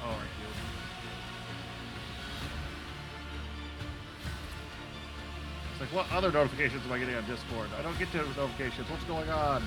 Oh, right, you. It's like, what other notifications am I getting on Discord? I don't get to notifications. What's going on?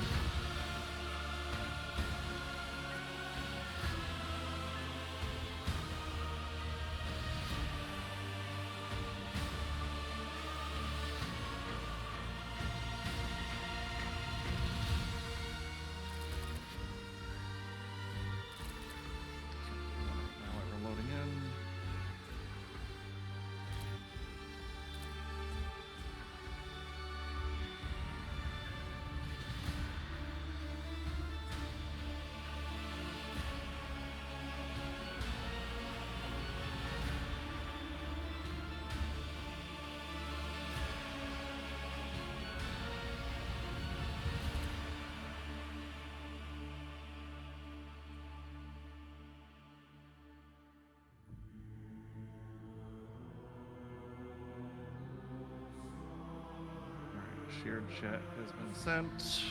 Shared chat has been sent.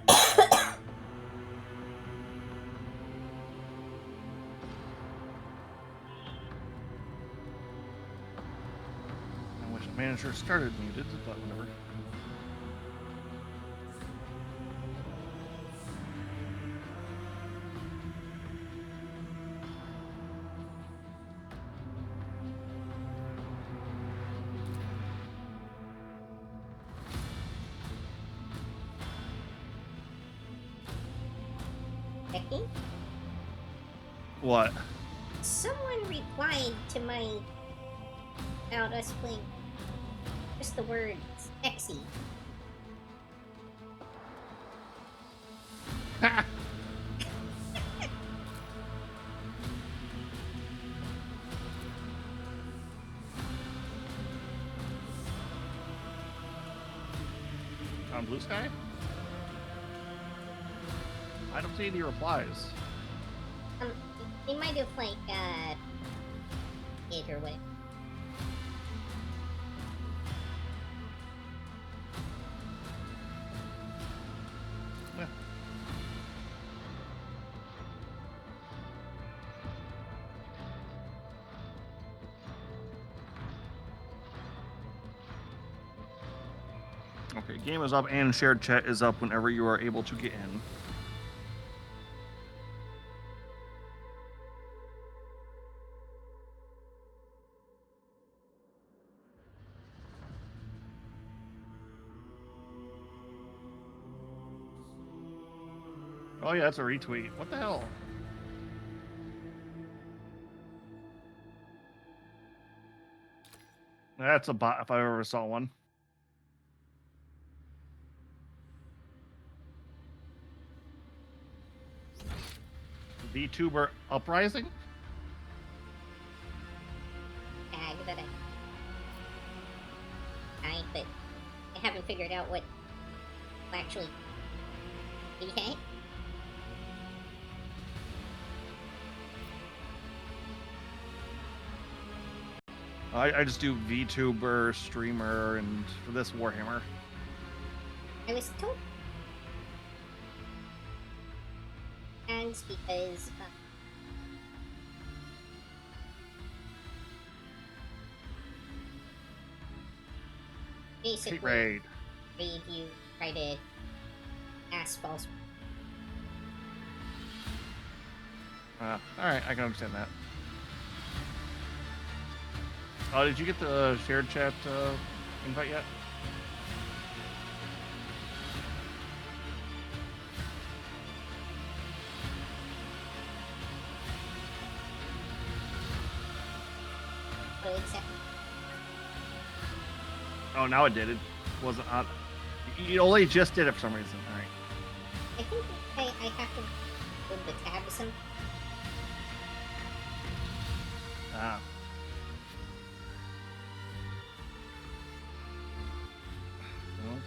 I wish the manager started muted, but whatever. Becky? What? Someone replied to my about us playing just the word sexy. On Bluesky? I don't see any replies. They might have like it or what. Yeah. Okay, game is up and shared chat is up whenever you are able to get in. Oh yeah, that's a retweet. What the hell? That's a bot if I ever saw one. VTuber Uprising? Tag that but I haven't figured out what actually okay. I just do VTuber, streamer, and for this Warhammer. I was told tags because basically raid you try to ask false. All right, I can understand that. Oh, did you get the shared chat invite yet? Oh, now it did. It wasn't on. You only just did it for some reason. All right. I think I have to move the tab to some. Ah.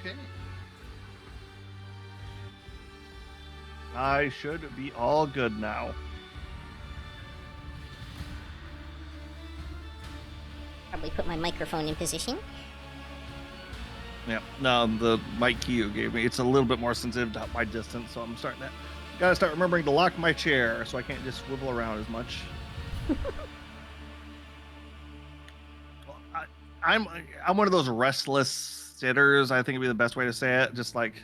Okay. I should be all good now. Probably put my microphone in position. Yeah, no, the mic key you gave me, it's a little bit more sensitive to my distance, so I'm starting to gotta start remembering to lock my chair so I can't just swivel around as much. Well, I'm one of those restless sitters. I think would be the best way to say it. Just like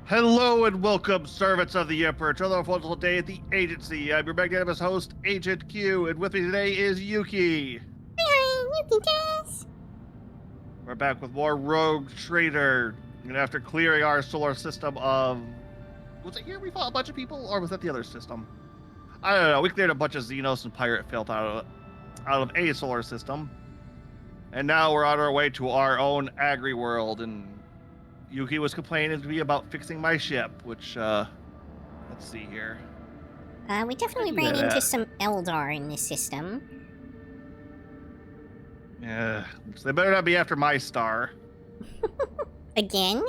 hello and welcome, servants of the Emperor, to another wonderful day at the agency. I'm your magnanimous host, Agent Q, and with me today is Yuki. Hi, Yukikaze. We're back with more Rogue Trader, and after clearing our solar system of, was it here we fought a bunch of people, or was that the other system? I don't know. We cleared a bunch of Xenos and pirate filth out of a solar system, and now we're on our way to our own agri world. And Yuki was complaining to me about fixing my ship, which let's see here. We definitely do ran that into at? some Eldar in this system. Yeah, so they better not be after my star. Again?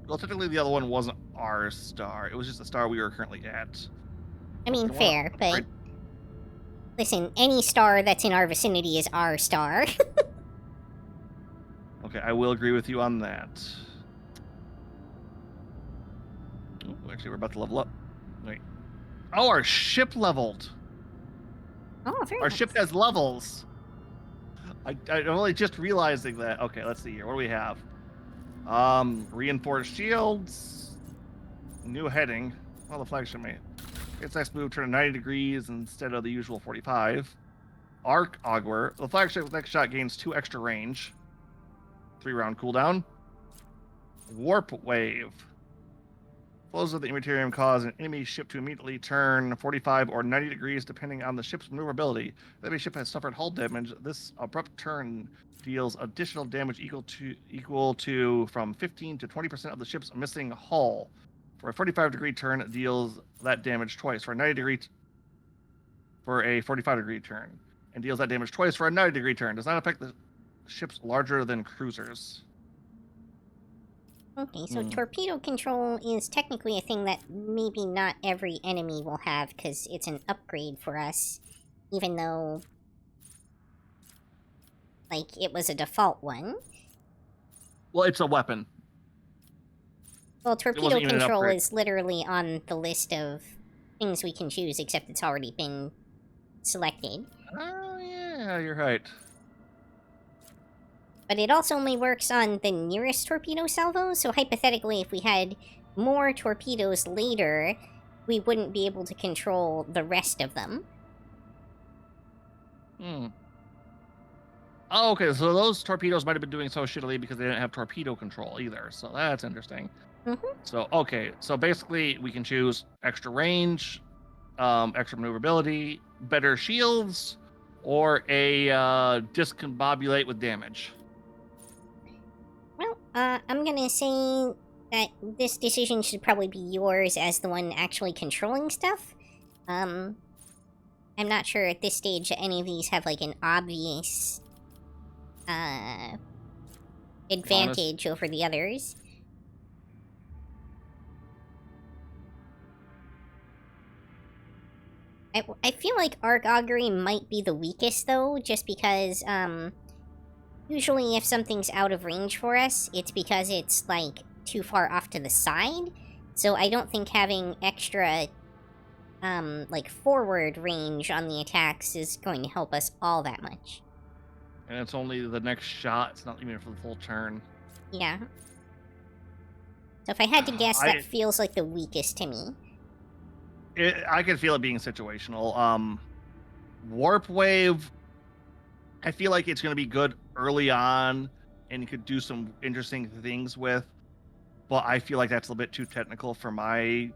Well, technically the other one wasn't our star. It was just the star we were currently at. I mean, Don't wanna fair, but upgrade- listen, any star that's in our vicinity is our star. Okay, I will agree with you on that. Ooh, actually, we're about to level up. Wait. Oh, our ship leveled. Oh, very Our nice. ship has levels. I'm only just realizing that. Okay, let's see here. What do we have? Reinforced shields. New heading. Well, the flagship mate. Its next move turn 90 degrees instead of the usual 45. Arc auger. The flagship next shot gains 2 extra range. 3-round cooldown. Warp wave. Flows of the Immaterium cause an enemy ship to immediately turn 45 or 90 degrees depending on the ship's maneuverability. If the enemy ship has suffered hull damage, this abrupt turn deals additional damage equal to from 15 to 20% of the ship's missing hull. For a 45-degree turn, it deals that damage twice. For a 90-degree for a 45-degree turn, and deals that damage twice for a 90-degree turn. Does not affect the ships larger than cruisers. Okay, so torpedo control is technically a thing that maybe not every enemy will have because it's an upgrade for us, even though, like, it was a default one. Well, it's a weapon. Well, It wasn't torpedo even an control upgrade. is literally on the list of things we can choose, except it's already been selected. Oh, yeah, you're right. But it also only works on the nearest torpedo salvo, so hypothetically, if we had more torpedoes later, we wouldn't be able to control the rest of them. Hmm. Oh, okay, so those torpedoes might have been doing so shittily because they didn't have torpedo control either, so that's interesting. Mm-hmm. So, okay, so basically we can choose extra range, extra maneuverability, better shields, or a discombobulate with damage. Well, I'm gonna say that this decision should probably be yours as the one actually controlling stuff. I'm not sure at this stage that any of these have, like, an obvious, advantage over the others. I feel like Arc Augury might be the weakest, though, just because, usually if something's out of range for us, it's because it's, like, too far off to the side. So I don't think having extra, like, forward range on the attacks is going to help us all that much. And it's only the next shot. It's not even for the full turn. Yeah. So if I had to guess, that feels like the weakest to me. I can feel it being situational. Warp Wave, I feel like it's going to be good early on and you could do some interesting things with, but I feel like that's a little bit too technical for my,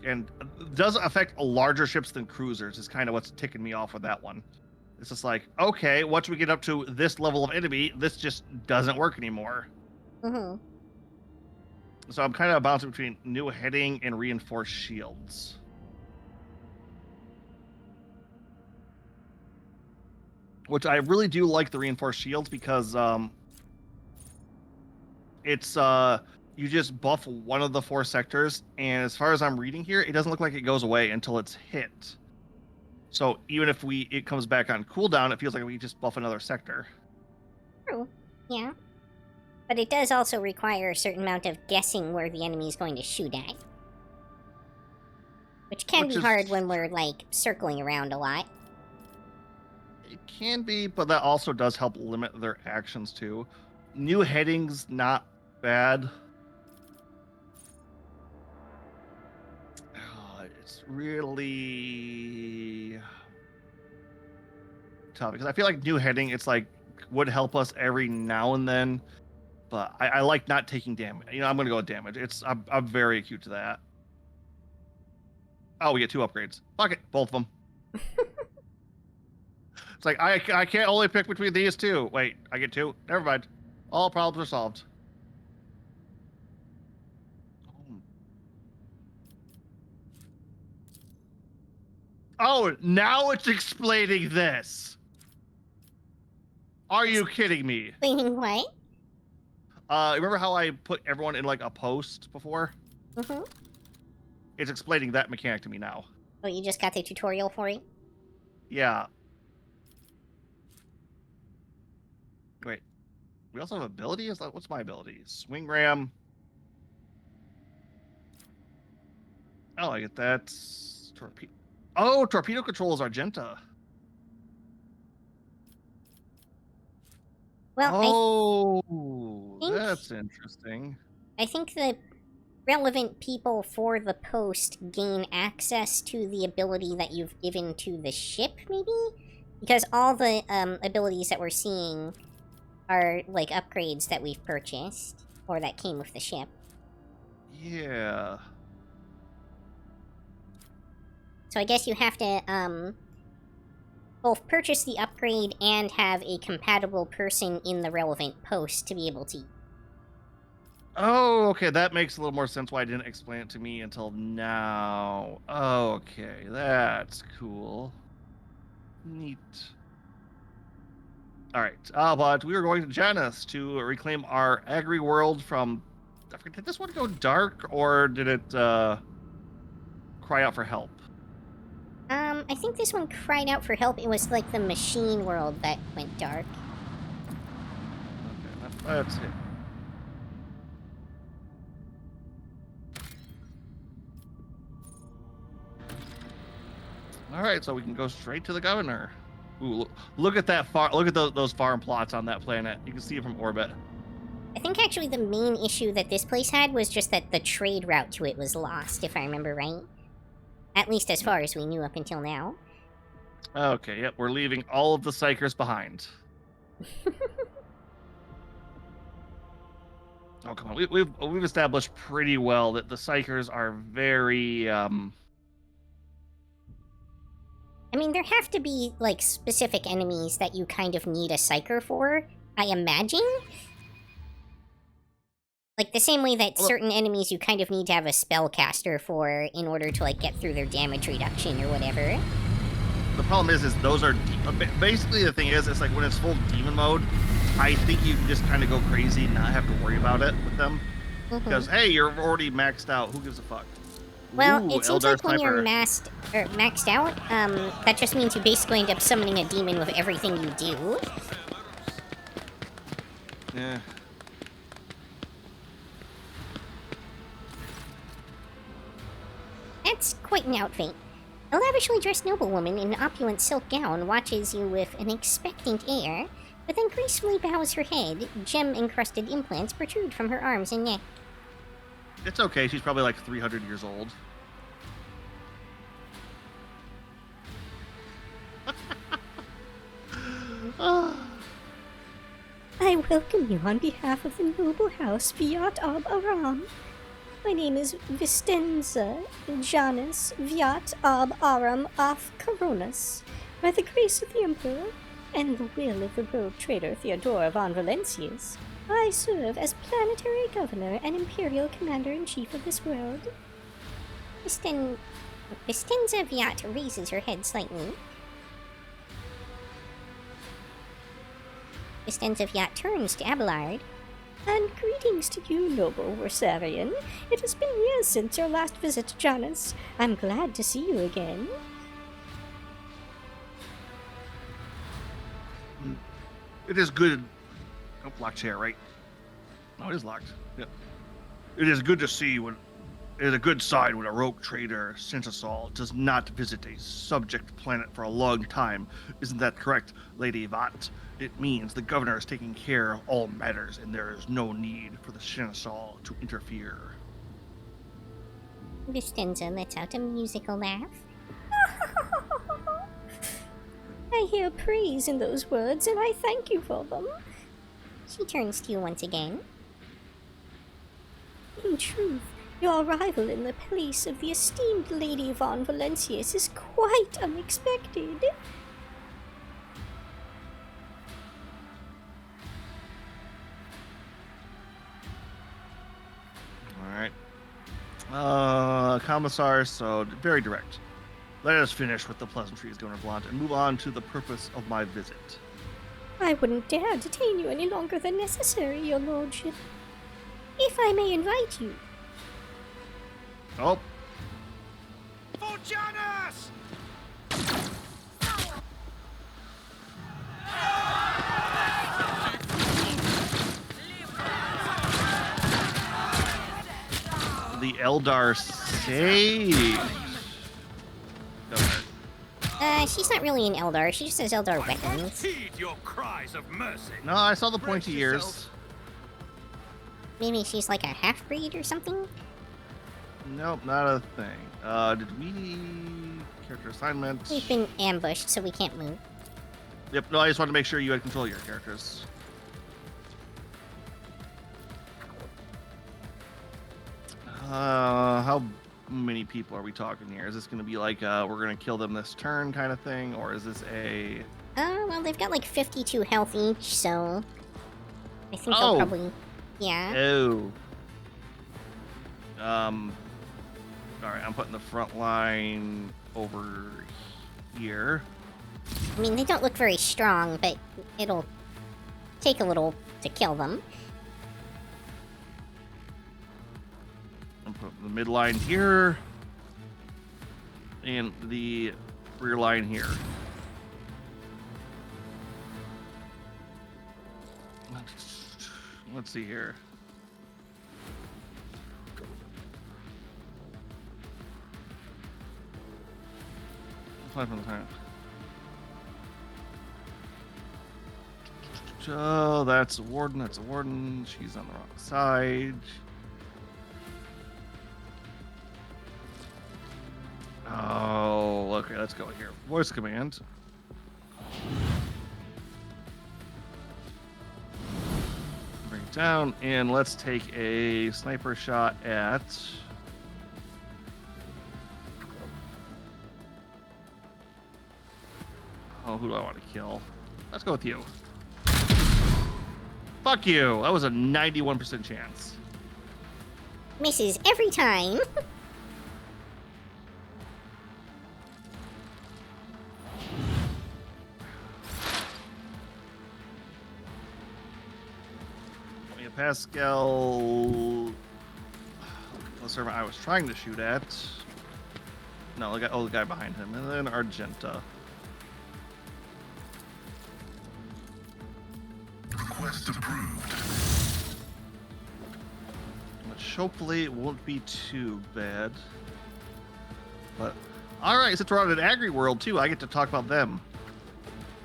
and does affect larger ships than cruisers is kind of what's ticking me off with that one. It's just like, okay, once we get up to this level of enemy, this just doesn't work anymore. Mm-hmm. So I'm kind of bouncing between new heading and reinforced shields. Which I really do like the reinforced shields because it's you just buff one of the 4 sectors, and as far as I'm reading here, it doesn't look like it goes away until it's hit. So even if it comes back on cooldown, it feels like we just buff another sector. True. Yeah. But it does also require a certain amount of guessing where the enemy is going to shoot at. Which can be hard when we're, like, circling around a lot. It can be, but that also does help limit their actions too. New headings, not bad. It's really tough because I feel like new heading, it's like would help us every now and then, but I like not taking damage. You know, I'm gonna go with damage. I'm very acute to that. Oh, we get 2 upgrades. Fuck it, both of them. It's like, I can't only pick between these 2. Wait, I get 2? Never mind. All problems are solved. Oh, now it's explaining this. Are you kidding me? Explaining what? Remember how I put everyone in, like, a post before? Mm-hmm. It's explaining that mechanic to me now. Oh, you just got the tutorial for it? Yeah. Wait. We also have ability? What's my ability? Swing ram. Oh, I get that. Torpedo. Oh, torpedo control is Argenta. Well, that's interesting. I think the relevant people for the post gain access to the ability that you've given to the ship, maybe? Because all the abilities that we're seeing are, like, upgrades that we've purchased, or that came with the ship. Yeah. So I guess you have to, both purchase the upgrade and have a compatible person in the relevant post to be able to. Oh, okay, that makes a little more sense why I didn't explain it to me until now. Okay, that's cool. Neat. Alright, but we were going to Janus to reclaim our agri world from... Did this one go dark, or did it cry out for help? I think this one cried out for help. It was like the machine world that went dark. Okay, that's it. Alright, so we can go straight to the governor. Ooh, look at that look at those farm plots on that planet. You can see it from orbit. I think actually the main issue that this place had was just that the trade route to it was lost, if I remember right. At least as far as we knew up until now. Okay, yep, we're leaving all of the psychers behind. Oh, come on. We've established pretty well that the psychers are very I mean, there have to be, like, specific enemies that you kind of need a psyker for, I imagine? Like, the same way that certain enemies you kind of need to have a spellcaster for in order to, like, get through their damage reduction or whatever. The problem is those are... Basically, the thing is, it's like when it's full demon mode, I think you can just kind of go crazy and not have to worry about it with them. Because, hey, you're already maxed out. Who gives a fuck? Well, Ooh, it seems Eldar like when you're Sniper. maxed out, that just means you basically end up summoning a demon with everything you do. Yeah. That's quite an outfit. A lavishly dressed noblewoman in an opulent silk gown watches you with an expectant air, but then gracefully bows her head. Gem-encrusted implants protrude from her arms and neck. It's okay. She's probably like 300 years old. I welcome you on behalf of the noble house Viat Ab Aram. My name is Vistenza Janus Viat Ab Aram af Coronas. By the grace of the Emperor and the will of the rogue trader Theodora von Valencius, I serve as planetary governor and imperial commander-in-chief of this world. Vistenza Viat raises her head slightly. Vistenza Viat turns to Abelard. And greetings to you, noble Versarian. It has been years since your last visit to Janus. I'm glad to see you again. It is good. Oh, locked chair, right? No, it is locked. Yep. It is good to see when. It is a good sign when a rogue trader, Sentinel, does not visit a subject planet for a long time. Isn't that correct, Lady Vat? It means the governor is taking care of all matters, and there is no need for the Sentinel to interfere. Vistenza lets out a musical laugh. I hear praise in those words, and I thank you for them. She turns to you once again. In truth, your arrival in the place of the esteemed Lady von Valencius is quite unexpected. Alright. Commissar, so very direct. Let us finish with the pleasantries, Governor Blunt, and move on to the purpose of my visit. I wouldn't dare detain you any longer than necessary, your lordship. If I may invite you. Oh. For Janus! The Eldar saved. She's not really an Eldar. She just has Eldar weapons. Heed your cries of mercy. No, I saw the pointy ears. Maybe she's like a half-breed or something? Nope, not a thing. Did we... Character assignment? We've been ambushed, so we can't move. Yep, no, I just wanted to make sure you had control of your characters. How many people are we talking here? Is this going to be like, we're going to kill them this turn kind of thing? Or is this a... Well, they've got like 52 health each, so... I think they'll probably... Yeah. Oh. Alright, I'm putting the front line over here. I mean, they don't look very strong, but it'll take a little to kill them. I'm putting the midline here. And the rear line here. Let's see here. From the time. So that's a warden. That's a warden. She's on the wrong side. Oh, okay. Let's go here. Voice command. Bring it down, and let's take a sniper shot at. Oh, who do I want to kill? Let's go with you. Fuck you. That was a 91% chance. Misses every time. Pascal. The servant I was trying to shoot at. No, the guy behind him, and then Argenta. Request approved. Which hopefully won't be too bad. But all right, since we're on an Agri World too, I get to talk about them.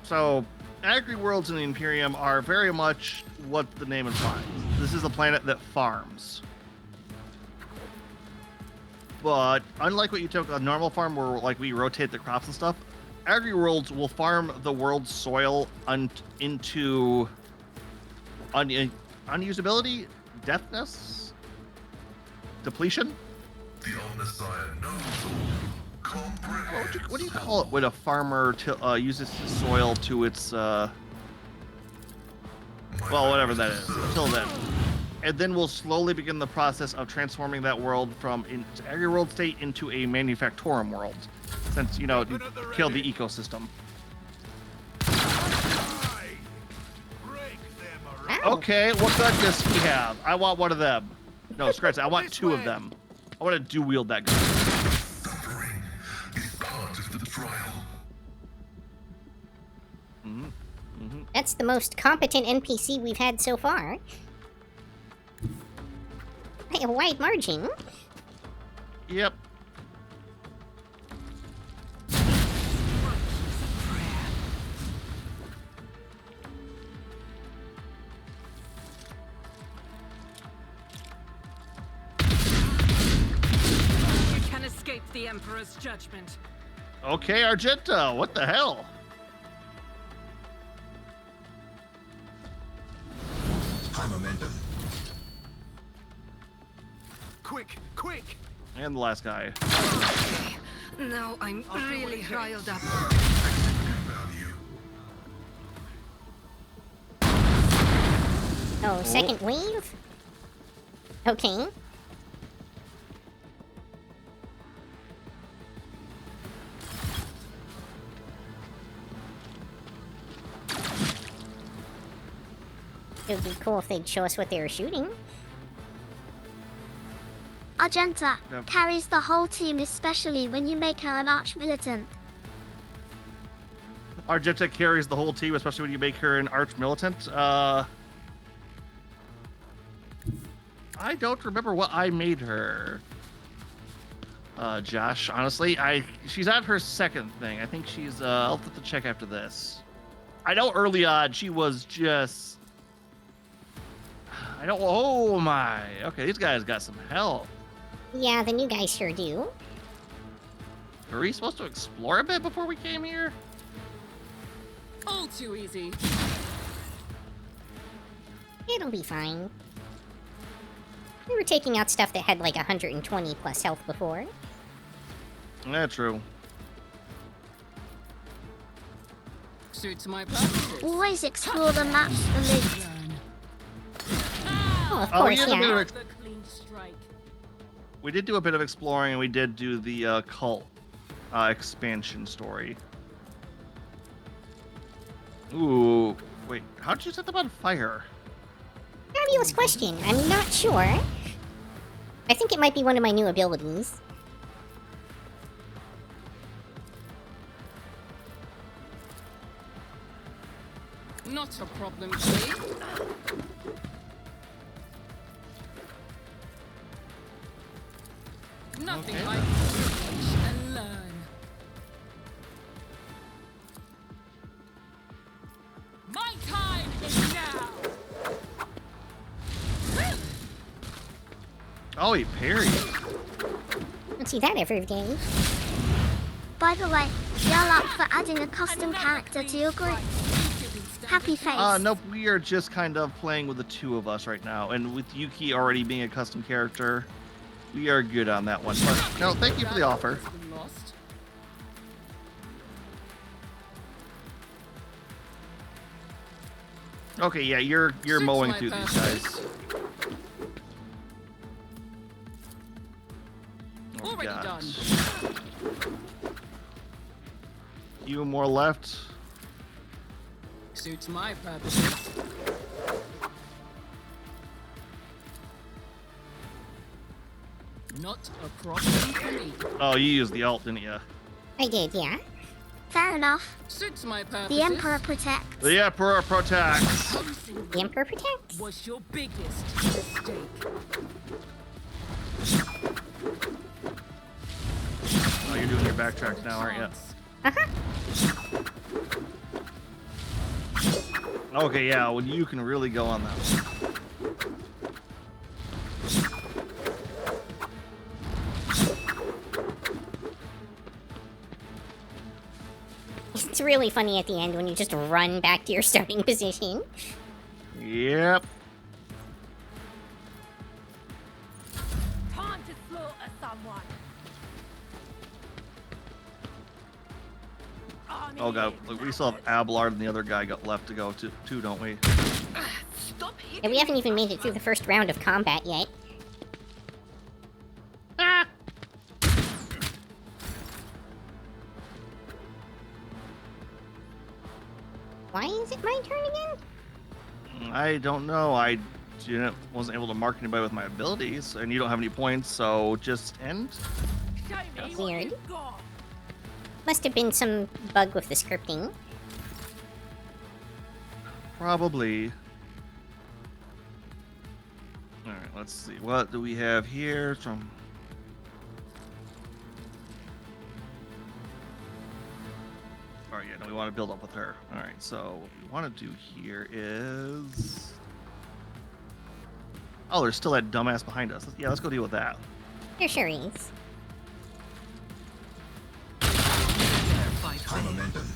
So, Agri Worlds in the Imperium are very much what the name implies. This is a planet that farms. But unlike what you took a normal farm where like we rotate the crops and stuff, Agri Worlds will farm the world's soil into unusability, deafness, depletion. The Omnissiah knows. What do you call it when a farmer uses his soil to its well, whatever that is, until then. And then we'll slowly begin the process of transforming that world from its Agri World state into a Manufactorum world, since, you know, you killed the ecosystem. Okay, what gun does he have? I want one of them. No, scratch that. I want two of them. I want to dual-wield that gun. Suffering is part of the trial. That's the most competent NPC we've had so far. By a wide margin. Yep. You can escape the Emperor's judgment. Okay, Argenta, what the hell? High momentum. Quick, quick! And the last guy. Now I'm really riled up. Value. Oh, second wave? Okay. It would be cool if they'd show us what they were shooting. Argenta Yep. carries the whole team, especially when you make her an arch militant. Argenta carries the whole team, especially when you make her an arch militant. I don't remember what I made her. Josh, honestly, she's at her second thing. I think she's I'll have to check after this. I know early on she was just oh my. Okay, these guys got some help. Yeah, the new guys sure do. Were we supposed to explore a bit before we came here? All too easy. It'll be fine. We were taking out stuff that had like 120 plus health before. Yeah, true. Suits my purposes. Always explore the maps for loot. Oh, of Oh, course, yeah, the yeah. mirror- The clean strike. We did do a bit of exploring, and we did do the cult expansion story. Ooh, wait, how'd you set them on fire? Fabulous question. I'm not sure. I think it might be one of my new abilities. Not a problem, Kate. Nothing Okay. like teach and learn. My time is now. Oh, he parried. Don't see that every day. By the way, yell up for adding a custom character to your group. Happy face. Nope, we are just kind of playing with the two of us right now, and with Yuki already being a custom character, we are good on that one. But, no, thank you for the offer. Lost. Okay, yeah, you're Suits mowing my through these purpose. guys. What we Already got? done. Few more left. Suits my purposes. Not a problem for me. Oh, you used the alt, didn't you? I did, yeah. Fair enough. Suits my purposes. The Emperor protects. The Emperor protects. Something The Emperor protects. was your biggest mistake. Oh, you're doing your backtracks now, aren't you? Uh-huh. Okay, yeah, well, you can really go on that one. It's really funny at the end when you just run back to your starting position. Yep. Time to slaughter someone. Oh god, look, we still have Abelard and the other guy got left to go to too, don't we? Stop hitting. And we haven't even made it through the first round of combat yet. Ah! Why is it my turn again? I don't know. I wasn't able to mark anybody with my abilities, and you don't have any points, so just end. Show me That's what weird. you've got. Must have been some bug with the scripting. Probably. All right, let's see. What do we have here from? All right, yeah, no, we want to build up with her. All right, so what we want to do here is. Oh, there's still that dumbass behind us. Yeah, let's go deal with that. There sure is. High momentum.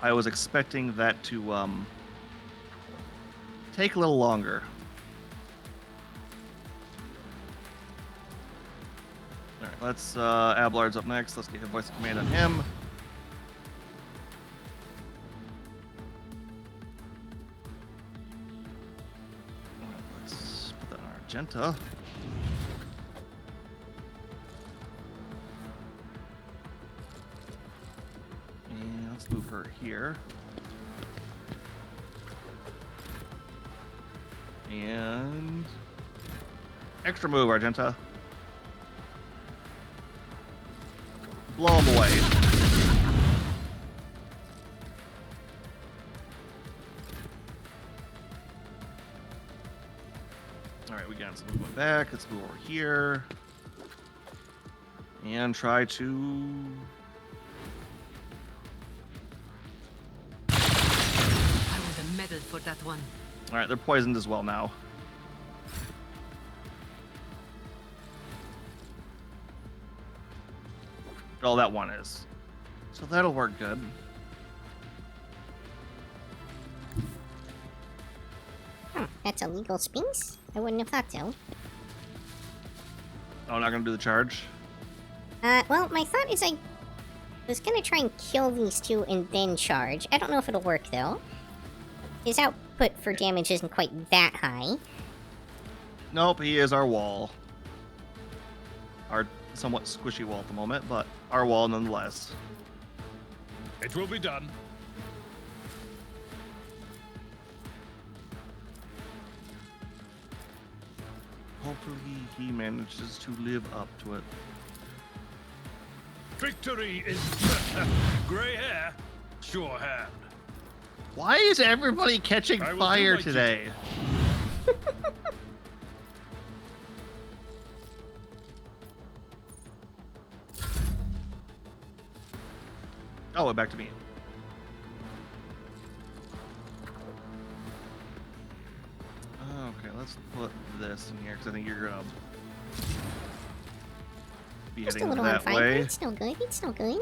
I was expecting that to take a little longer. All right, let's Abelard's up next. Let's get a voice of command on him. All right, let's put that on Argenta. And let's move her here. And extra move, Argenta. Blow him away. All right, we got some movement back. Let's move over here and try to. I want a medal for that one. All right, they're poisoned as well now. Oh, that one is. So that'll work good. That's a legal space? I wouldn't have thought so. Oh, not gonna do the charge. Well, my thought is I was gonna try and kill these two and then charge. I don't know if it'll work, though. His output for damage isn't quite that high. Nope, he is our wall. Our somewhat squishy wall at the moment, but our wall nonetheless. It will be done. Hopefully he manages to live up to it. Victory is gray hair, sure hand. Why is everybody catching I will do fire my today? Oh, back to me. Okay, let's put this in here because I think you're gonna be Just a heading little on that fire. way. It's still good. It's still good.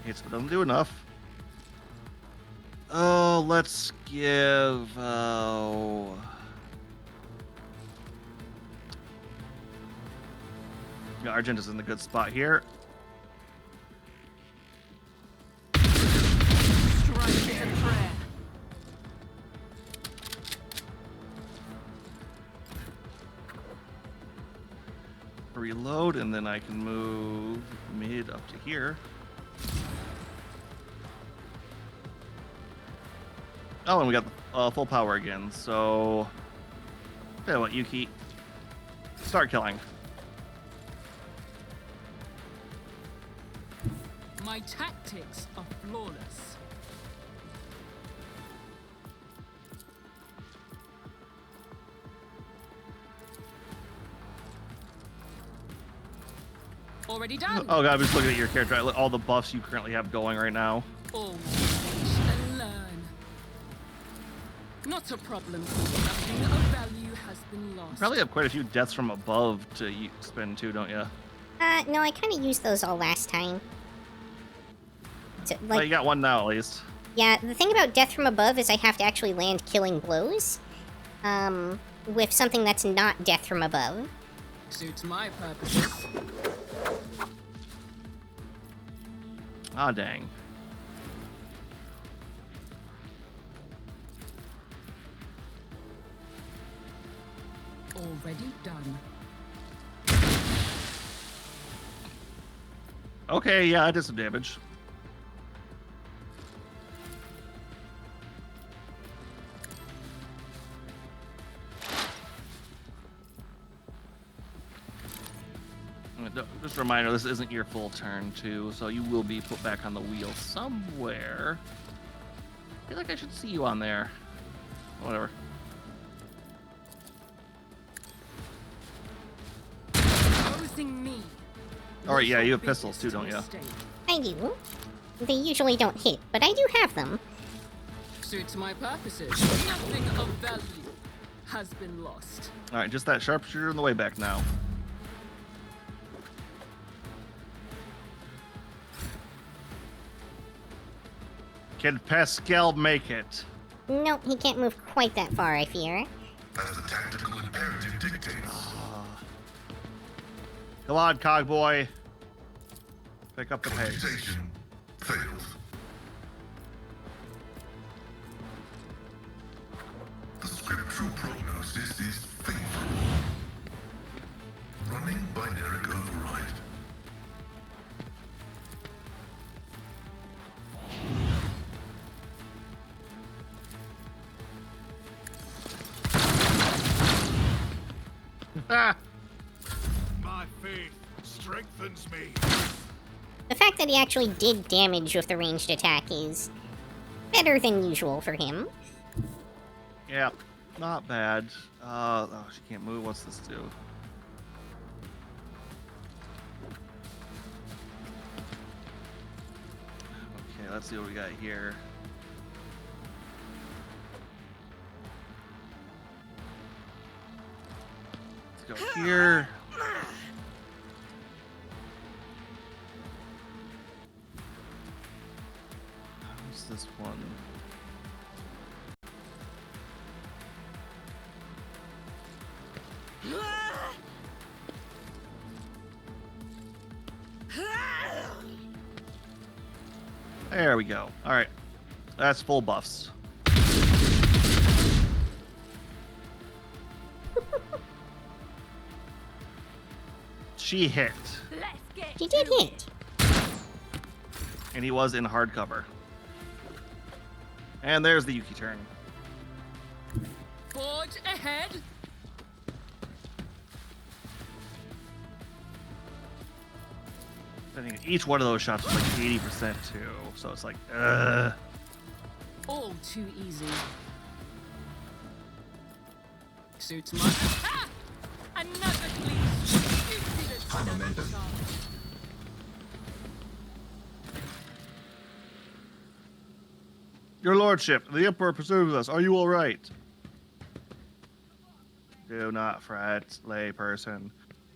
It doesn't do enough. Oh, let's give. Oh. Yeah, Argenta's in a good spot here. Strike is a prayer. Reload, and then I can move mid up to here. Oh, and we got full power again. So, tell you what, Yuki, start killing. My tactics are flawless. Already done. Oh god, I'm just looking at your character. All the buffs you currently have going right now. Always teach and learn. Not a problem. Nothing of value has been lost. Probably have quite a few deaths from above to spend too, don't you? No, I kind of used those all last time. So, Well, you got one now at least. yeah, the thing about death from above is I have to actually land killing blows. With something that's not death from above. Suits my purposes. Ah, dang. Already done. Okay, yeah, I did some damage. Just a reminder, this isn't your full turn, too, so you will be put back on the wheel somewhere. I feel like I should see you on there. Whatever. Opposing me. Alright, yeah, you have was your pistols, too, biggest don't you? mistake. I do. They usually don't hit, but I do have them. Suits my purposes. Nothing of value has been lost. Alright, just that sharpshooter on the way back now. Can Pascal make it? No, he can't move quite that far, I fear. As the tactical imperative dictates. Come on, Cogboy. Pick up the pace. Computation fails. The scriptural prognosis is favorable. Running binary override. Ah! My faith strengthens me. The fact that he actually did damage with the ranged attack is better than usual for him. Yeah, not bad. Oh, she can't move. What's this do? Okay, let's see what we got here. Let's go here. What's this one? There we go. All right, that's full buffs. She hit, He did hit. and he was in hard cover. And there's the Yuki turn. Forge ahead. I think each one of those shots was like 80% too, so it's like, All too easy. Suits my... Ah! Another cleave. You did it, Momentum. Your lordship, the emperor pursues us. Are you all right? Do not fret, layperson.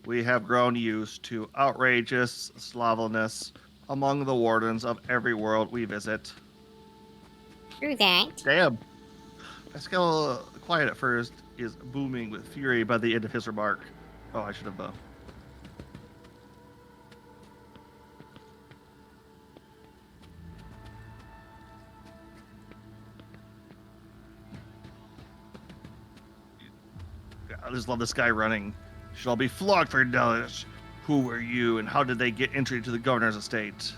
We have grown used to outrageous slovenliness among the wardens of every world we visit. Through that. Damn. Pascal, quiet at first, is booming with fury by the end of his remark. Oh, I should have, I just love this guy running. Shall be flogged for knowledge. Who were you, and how did they get entry to the governor's estate?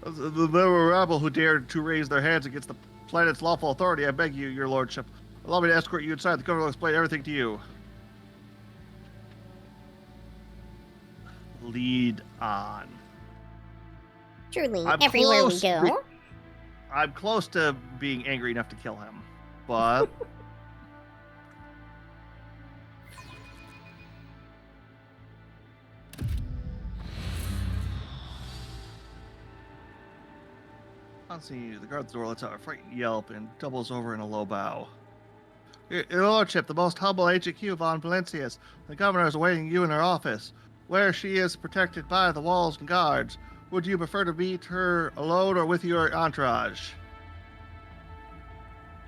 There were rabble who dared to raise their hands against the planet's lawful authority. I beg you, your lordship, allow me to escort you inside. The governor will explain everything to you. Lead on. Truly, I'm everywhere we close go. I'm close to being angry enough to kill him, but... Let's see, the guard's door lets out a frightened yelp and doubles over in a low bow. Your lordship, the most humble HQ von Valencius. The governor is awaiting you in her office, where she is protected by the walls and guards. Would you prefer to meet her alone or with your entourage?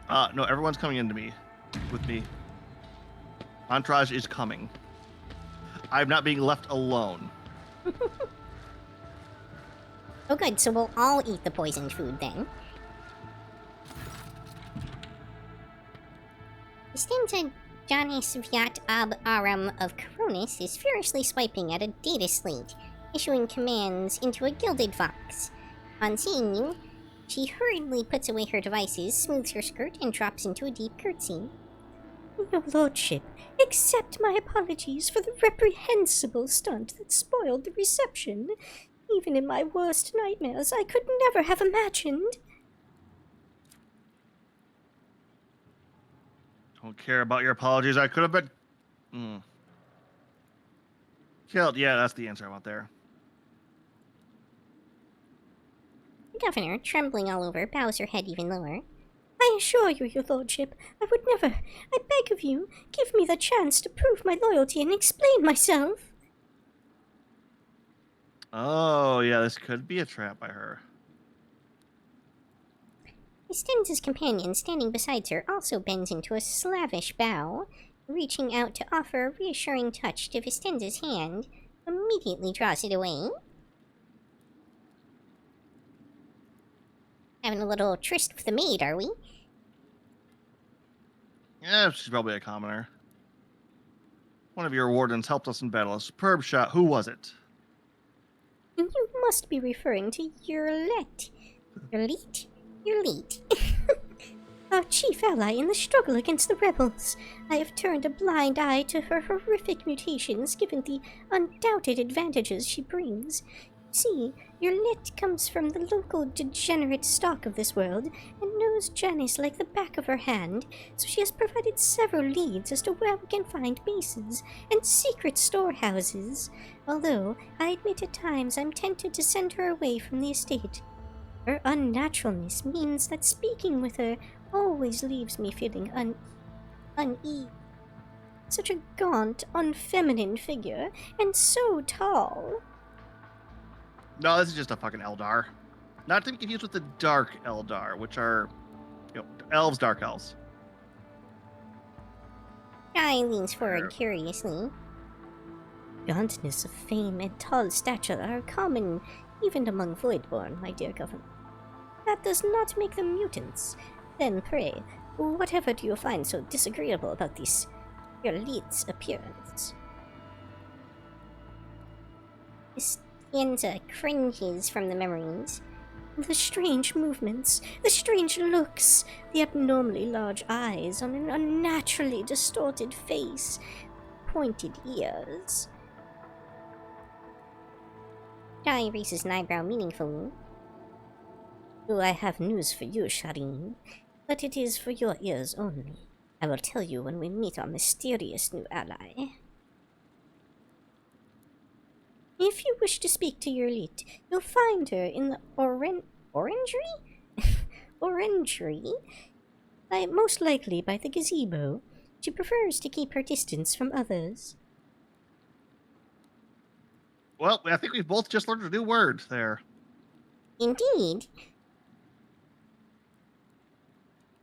No, everyone's coming into me. With me. Entourage is coming. I'm not being left alone. Oh good, so we'll all eat the poisoned food then. Istenza Janis Vyat Ab Aram of Coronis is furiously swiping at a data slate, issuing commands into a gilded vox. On seeing you, she hurriedly puts away her devices, smooths her skirt, and drops into a deep curtsy. Your lordship, accept my apologies for the reprehensible stunt that spoiled the reception. Even in my worst nightmares, I could never have imagined. Don't care about your apologies. I could have been... Killed. Yeah, that's the answer I want there. The governor, trembling all over, bows her head even lower. I assure you, your lordship, I would never... I beg of you, give me the chance to prove my loyalty and explain myself. Oh, yeah, this could be a trap by her. Istenza's companion, standing beside her, also bends into a slavish bow, reaching out to offer a reassuring touch to Vistenza's hand, immediately draws it away. Having a little tryst with the maid, are we? Yeah, she's probably a commoner. One of your wardens helped us in battle. A superb shot. Who was it? You must be referring to Yurlet. Yurlet? Yurlet. Our chief ally in the struggle against the rebels. I have turned a blind eye to her horrific mutations given the undoubted advantages she brings. See, Yurlet comes from the local degenerate stock of this world and knows Janice like the back of her hand, so she has provided several leads as to where we can find bases and secret storehouses, although I admit at times I'm tempted to send her away from the estate. Her unnaturalness means that speaking with her always leaves me feeling uneasy. Such a gaunt, unfeminine figure, and so tall. No, this is just a fucking Eldar. Not to be confused with the Dark Eldar, which are, elves, dark elves. Guy leans forward curiously. Gauntness of fame and tall stature are common even among Voidborn, my dear governor. That does not make them mutants. Then pray, whatever do you find so disagreeable about this Yurlet's appearance? Istenza cringes from the memories. The strange movements, the strange looks, the abnormally large eyes on an unnaturally distorted face, pointed ears. Guy raises an eyebrow meaningfully. Oh, I have news for you, Shireen, but it is for your ears only. I will tell you when we meet our mysterious new ally. If you wish to speak to Yurlet, you'll find her in the orangery? Orangery? Most likely by the gazebo. She prefers to keep her distance from others. Well, I think we've both just learned a new word there. Indeed.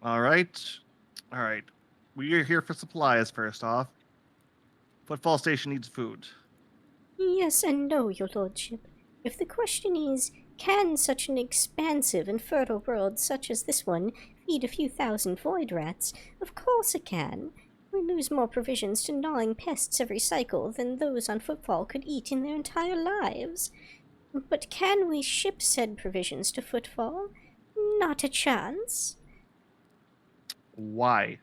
All right. We are here for supplies, first off. Footfall Station needs food. Yes and no, your lordship. If the question is, can such an expansive and fertile world such as this one feed a few thousand void rats? Of course it can. We lose more provisions to gnawing pests every cycle than those on Footfall could eat in their entire lives. But can we ship said provisions to Footfall? Not a chance. Why?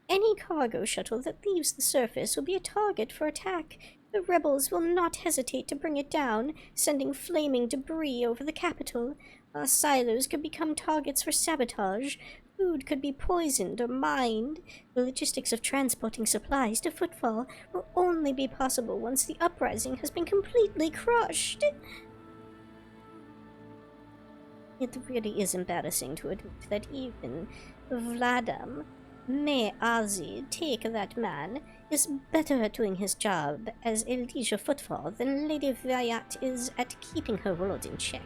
Any cargo shuttle that leaves the surface will be a target for attack. The rebels will not hesitate to bring it down, sending flaming debris over the capital. Our silos could become targets for sabotage. Food could be poisoned or mined. The logistics of transporting supplies to Footfall will only be possible once the uprising has been completely crushed. It really is embarrassing to admit that even Vladam, may Azi take that man, is better at doing his job as a liege of Footfall than Lady Vyat is at keeping her world in check.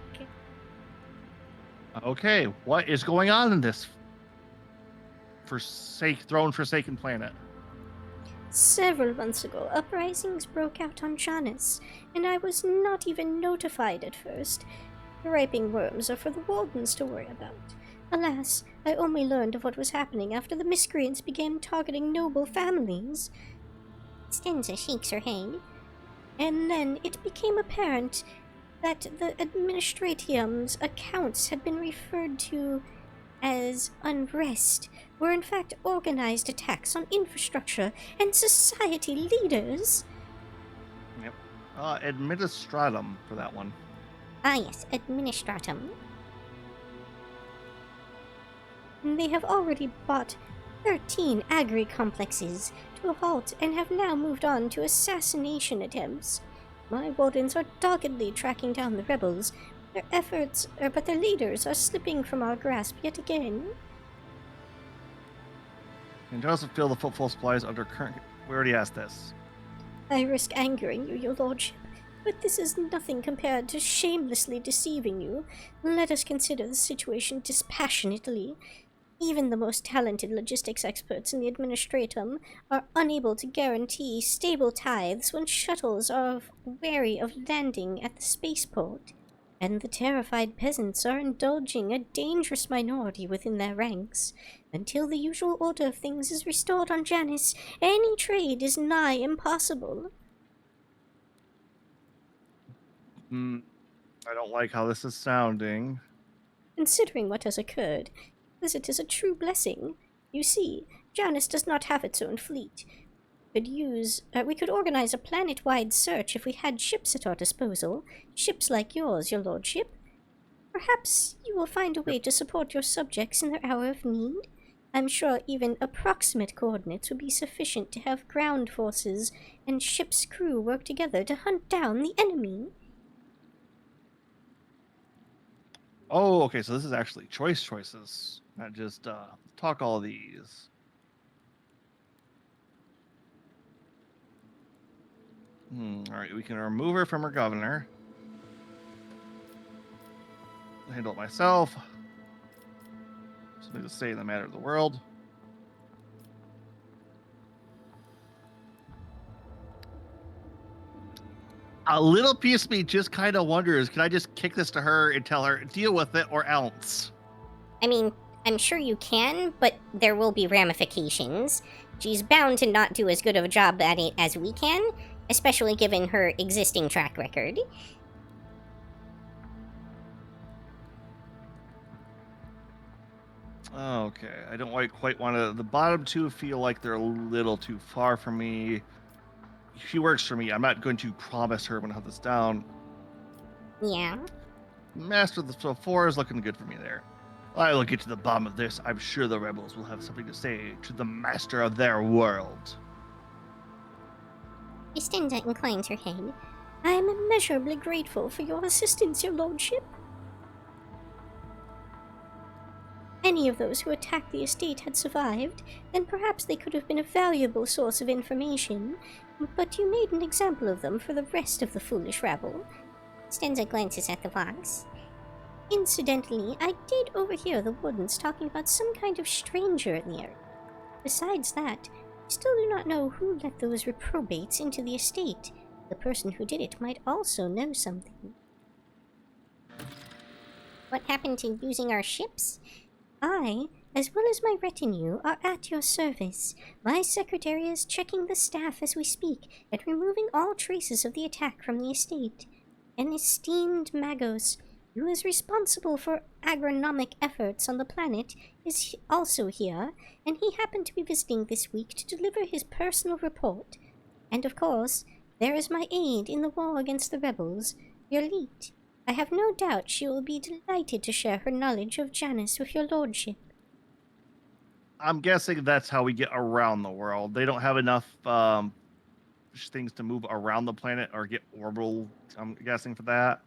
Okay, what is going on in this throne-forsaken planet? Several months ago, uprisings broke out on Janus, and I was not even notified at first. Griping worms are for the wardens to worry about. Alas, I only learned of what was happening after the miscreants began targeting noble families. Stenza shakes her head. And then it became apparent that the administratium's accounts had been referred to as unrest were in fact organized attacks on infrastructure and society leaders. Yep. Administratum for that one. Ah yes, administratum. They have already bought 13 agri-complexes to a halt and have now moved on to assassination attempts. My wardens are doggedly tracking down the rebels. But their leaders are slipping from our grasp yet again. And Joseph feel the footfall supplies under current... We already asked this. I risk angering you, your lordship, but this is nothing compared to shamelessly deceiving you. Let us consider the situation dispassionately. Even the most talented logistics experts in the administratum are unable to guarantee stable tithes when shuttles are wary of landing at the spaceport. And the terrified peasants are indulging a dangerous minority within their ranks. Until the usual order of things is restored on Janus, any trade is nigh impossible. I don't like how this is sounding. Considering what has occurred, visit is a true blessing. You see, Janus does not have its own fleet. We could organize a planet-wide search if we had ships at our disposal. Ships like yours, your lordship. Perhaps you will find a way to support your subjects in their hour of need. I'm sure even approximate coordinates would be sufficient to have ground forces and ship's crew work together to hunt down the enemy. Oh, okay, so this is actually choices, not just talk all these. Alright, we can remove her from her governor. Handle it myself. Something to say in the matter of the world. A little piece of me just kind of wonders, can I just kick this to her and tell her, deal with it or else? I mean, I'm sure you can, but there will be ramifications. She's bound to not do as good of a job at it as we can, especially given her existing track record. Okay, I don't quite want to... The bottom two feel like they're a little too far from me. She works for me. I'm not going to promise her when I have this down. Yeah. Master of the 4 is looking good for me there. I will get to the bottom of this. I'm sure the rebels will have something to say to the master of their world. Estenza inclines her head. I am immeasurably grateful for your assistance, your lordship. Any of those who attacked the estate had survived, then perhaps they could have been a valuable source of information, but you made an example of them for the rest of the foolish rabble. Stenza glances at the box. Incidentally, I did overhear the wardens talking about some kind of stranger in the area. Besides that, I still do not know who let those reprobates into the estate. The person who did it might also know something. What happened to using our ships? I, as well as my retinue, are at your service. My secretary is checking the staff as we speak and removing all traces of the attack from the estate. An esteemed Magos, who is responsible for agronomic efforts on the planet, is also here, and he happened to be visiting this week to deliver his personal report. And of course, there is my aide in the war against the rebels, Yerlit. I have no doubt she will be delighted to share her knowledge of Janus with your lordship. I'm guessing that's how we get around the world. They don't have enough things to move around the planet or get orbital. I'm guessing for that.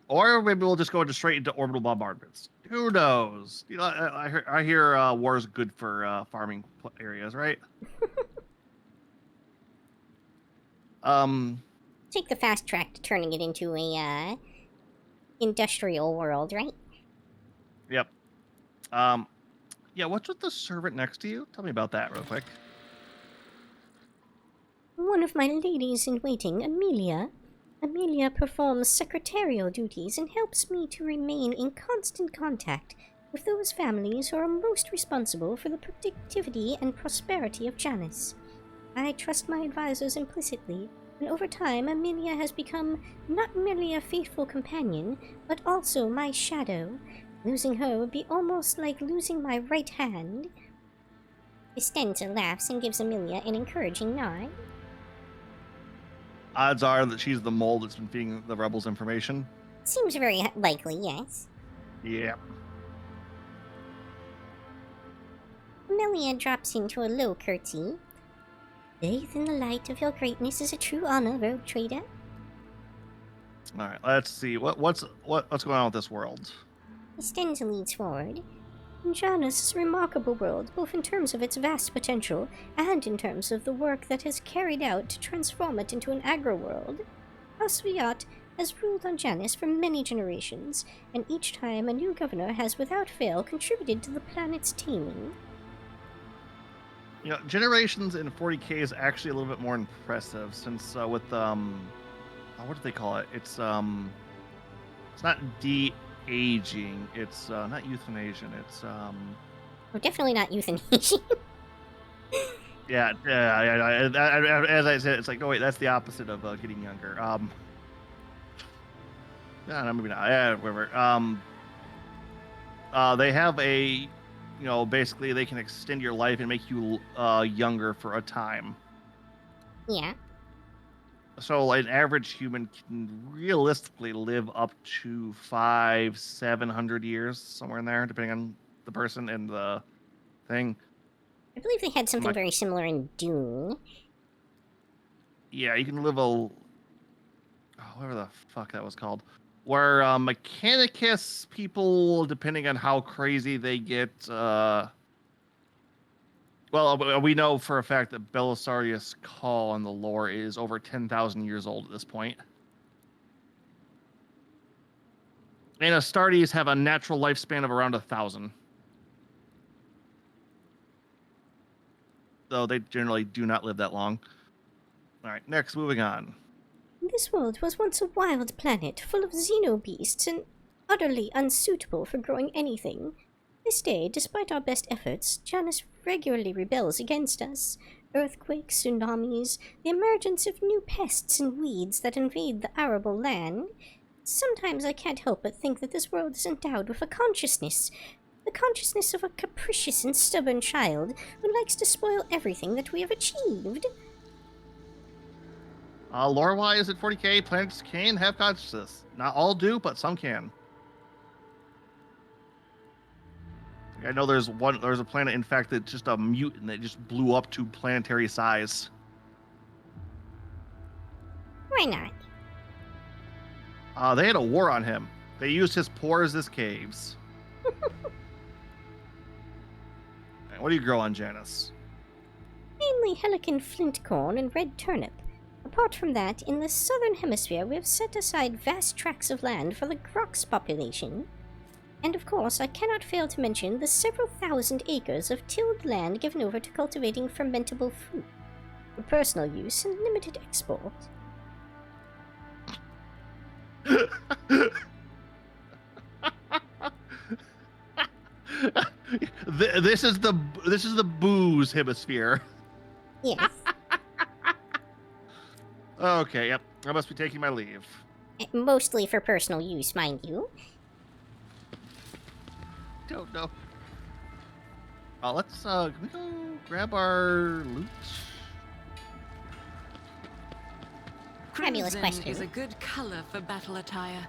Or maybe we'll just go straight into orbital bombardments. Who knows? You know, I hear war is good for farming areas, right? Take the fast track to turning it into a industrial world, right? Yep. Yeah. What's with the servant next to you? Tell me about that real quick. One of my ladies in waiting, Amelia. Amelia performs secretarial duties and helps me to remain in constant contact with those families who are most responsible for the productivity and prosperity of Janus. I trust my advisors implicitly, and over time Amelia has become not merely a faithful companion, but also my shadow. Losing her would be almost like losing my right hand. Costanza laughs and gives Amelia an encouraging nod. Odds are that she's the mole that's been feeding the rebels information. Seems very likely, yes. Yeah. Amelia drops into a low curtsy. Bathe in the light of your greatness is a true honor, rogue trader. All right. Let's see. What's going on with this world? Costanza leads forward. Janus is a remarkable world, both in terms of its vast potential and in terms of the work that has carried out to transform it into an agro-world. House Viat has ruled on Janus for many generations, and each time a new governor has without fail contributed to the planet's taming. You know, generations in 40K is actually a little bit more impressive since with what do they call it? It's not de-aging. It's not euthanasian. It's We're definitely not euthanasia. yeah. As I said, it's like, no wait, that's the opposite of getting younger. No, maybe not. Yeah, whatever. They have a, basically they can extend your life and make you younger for a time. Yeah. So an average human can realistically live up to 500-700 years, somewhere in there, depending on the person and the thing. I believe they had something very similar in Dune. Yeah, you can live whatever the fuck that was called. Where Mechanicus people, depending on how crazy they get, well, we know for a fact that Belisarius Call in the lore is over 10,000 years old at this point. And Astartes have a natural lifespan of around 1,000. Though they generally do not live that long. All right, next, moving on. This world was once a wild planet full of xenobeasts and utterly unsuitable for growing anything. This day, despite our best efforts, Janus regularly rebels against us. Earthquakes, tsunamis, the emergence of new pests and weeds that invade the arable land. Sometimes I can't help but think that this world is endowed with a consciousness. The consciousness of a capricious and stubborn child who likes to spoil everything that we have achieved. Lore-wise, at 40K, planets can have consciousness. Not all do, but some can. I know there's a planet, in fact, that's just a mutant that just blew up to planetary size. Why not? They had a war on him. They used his pores as caves. What do you grow on Janus? Mainly Helican flint corn and red turnip. Apart from that, in the southern hemisphere we have set aside vast tracts of land for the Grox population. And of course, I cannot fail to mention the several thousand acres of tilled land given over to cultivating fermentable fruit, for personal use and limited export. This is the booze hemisphere. Yes. Okay, yep. I must be taking my leave. Mostly for personal use, mind you. Don't know. Let's can we go grab our loot? Fabulous Crimson question. is a good color for battle attire.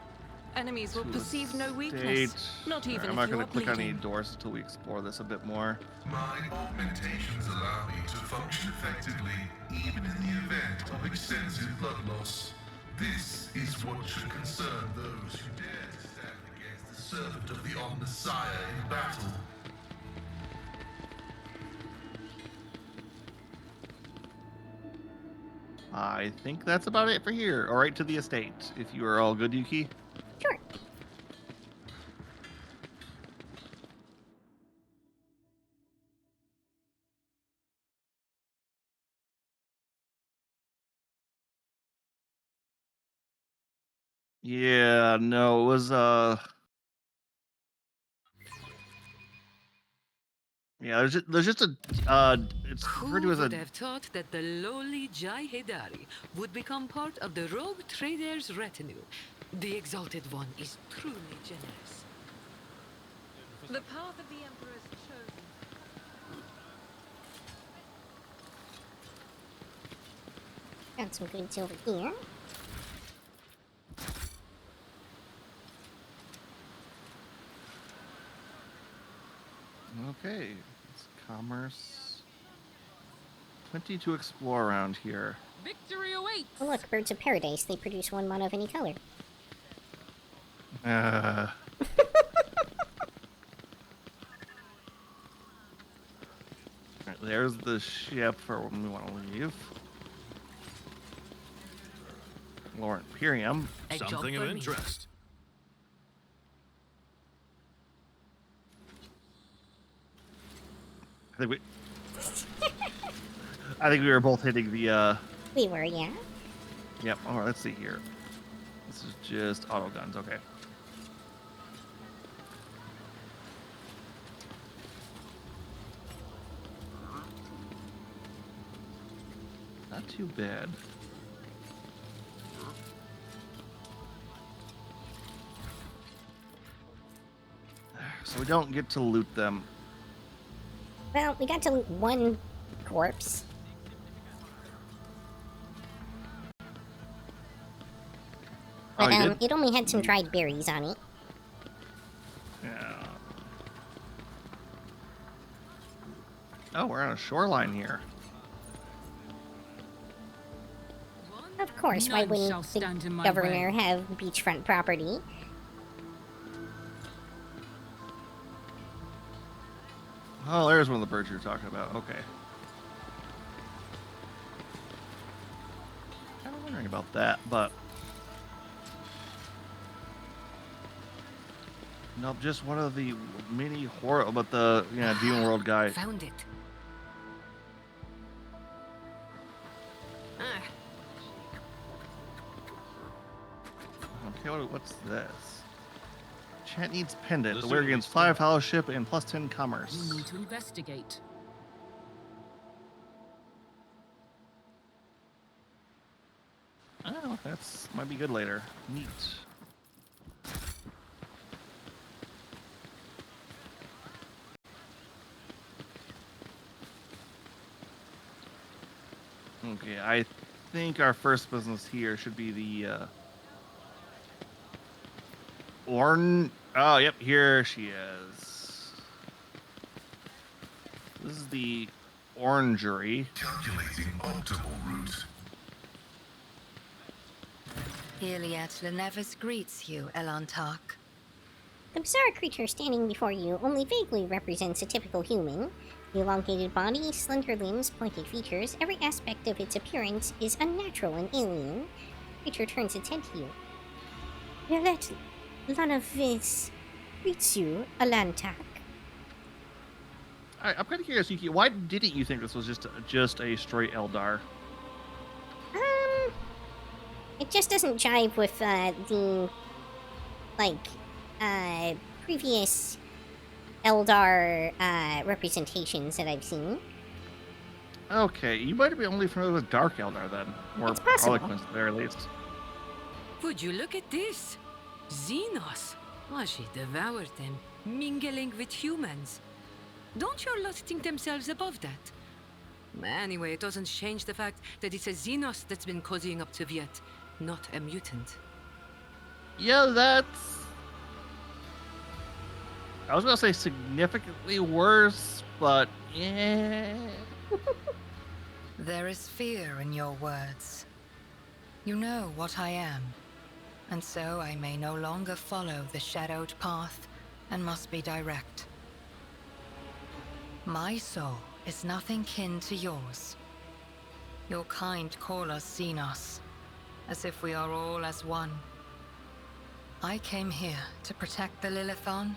Enemies will To perceive no estate. weakness, not even I'm if not you going are to click on any bleeding. doors until we explore this a bit more. My augmentations allow me to function effectively, even in the event of extensive blood loss. This is what should concern those who dare to stand against the servant of the Omnissiah in battle. I think that's about it for here. All right, to the estate. If you are all good, Yuki. Sure. Yeah, no, it was yeah, there's just a it's referred Who to as would a have thought that the lowly Jai Hedari would become part of the rogue trader's retinue? The Exalted One is truly generous. The path of the Emperor's chosen. Got some goods over here. okay. It's commerce. Plenty to explore around here. Victory awaits! Oh, look, birds of paradise. They produce one mono of any color. Right, there's the ship for when we want to leave. Lord Imperium. A job Something for of me. interest. I think we I think we were both hitting the We were, yeah. yep. All right, let's see here. This is just auto guns, okay. Not too bad. So we don't get to loot them. Well, we got to loot one corpse. Oh, But you did? it only had some dried berries on it. Yeah. Oh, we're on a shoreline here. Of course, why None shall wouldn't stand the in my governor way. have beachfront property? Oh, there's one of the birds you were talking about. Okay. Kind of wondering about that, but nope, just one of the mini horror, but the Demon World guy. Found it. Ah, Okay, what's this? Chat needs pendant. This The wear will be gains fun. 5 fellowship and plus 10 We commerce. need to investigate. Oh, that's might be good later. Neat. Okay, I think our first business here should be the Oh, yep, here she is. This is the orangery. Calculating optimal route. Iliad Lenevis greets you, Elantak. The bizarre creature standing before you only vaguely represents a typical human. The elongated body, slender limbs, pointed features, every aspect of its appearance is unnatural and alien. The creature turns its head to you. Violet Lanavis greets you, Alantak. I'm kind of curious, Yuki. Why didn't you think this was just a straight Eldar? It just doesn't jive with the previous Eldar representations that I've seen. Okay, you might be only familiar with Dark Eldar then, or It's possible. Harlequins at the very least. Would you look at this? Xenos. Oh, she devoured them, mingling with humans. Don't your lot think themselves above that? Anyway, it doesn't change the fact that it's a Xenos that's been cozying up to Viet, not a mutant. Yeah, that's... I was gonna say significantly worse, but yeah. There is fear in your words. You know what I am, and so I may no longer follow the shadowed path and must be direct. My soul is nothing kin to yours. Your kind call us Xenos, as if we are all as one. I came here to protect the Lilithon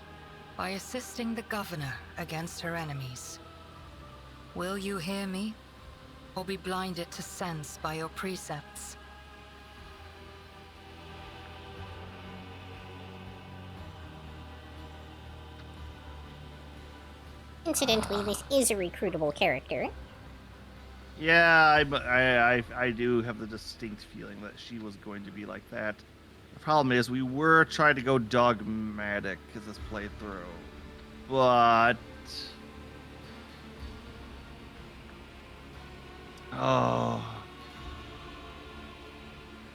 by assisting the governor against her enemies. Will you hear me, or be blinded to sense by your precepts? Incidentally, this is a recruitable character. Yeah, I do have the distinct feeling that she was going to be like that. The problem is we were trying to go dogmatic as this playthrough, but oh,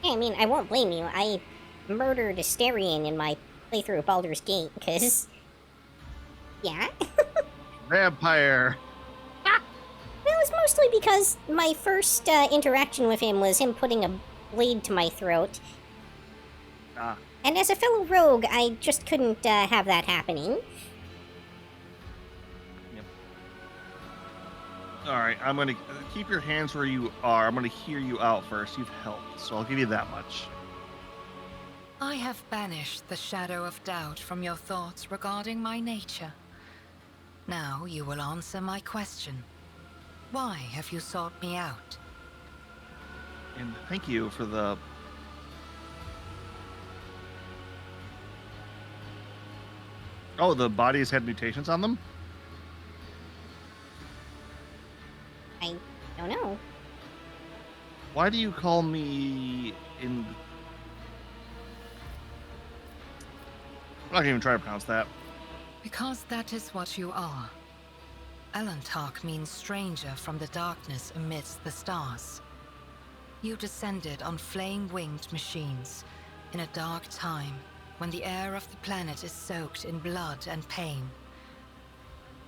Yeah, I mean, I won't blame you. I murdered Asterion in my playthrough of Baldur's Gate, because... Yeah? vampire. Well, it was mostly because my first interaction with him was him putting a blade to my throat. Ah, And as a fellow rogue, I just couldn't have that happening. yep. All right, I'm gonna keep your hands where you are. I'm gonna hear you out first. You've helped, so I'll give you that much. I have banished the shadow of doubt from your thoughts regarding my nature. Now you will answer my question. Why have you sought me out? And thank you for the... Oh, the bodies had mutations on them? I don't know. Why do you call me in... I'm not gonna even try to pronounce that. Because that is what you are. Elantark means stranger from the darkness amidst the stars. You descended on flame-winged machines in a dark time when the air of the planet is soaked in blood and pain.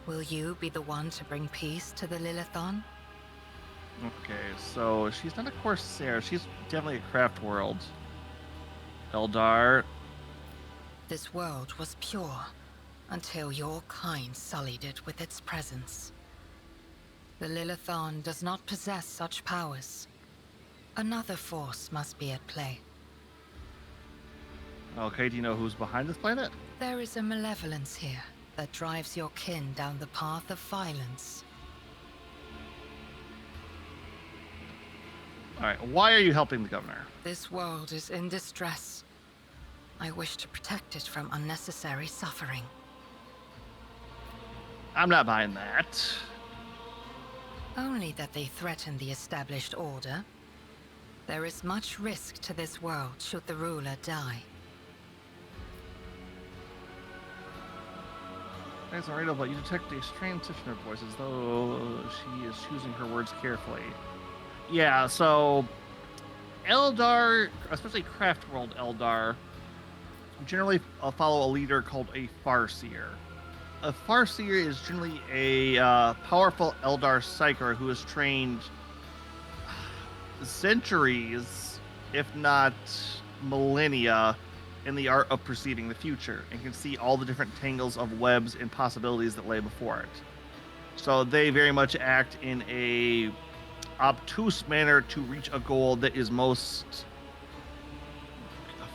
Will you be the one to bring peace to the Lilithon? Okay, so she's not a Corsair. She's definitely a craft world. Eldar. This world was pure until your kind sullied it with its presence. The Lilithon does not possess such powers. Another force must be at play. Okay, do you know who's behind this planet? There is a malevolence here that drives your kin down the path of violence. Alright, why are you helping the governor? This world is in distress. I wish to protect it from unnecessary suffering. I'm not buying that. Only that they threaten the established order. There is much risk to this world should the ruler die. As I read about, you detect a strange transition of voices, though she is choosing her words carefully. Yeah, so Eldar, especially craft world Eldar, generally follow a leader called a Farseer. A Farseer is generally a powerful Eldar psyker who has trained centuries, if not millennia, in the art of perceiving the future and can see all the different tangles of webs and possibilities that lay before it. So they very much act in a obtuse manner to reach a goal that is most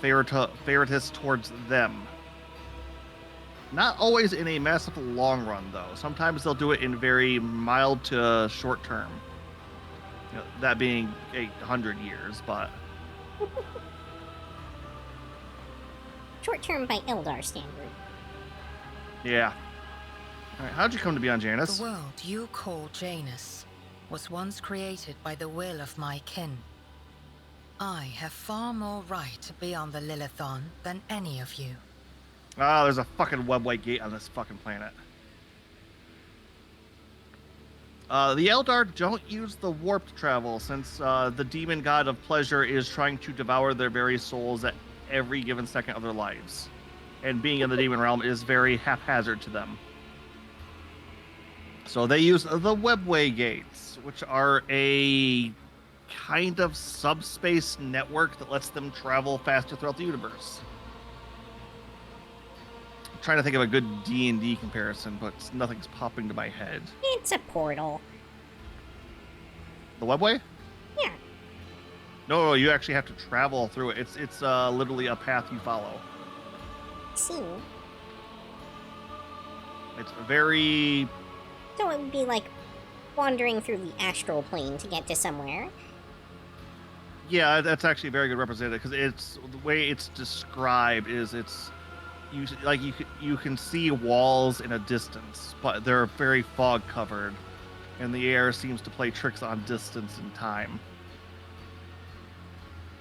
favoritous towards them. Not always in a massive long run, though. Sometimes they'll do it in very mild to short term. You know, that being 800 years, but... Short term by Eldar standard. Yeah. Alright, how'd you come to be on Janus? The world you call Janus was once created by the will of my kin. I have far more right to be on the Lilithon than any of you. Ah, there's a fucking webway gate on this fucking planet. The Eldar don't use the warp to travel, since the demon god of pleasure is trying to devour their very souls at every given second of their lives. And being in the demon realm is very haphazard to them. So they use the webway gates, which are a kind of subspace network that lets them travel faster throughout the universe. I'm trying to think of a good D&D comparison, but nothing's popping to my head. It's a portal. The webway? Yeah. No, you actually have to travel through it. It's literally a path you follow. See. It's very... So it would be like wandering through the astral plane to get to somewhere. Yeah, that's actually a very good representative, because it's the way it's described is you can see walls in a distance, but they're very fog covered, and the air seems to play tricks on distance and time.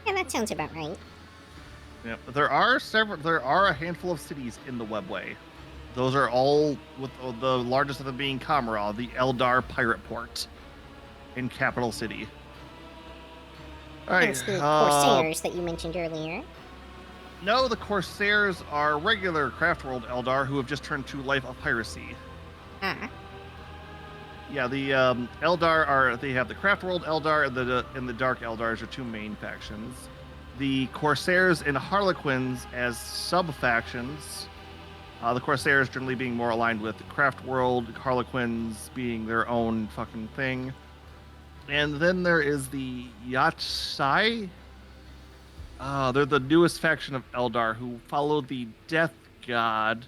Yeah, that sounds about right. Yeah, there are a handful of cities in the webway. Those are all, with the largest of them being Kamara, the Eldar pirate port in Capital City. All right, Hence the Corsairs that you mentioned earlier. No, the Corsairs are regular Craftworld Eldar who have just turned to life of piracy. Ah. Yeah, the Eldar they have the Craftworld Eldar and the Dark Eldars are two main factions. The Corsairs and Harlequins as sub-factions. The Corsairs generally being more aligned with the Craftworld, Harlequins being their own fucking thing. And then there is the Yatsai. They're the newest faction of Eldar who follow the Death God,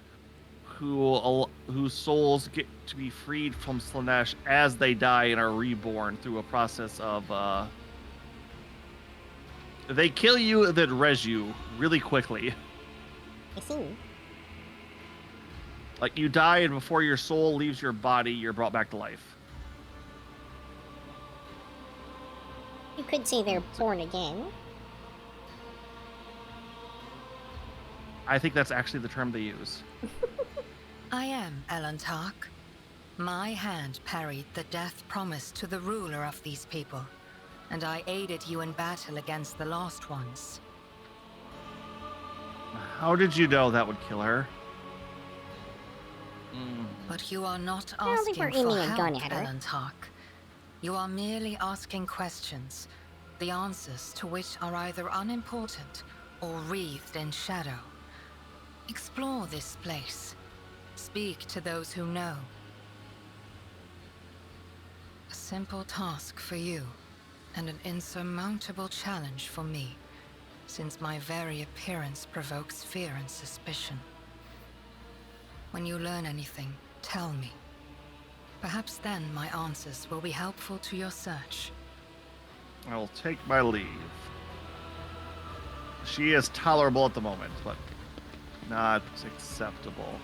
whose souls get to be freed from Slaanesh as they die and are reborn through a process of... They kill you, then res you really quickly. I see. Like, you die, and before your soul leaves your body, you're brought back to life. You could say they're born again. I think that's actually the term they use. I am Elantark. My hand parried the death promised to the ruler of these people, and I aided you in battle against the Lost Ones. How did you know that would kill her? But you are not Well, they asking were for aiming a help, gun at her. Elantark. You are merely asking questions, the answers to which are either unimportant or wreathed in shadow. Explore this place. Speak to those who know. A simple task for you, and an insurmountable challenge for me, since my very appearance provokes fear and suspicion. When you learn anything, tell me. Perhaps then my answers will be helpful to your search. I will take my leave. She is tolerable at the moment, but not acceptable.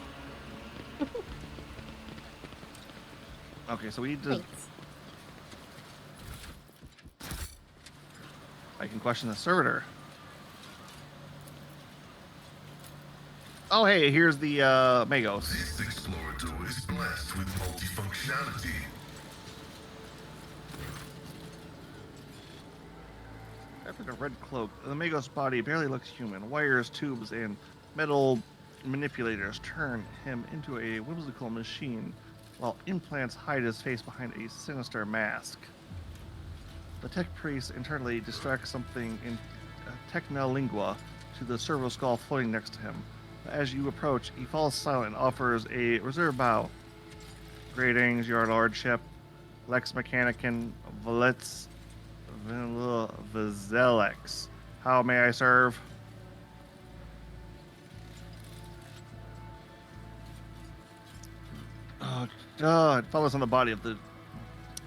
Okay, so we need to... Thanks. I can question the servitor. Oh, hey, here's the Magos. This explorator is blessed with multifunctionality. After the red cloak, the Magos body barely looks human. Wires, tubes, and metal manipulators turn him into a whimsical machine, while implants hide his face behind a sinister mask. The tech priest internally distracts something in technolingua to the servo skull floating next to him. As you approach, he falls silent and offers a reserved bow. Greetings, your lordship. Lex Mechanican Velitz Vizelex. How may I serve? Oh, God. Follows on the body of the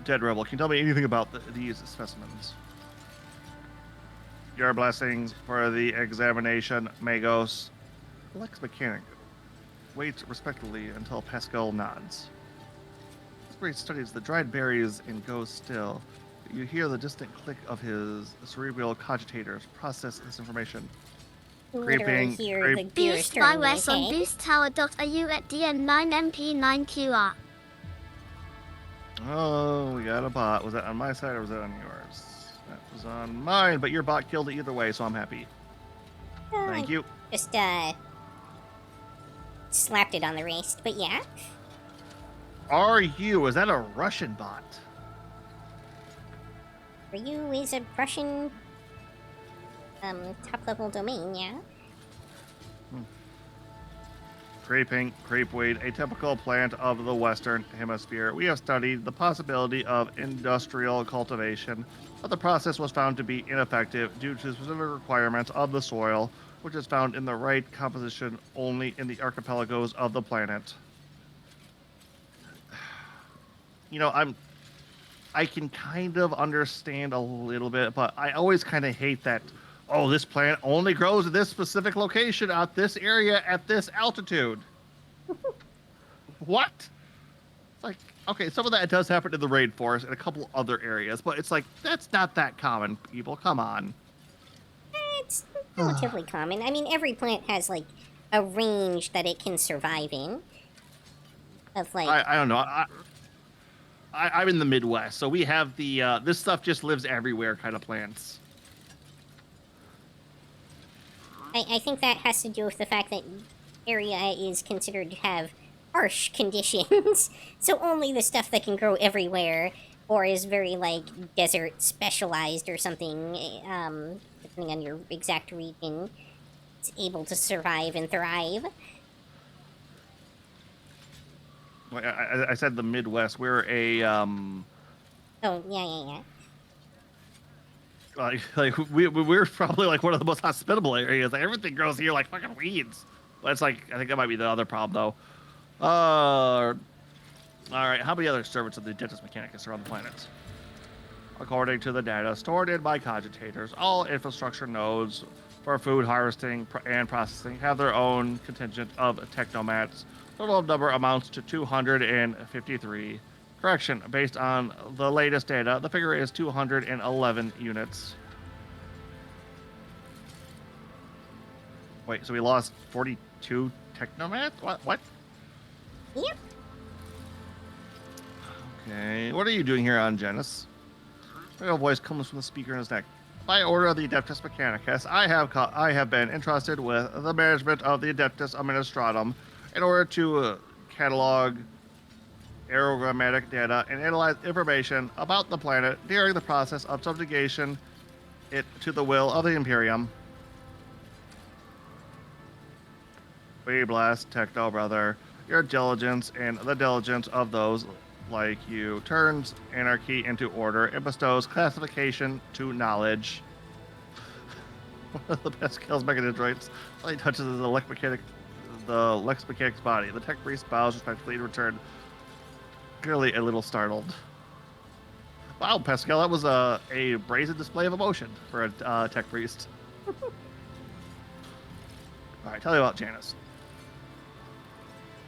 dead rebel. Can you tell me anything about these specimens? Your blessings for the examination, Magos. Lex Mechanic waits respectfully until Pascal nods. This priest studies the dried berries and goes still. You hear the distant click of his cerebral cogitators process this information. Literally Creeping, hear the creep- gears Boost turning, Bywest on okay? boosttower.au at DM9MP9QR. Oh, we got a bot. Was that on my side or was that on yours? That was on mine, but your bot killed it either way, so I'm happy. Thank you. Just, slapped it on the wrist, but yeah. Are you? Is that a Russian bot? For you is a Russian, top-level domain, yeah? Creeping, creepweed, a typical plant of the Western Hemisphere. We have studied the possibility of industrial cultivation, but the process was found to be ineffective due to specific requirements of the soil, which is found in the right composition only in the archipelagos of the planet. You know, I can kind of understand a little bit, but I always kind of hate that, oh, this plant only grows at this specific location, at this area, at this altitude. What? It's like, okay, some of that does happen in the rainforest and a couple other areas, but it's like, that's not that common, people. Come on. It's relatively common. I mean, every plant has, like, a range that it can survive in. Of, like... I don't know. I'm in the Midwest, so we have the, this stuff just lives everywhere kind of plants. I think that has to do with the fact that area is considered to have harsh conditions. So only the stuff that can grow everywhere, or is very, like, desert specialized or something, depending on your exact region, is able to survive and thrive. Like I said, the Midwest. We're a Oh, yeah. like we're probably like one of the most hospitable areas. Like, everything grows here like fucking weeds. But it's like, I think that might be the other problem though. All right. How many other servants of the Dentus Mechanicus are on the planet? According to the data stored in my cogitators, all infrastructure nodes for food harvesting and processing have their own contingent of technomats. Total number amounts to 253. Correction, based on the latest data, the figure is 211 units. Wait, so we lost 42 technomats? What? Yep. Okay, what are you doing here on Genis? A voice comes from the speaker in his neck. By order of the Adeptus Mechanicus, I have been entrusted with the management of the Adeptus Administratum in order to catalog aerogrammatic data and analyze information about the planet during the process of subjugation it to the will of the Imperium. We bless Techno Brother. Your diligence and the diligence of those like you turns anarchy into order and bestows classification to knowledge. One of the best kills mechanidroids. He touches the Lex Mechanic's body. The tech priest bows respectfully in return, clearly a little startled. Wow, Pascal, that was a brazen display of emotion for a tech priest. Alright, tell you about Janus.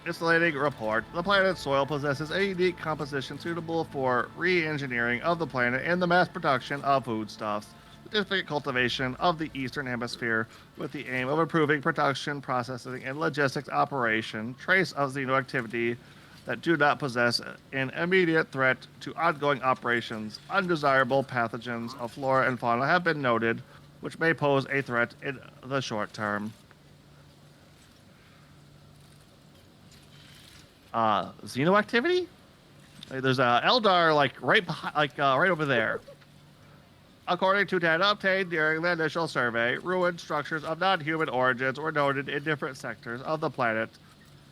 Insulating report. The planet's soil possesses a unique composition suitable for re-engineering of the planet and the mass production of foodstuffs. Scientific cultivation of the Eastern Hemisphere with the aim of improving production, processing, and logistics operation. Trace of xenoactivity that do not possess an immediate threat to ongoing operations. Undesirable pathogens of flora and fauna have been noted, which may pose a threat in the short term. Xenoactivity? There's a Eldar right behind, right over there. According to data obtained during the initial survey, ruined structures of non-human origins were noted in different sectors of the planet,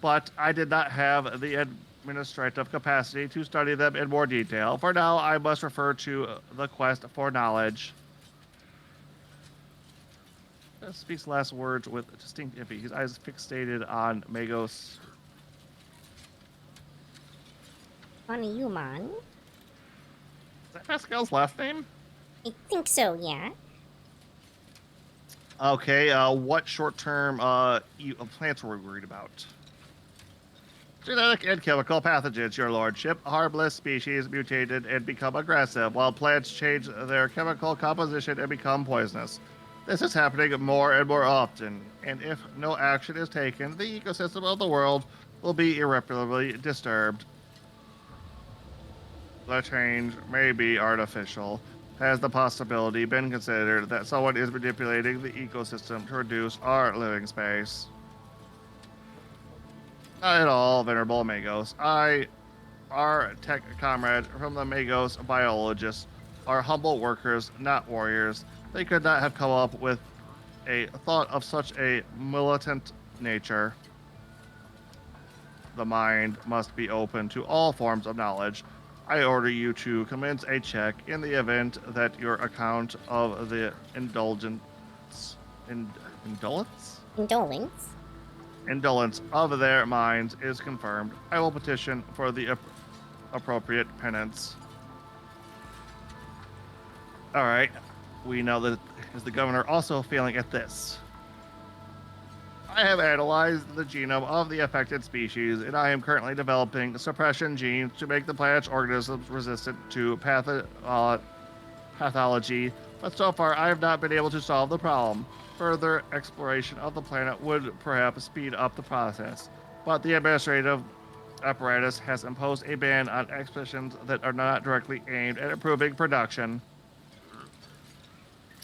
but I did not have the administrative capacity to study them in more detail. For now, I must refer to the quest for knowledge. Speaks last words with distinct emphasis. His eyes fixated on Magos. On a human? Is that Pascal's last name? I think so, yeah. Okay, what short-term plants were we worried about? Genetic and chemical pathogens, your lordship. Harmless species mutated and become aggressive, while plants change their chemical composition and become poisonous. This is happening more and more often, and if no action is taken, the ecosystem of the world will be irreparably disturbed. The change may be artificial. Has the possibility been considered that someone is manipulating the ecosystem to reduce our living space? Not at all, Venerable Magos. Our tech comrade from the Magos biologists, are humble workers, not warriors. They could not have come up with a thought of such a militant nature. The mind must be open to all forms of knowledge. I order you to commence a check in the event that your account of the indulgence of their minds is confirmed. I will petition for the appropriate penance. All right. We know that is the governor also failing at this. I have analyzed the genome of the affected species, and I am currently developing suppression genes to make the planet's organisms resistant to pathology, but so far I have not been able to solve the problem. Further exploration of the planet would perhaps speed up the process, but the administrative apparatus has imposed a ban on expeditions that are not directly aimed at improving production.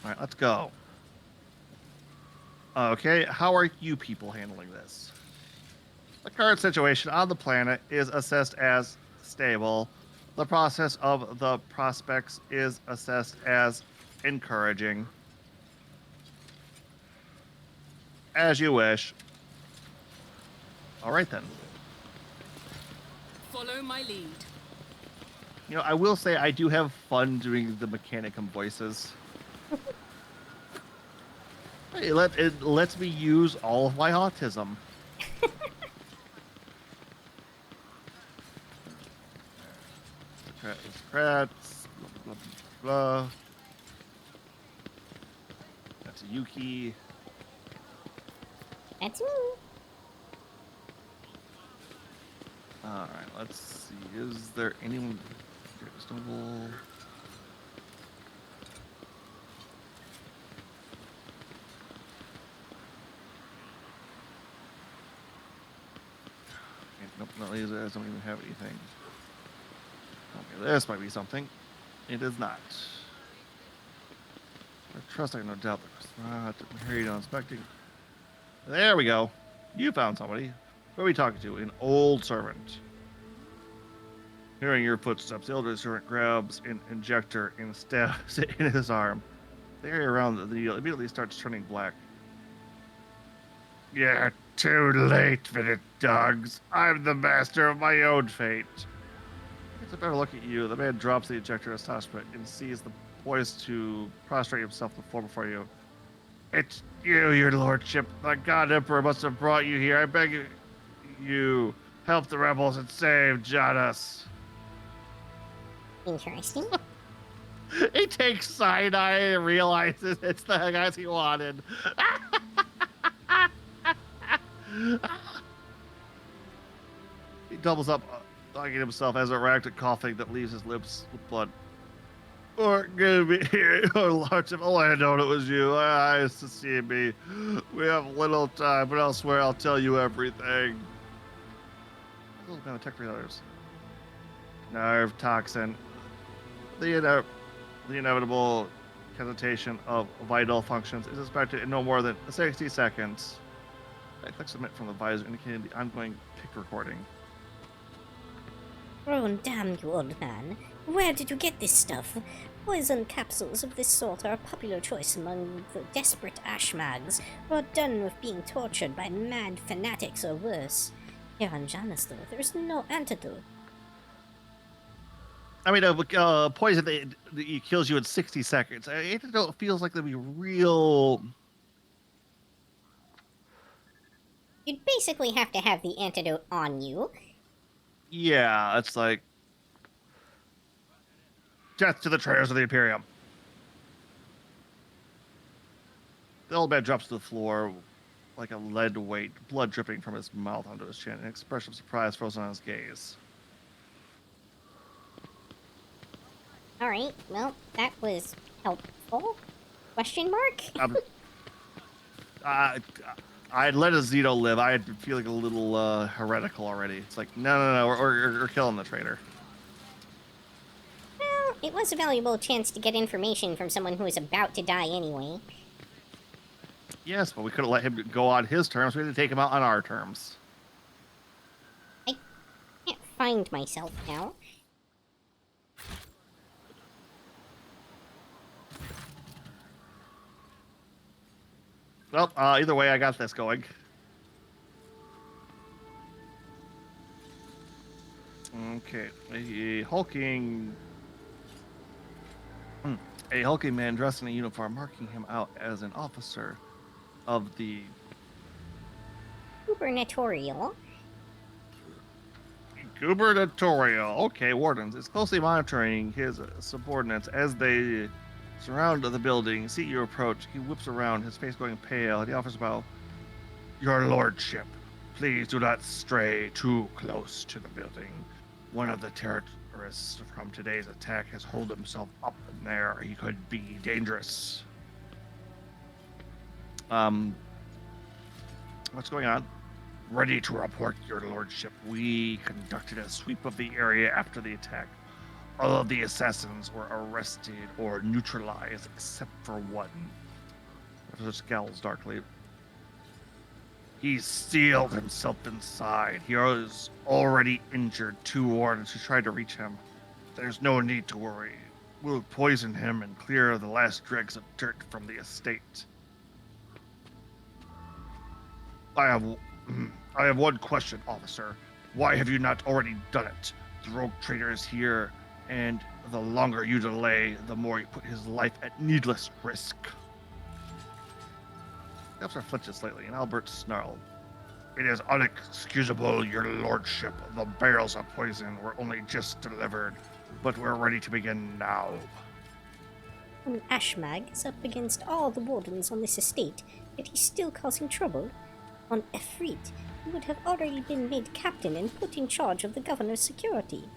All right, let's go. Okay, how are you people handling this? The current situation on the planet is assessed as stable. The process of the prospects is assessed as encouraging. As you wish. All right, then. Follow my lead. You know, I will say I do have fun doing the Mechanicum voices. Hey, it lets me use all of my autism. Crats, blah, blah, blah. That's a Yuki. That's me. Alright, let's see. Is there anyone... Reasonable... Nope, not lasers. I don't even have anything. Okay, this might be something. It is not. I trust I have no doubt there. Hurried on inspecting. There we go. You found somebody. Who are we talking to? An old servant. Hearing your footsteps, the elder servant grabs an injector and stabs it in his arm. The area around the needle immediately starts turning black. You're too late for the dogs. I'm the master of my own fate. It's a better look at you. The man drops the injector astonishment and sees the poised to prostrate himself on the floor before you. It's you, your lordship. The god emperor must have brought you here. I beg you, help the rebels and save Janus. Interesting. He takes cyanide and realizes it's the guys he wanted. He doubles up, hugging himself as a reacted coughing that leaves his lips with blood. Forgive me, your lordship. Oh, I had known it was you. I used to see me. We have little time, but I'll swear I'll tell you everything. Those kind of tech others. Nerve toxin. The inevitable hesitation of vital functions is expected in no more than 60 seconds. I click submit from the visor indicating the ongoing pick recording. Oh, damn you, old man. Where did you get this stuff? Poison capsules of this sort are a popular choice among the desperate ashmags who are done with being tortured by mad fanatics or worse. Here on Janus, though, there is no antidote. I mean, poison that kills you in 60 seconds. It feels like there'd be real... You'd basically have to have the antidote on you. Yeah, it's like... Death to the traitors of the Imperium. The old man drops to the floor, like a lead weight, blood dripping from his mouth onto his chin, an expression of surprise frozen on his gaze. Alright, well, that was helpful. Question mark? I'd let a Zito live. I'd feel like a little heretical already. It's like, no, we're killing the traitor. Well, it was a valuable chance to get information from someone who was about to die anyway. Yes, but we could have let him go on his terms. We had to take him out on our terms. I can't find myself now. Well, either way, I got this going. Okay, a hulking man dressed in a uniform, marking him out as an officer of the Gubernatorial. Okay, wardens is closely monitoring his subordinates as they surround the building. See you approach. He whips around, his face going pale. He offers about, "Your lordship, please do not stray too close to the building. One of the terrorists from today's attack has holed himself up in there. He could be dangerous." What's going on? "Ready to report, your lordship. We conducted a sweep of the area after the attack. All of the assassins were arrested or neutralized except for one." Officer scowls darkly. "He sealed himself inside. He was already injured 2 wardens who tried to reach him. There's no need to worry. We'll poison him and clear the last dregs of dirt from the estate." I have one question, officer. Why have you not already done it? The rogue traitor is here, and the longer you delay, the more you put his life at needless risk. The officer flinches slightly, and Albert snarled. "It is unexcusable, your lordship. The barrels of poison were only just delivered, but we're ready to begin now." When Ashmag is up against all the wardens on this estate, yet he's still causing trouble. On Efreet, he would have already been made captain and put in charge of the governor's security.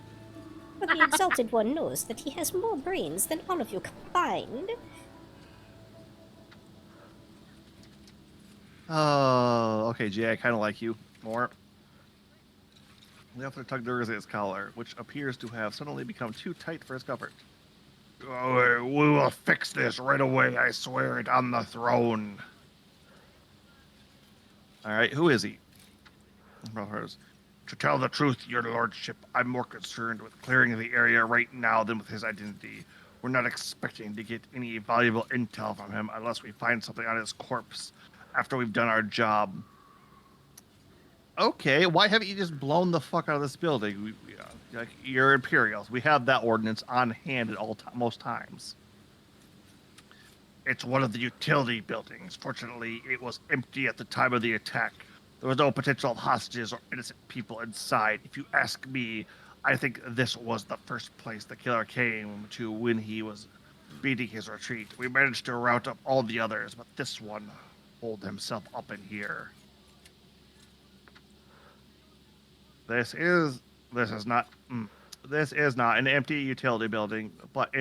But the Exalted One knows that he has more brains than all of you combined. Oh, okay, Jay, I kind of like you more. The officer tugged at his collar, which appears to have suddenly become too tight for his comfort. "Oh, we will fix this right away, I swear it on the throne." All right, who is he? "To tell the truth, your lordship, I'm more concerned with clearing the area right now than with his identity. We're not expecting to get any valuable intel from him unless we find something on his corpse after we've done our job." Okay, why haven't you just blown the fuck out of this building? Like, you're Imperials. We have that ordinance on hand at most times. "It's one of the utility buildings. Fortunately, it was empty at the time of the attack. There was no potential hostages or innocent people inside. If you ask me, I think this was the first place the killer came to when he was beating his retreat. We managed to rout up all the others, but this one holed himself up in here." This is not an empty utility building, but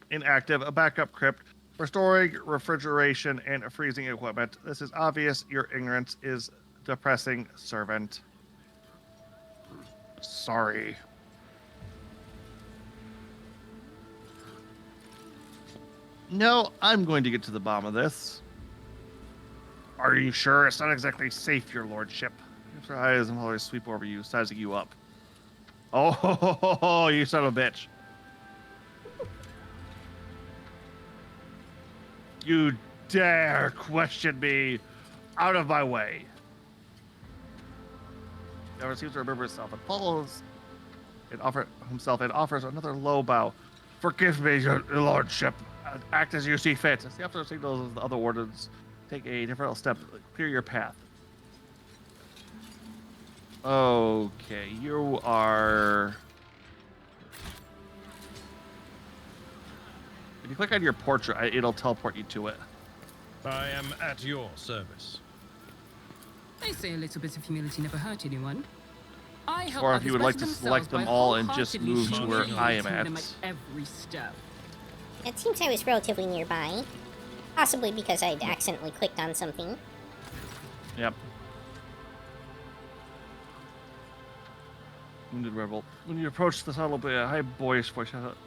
inactive, a backup crypt, restoring refrigeration and freezing equipment. This is obvious. Your ignorance is depressing, servant. Sorry. No, I'm going to get to the bottom of this. "Are you sure? It's not exactly safe, your lordship." Her eyes and always sweep over you, sizing you up. Oh, you son of a bitch. "You dare question me? Out of my way." Never seems to remember itself and follows and offers another low bow. "Forgive me, your lordship. Act as you see fit." As the officer signals the other wardens take a different step, clear your path. Okay, you are... If you click on your portrait, it'll teleport you to it. I am at your service. They say a little bit of humility never hurt anyone. I help Or if others you would like to better select themselves them by all and just wholeheartedly move to where I am humiliating them at. every step. It seems I was relatively nearby. Possibly because I'd accidentally clicked on something. Yep. Wounded rebel. When you approach the tunnel, by a high boyish voice shouts out,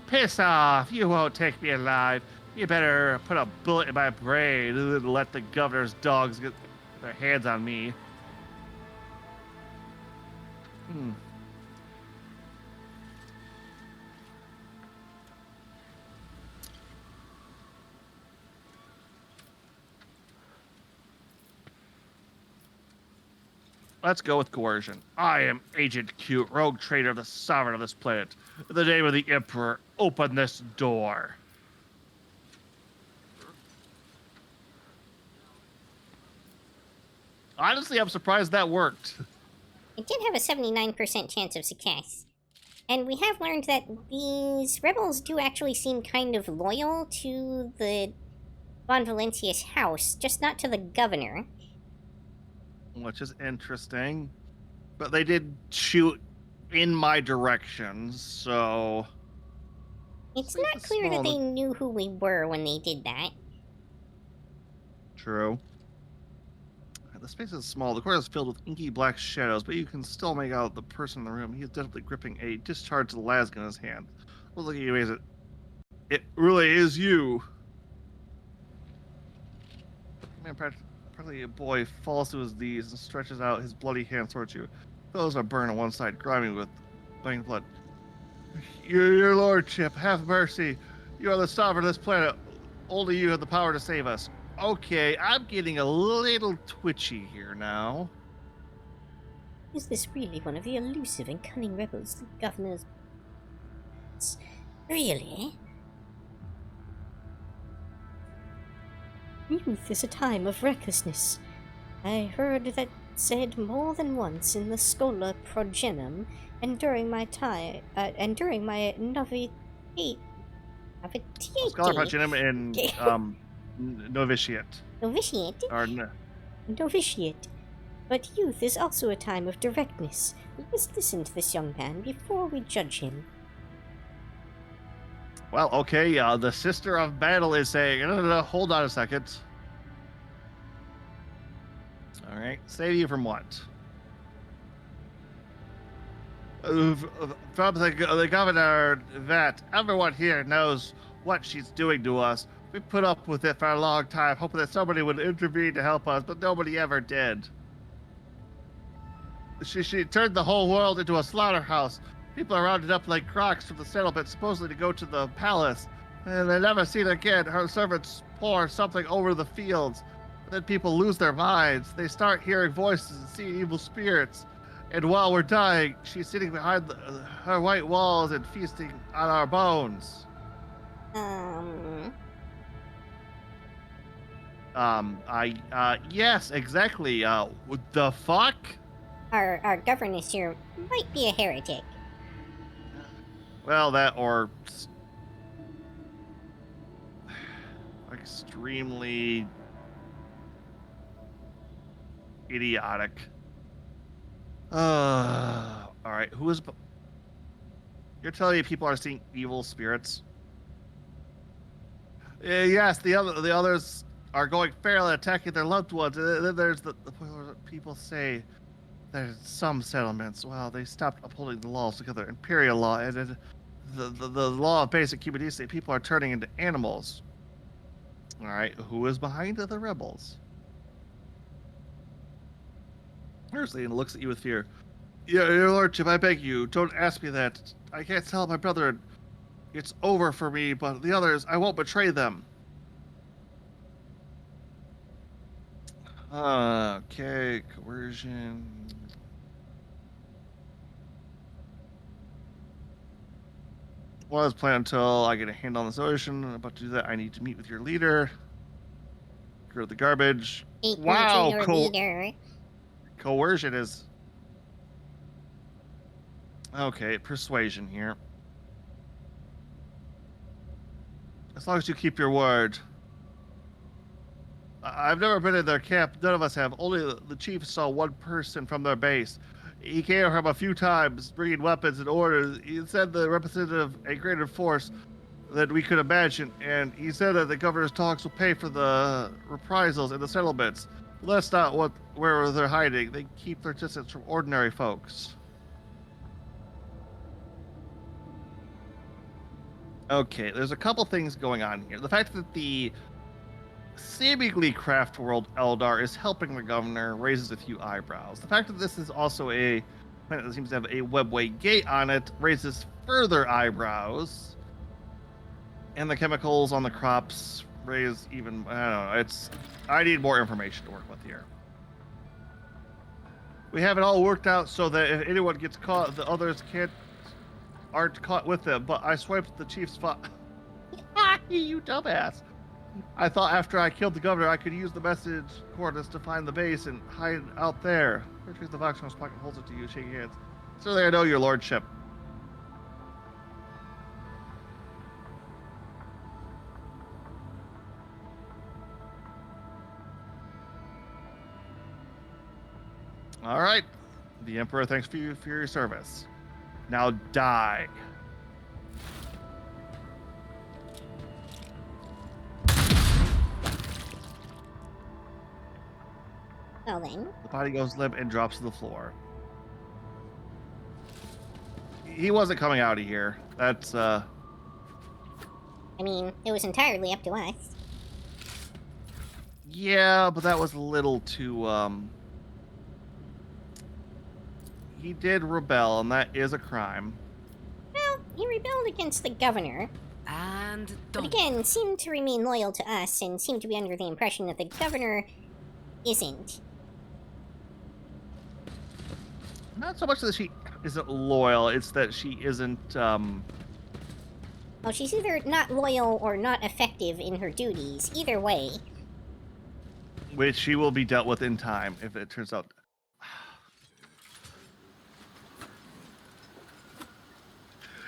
"Piss off! You won't take me alive. You better put a bullet in my brain and let the governor's dogs get their hands on me." Let's go with coercion. I am Agent Q, rogue trader of the sovereign of this planet. In the name of the Emperor, open this door. Honestly, I'm surprised that worked. It did have a 79% chance of success. And we have learned that these rebels do actually seem kind of loyal to the Von Valencius house, just not to the governor. Which is interesting. But they did shoot in my direction, so... It's not clear that they knew who we were when they did that. True. The space is small. The corridor is filled with inky black shadows, but you can still make out the person in the room. He is definitely gripping a discharged lasgun in his hand. Well, look at you, is it really is you. Man, practically a boy falls to his knees and stretches out his bloody hand towards you. Those are burned on one side, grimy with burning blood. Your lordship, have mercy. You are the sovereign of this planet. Only you have the power to save us. Okay, I'm getting a little twitchy here now. Is this really one of the elusive and cunning rebels the governor's... Really? Youth is a time of recklessness. I heard that said more than once in the Schola Progenum, and during my time, novitiate. Scholar Progenum in novitiate. Novitiate? Or no. Novitiate. But youth is also a time of directness. We must listen to this young man before we judge him. Well, okay, the Sister of Battle is saying... No, hold on a second. Alright, save you from what? From the governor, that everyone here knows what she's doing to us. We put up with it for a long time, hoping that somebody would intervene to help us, but nobody ever did. She turned the whole world into a slaughterhouse. People are rounded up like crocs from the settlement, supposedly to go to the palace, and they're never seen again. Her servants pour something over the fields. Then people lose their minds. They start hearing voices and seeing evil spirits. And while we're dying, she's sitting behind her white walls and feasting on our bones. Yes, exactly. What the fuck? Our governess here might be a heretic. Well, that or extremely idiotic. All right. Who is? You're telling me people are seeing evil spirits? Yes, the others are going feral and attacking their loved ones. And then there's the people say there's some settlements. Well, they stopped upholding the laws together, imperial law, and the law of basic human decency. People are turning into animals. All right, who is behind the rebels? Mercy and looks at you with fear. Your lordship, I beg you, don't ask me that. I can't tell my brother. It's over for me, but the others, I won't betray them. Okay, coercion. Well, let's plan until I get a hand on this ocean. I'm about to do that. I need to meet with your leader. Get rid of the garbage. Wow, coercion is... Okay, persuasion here. As long as you keep your word. I've never been in their camp. None of us have. Only the chief saw one person from their base. He came from a few times, bringing weapons and orders. He said the representative a greater force than we could imagine, and he said that the governor's talks will pay for the reprisals in the settlements. Well, that's not where they're hiding. They keep their distance from ordinary folks. Okay, there's a couple things going on here. The fact that the seemingly craft world Eldar is helping the governor raises a few eyebrows. The fact that this is also a planet that seems to have a webway gate on it raises further eyebrows. And the chemicals on the crops raise even, I don't know, I need more information to work with here. We have it all worked out so that if anyone gets caught, the others aren't caught with them, but I swiped the chief's spot. You dumbass. I thought after I killed the governor, I could use the message coordinates to find the base and hide out there. Retrieves the box from his pocket and holds it to you, shaking hands. Certainly I know, your lordship. All right. The Emperor thanks you for your service. Now die. Well then. The body goes limp and drops to the floor. He wasn't coming out of here. That's, I mean, it was entirely up to us. Yeah, but that was a little too, He did rebel, and that is a crime. Well, he rebelled against the governor. And But done. again, seemed to remain loyal to us and seemed to be under the impression that the governor isn't. Not so much that she isn't loyal, it's that she isn't, Well, she's either not loyal or not effective in her duties. Either way. which she will be dealt with in time if it turns out.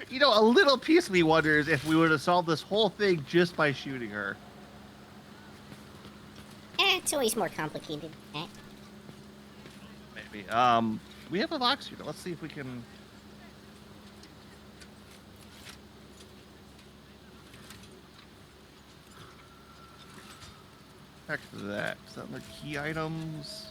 You know, a little piece of me wonders if we would have solved this whole thing just by shooting her. It's always more complicated than that. Maybe. We have a Vox unit. Let's see if we can. Heck that. Is that under key items?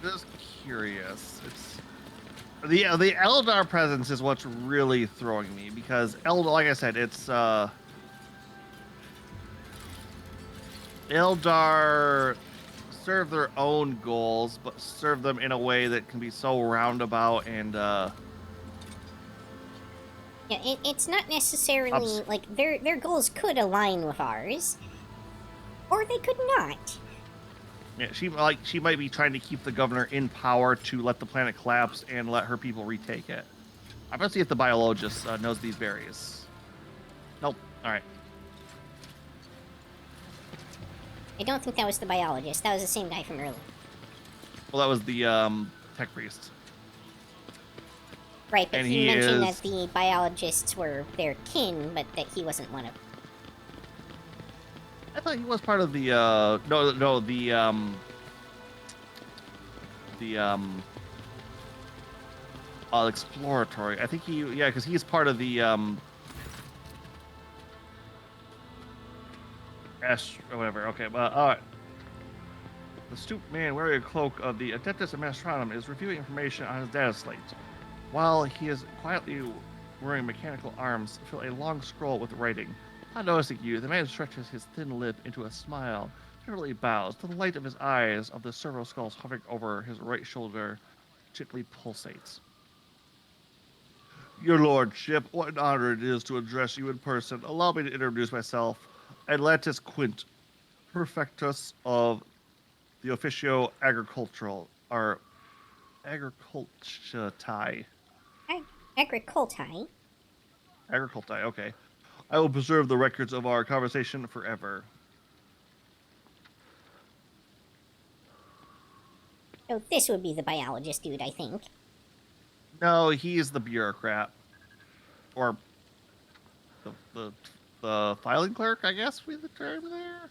I'm just curious. It's the Eldar presence is what's really throwing me, because like I said, it's Eldar serve their own goals, but serve them in a way that can be so roundabout and Yeah, it's not necessarily like their goals could align with ours, or they could not. yeah, she might be trying to keep the governor in power to let the planet collapse and let her people retake it. I'm gonna see if the biologist knows these berries. Nope. All right. I don't think that was the biologist. That was the same guy from earlier. Well, that was the tech priest. Right, but And he he mentioned is- that the biologists were their kin, but that he wasn't one of them. I thought he was part of the exploratory. I think because he's part of the or whatever. Okay, but all right. The stooped man wearing a cloak of the Adeptus Administratum is reviewing information on his data slate, while he is quietly wearing mechanical arms fill a long scroll with writing. Not noticing you, the man stretches his thin lip into a smile, generally bows. To the light of his eyes of the servo skulls hovering over his right shoulder gently pulsates. Your lordship, what an honor it is to address you in person. Allow me to introduce myself. Atlantis Quint, Perfectus of the Officio Agricultural, or Agricultae. Agriculti? Agricultae, okay. I will preserve the records of our conversation forever. So this would be the biologist dude, I think. No, he's the bureaucrat, or the filing clerk, I guess would be the term there.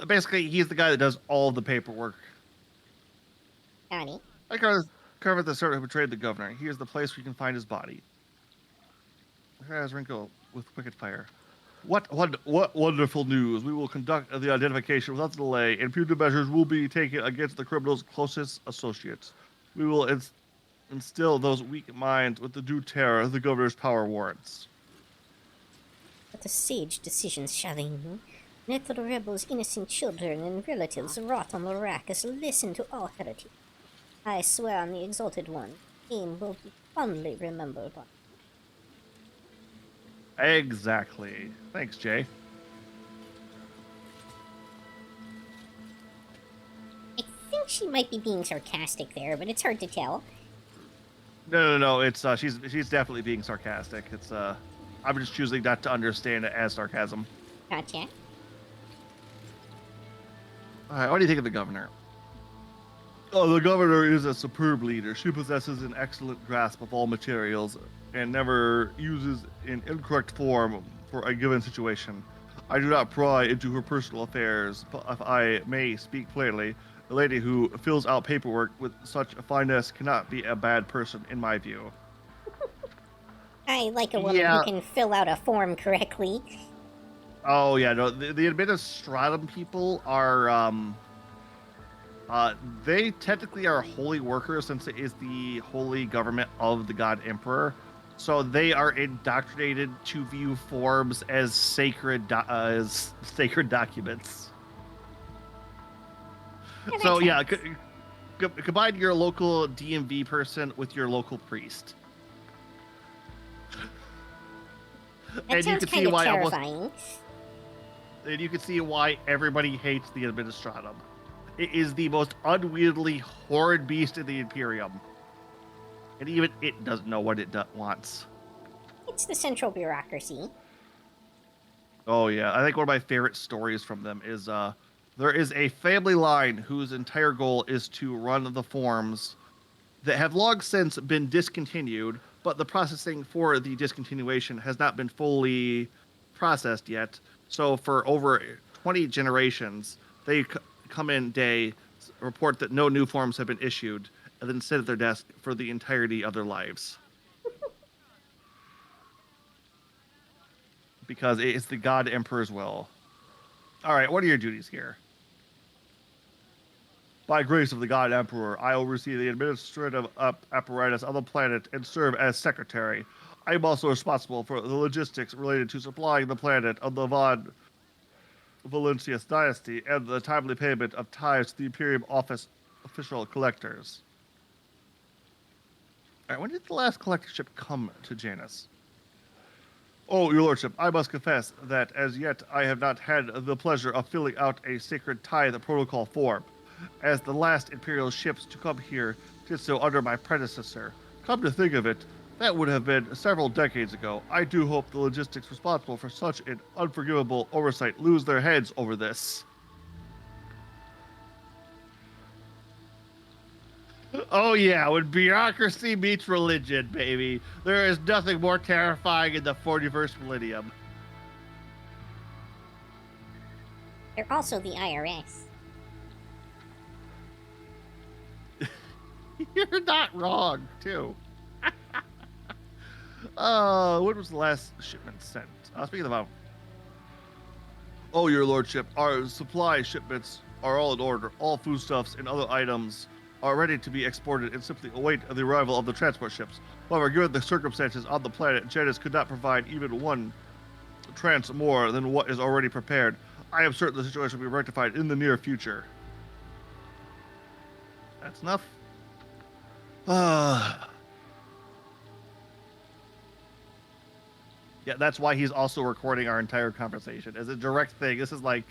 Basically, he's the guy that does all the paperwork. Got it. I covered the servant who betrayed the governor. Here's the place where you can find his body. Has wrinkle with wicked fire. What wonderful news! We will conduct the identification without delay, and punitive measures will be taken against the criminal's closest associates. We will instill those weak minds with the due terror the governor's power warrants. What a sage decision, Shalim. Let the rebels' innocent children and relatives rot on the rack as listen to all heresy. I swear on the Exalted One, name will be fondly remembered. Exactly. Thanks, Jay. I think she might be being sarcastic there, but it's hard to tell. No. It's she's definitely being sarcastic. It's I'm just choosing not to understand it as sarcasm. Gotcha. All right, what do you think of the governor? Oh, the governor is a superb leader. She possesses an excellent grasp of all materials and never uses an incorrect form for a given situation. I do not pry into her personal affairs, but if I may speak plainly, the lady who fills out paperwork with such finesse cannot be a bad person, in my view. I like a woman who can fill out a form correctly. Oh, yeah, no, the administratum people are, they technically are holy workers since it is the holy government of the God Emperor. So they are indoctrinated to view forms as sacred documents. So yeah, combine your local DMV person with your local priest. That sounds kind of terrifying. And you can see why everybody hates the Administratum. It is the most unwieldy, horrid beast in the Imperium. And even it doesn't know what it wants. It's the central bureaucracy. Oh yeah, I think one of my favorite stories from them is there is a family line whose entire goal is to run the forms that have long since been discontinued, but the processing for the discontinuation has not been fully processed yet. So for over 20 generations, they come in day, report that no new forms have been issued, and then sit at their desk for the entirety of their lives. Because it's the God Emperor's will. All right, what are your duties here? By grace of the God Emperor, I oversee the administrative apparatus of the planet and serve as secretary. I am also responsible for the logistics related to supplying the planet of the Von Valentius dynasty and the timely payment of tithes to the Imperium office official collectors. All right, when did the last collector ship come to Janus? Oh, your lordship, I must confess that as yet I have not had the pleasure of filling out a sacred tithe protocol form, as the last Imperial ships to come here did so under my predecessor. Come to think of it, that would have been several decades ago. I do hope the logistics responsible for such an unforgivable oversight lose their heads over this. Oh yeah, when bureaucracy meets religion, baby. There is nothing more terrifying in the 41st millennium. They're also the IRS. You're not wrong, too. When was the last shipment sent? Speaking about... Oh, your lordship, our supply shipments are all in order. All foodstuffs and other items are ready to be exported and simply await the arrival of the transport ships. However, given the circumstances on the planet, Janus could not provide even one trans more than what is already prepared. I am certain the situation will be rectified in the near future. That's enough. Yeah, that's why he's also recording our entire conversation as a direct thing. This is like,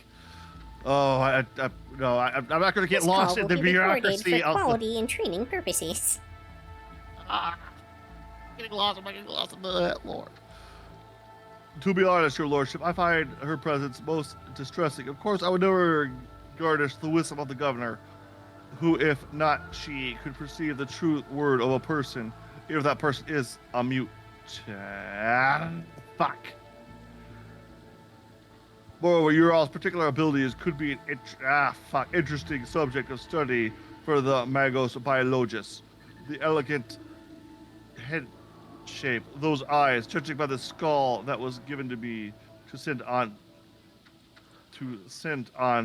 I'm not going to get lost in the bureaucracy for quality and training purposes. I'm getting lost in that, Lord. To be honest, your lordship, I find her presence most distressing. Of course, I would never garnish the wisdom of the governor, who, if not she, could perceive the true word of a person even if that person is a mute. Fuck. Moreover, your all's particular abilities could be an interesting subject of study for the Magos Biologists. The elegant head shape, those eyes, judging by the skull that was given to me to send on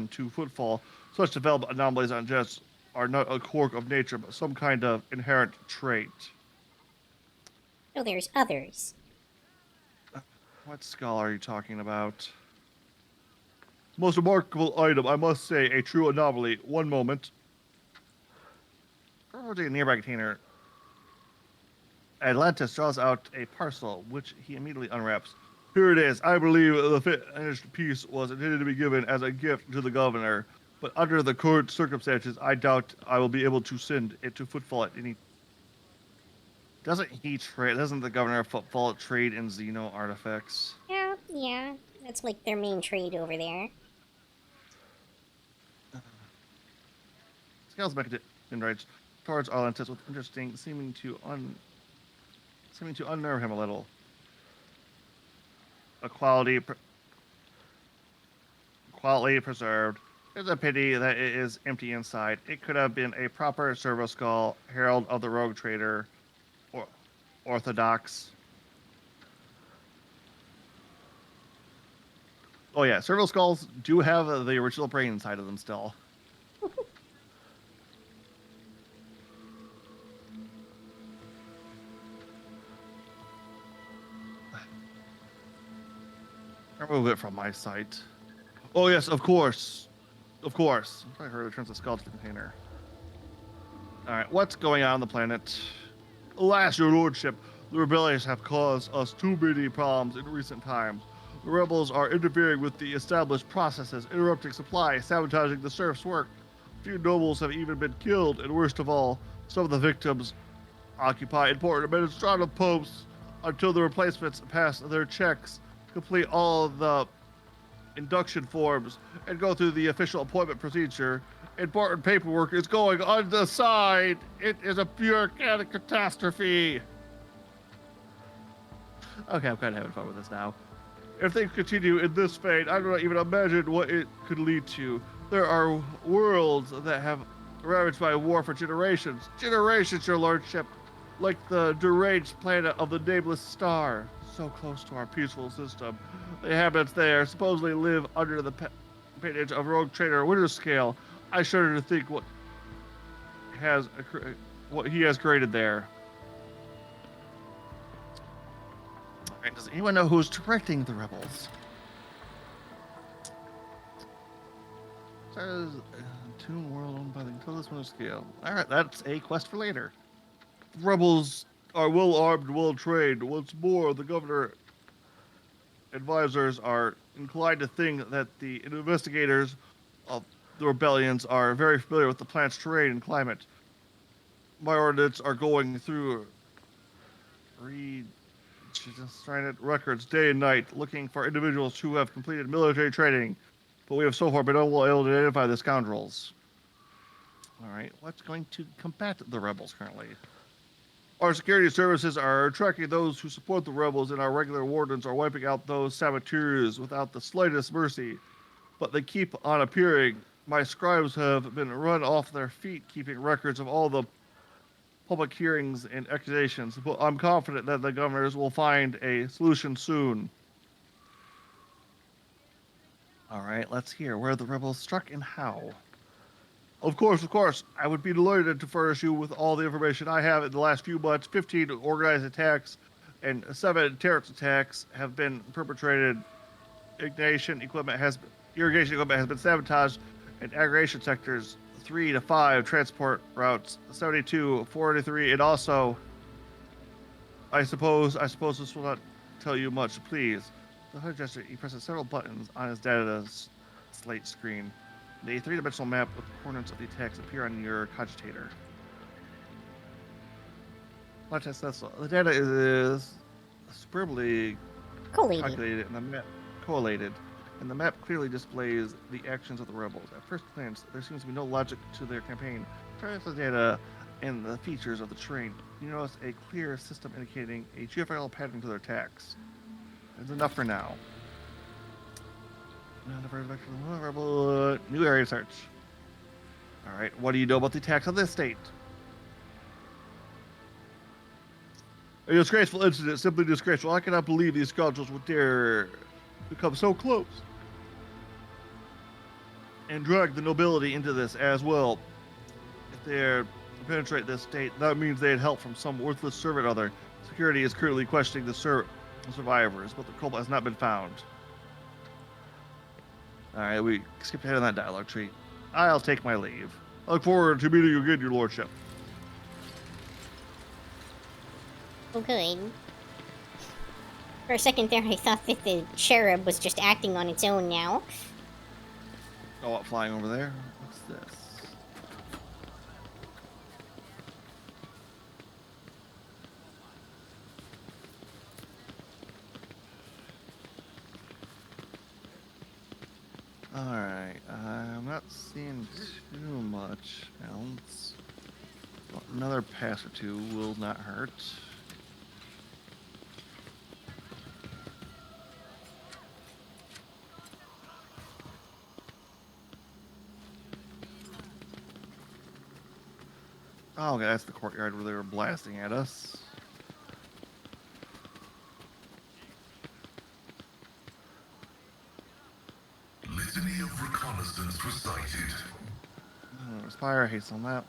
to footfall. Such developed anomalies on Jets are not a quirk of nature, but some kind of inherent trait. So there's others. What skull are you talking about? Most remarkable item, I must say, a true anomaly. One moment. Rotating a nearby container. Atlantis draws out a parcel, which he immediately unwraps. Here it is. I believe the finished piece was intended to be given as a gift to the governor, but under the current circumstances, I doubt I will be able to send it to Footfall at any. Doesn't the governor of Footfall trade in Xeno artifacts? Yeah. That's like their main trade over there. Scales back in right towards Atlantis with interesting, seeming to unnerve him a little. A quality preserved. It's a pity that it is empty inside. It could have been a proper servo skull, herald of the rogue trader, or orthodox. Oh yeah, servo skulls do have the original brain inside of them still. Remove it from my sight. Oh yes, of course. Of course. I heard it turns the skull to the container. Alright, what's going on the planet? Alas, your lordship, the rebellions have caused us too many problems in recent times. The rebels are interfering with the established processes, interrupting supply, sabotaging the serfs' work. Few nobles have even been killed, and worst of all, some of the victims occupy important administrative posts until the replacements pass their checks, complete all of the induction forms, and go through the official appointment procedure. Important paperwork is going undecided. It is a bureaucratic catastrophe. Okay, I'm kind of having fun with this now. If things continue in this fate, I do not even imagine what it could lead to. There are worlds that have ravaged by war for generations. Generations, your lordship. Like the deranged planet of the nameless star. So close to our peaceful system. The inhabitants there supposedly live under the patronage of rogue trader Winterscale. I shudder to think what he has created there. Alright, does anyone know who's directing the rebels? Says Tomb World owned by the Intelligence Winterscale. Alright, that's a quest for later. The rebels are well armed, well trained. What's more, the governor advisors are inclined to think that the investigators of the rebellions are very familiar with the planet's terrain and climate. My ordnance are going through records day and night, looking for individuals who have completed military training, but we have so far been able to identify the scoundrels. All right, what's going to combat the rebels currently? Our security services are tracking those who support the rebels, and our regular wardens are wiping out those saboteurs without the slightest mercy. But they keep on appearing. My scribes have been run off their feet, keeping records of all the public hearings and accusations. But I'm confident that the governors will find a solution soon. All right, let's hear where the rebels struck and how. Of course. I would be delighted to furnish you with all the information I have. In the last few months, 15 organized attacks and 7 terrorist attacks have been perpetrated. Irrigation equipment has been sabotaged, and aggregation sectors 3 to 5 transport routes 72, 43, and also, I suppose this will not tell you much. Please, the HUD gesture. He presses several buttons on his data slate screen. The 3-dimensional map with the coordinates of the attacks appear on your cogitator. The data is superbly calculated and the map collated, and the map clearly displays the actions of the rebels. At first glance, there seems to be no logic to their campaign. Turning to the data, and the features of the terrain, you notice a clear system indicating a geographical pattern to their attacks. That's enough for now. New area search. Alright, what do you know about the attacks on this state? A disgraceful incident, simply disgraceful. I cannot believe these scoundrels would dare become so close. And drag the nobility into this as well. If they're to penetrate this state, that means they had help from some worthless servant or other. Security is currently questioning the survivors, but the culprit has not been found. Alright, we skipped ahead on that dialogue tree. I'll take my leave. I look forward to meeting you again, your lordship. Oh, good. For a second there, I thought that the cherub was just acting on its own now. Oh, what, flying over there? What's this? Alright, I'm not seeing too much else. Well, another pass or two will not hurt. Oh, okay, that's the courtyard where they were blasting at us. Litany of reconnaissance recited. Spire hates on that.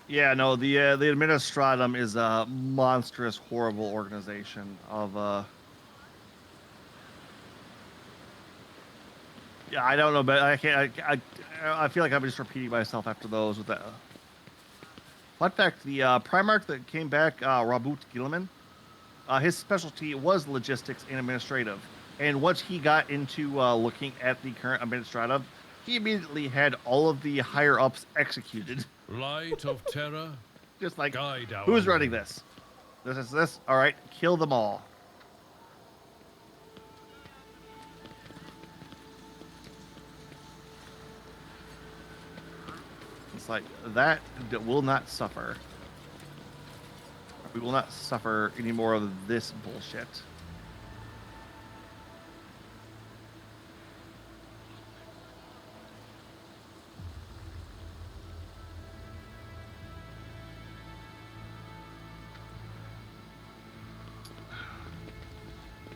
Yeah, no, the Administratum is a monstrous, horrible organization of yeah, I don't know, but I can't. I feel like I'm just repeating myself after those with that. Fun fact: the Primarch that came back, Rabut Gilliman, his specialty was logistics and administrative. And once he got into looking at the current administrative, he immediately had all of the higher ups executed. Light of terror. Just like, Guide our who's running way. this? This is this. All right, kill them all. It's like that will not suffer. We will not suffer any more of this bullshit.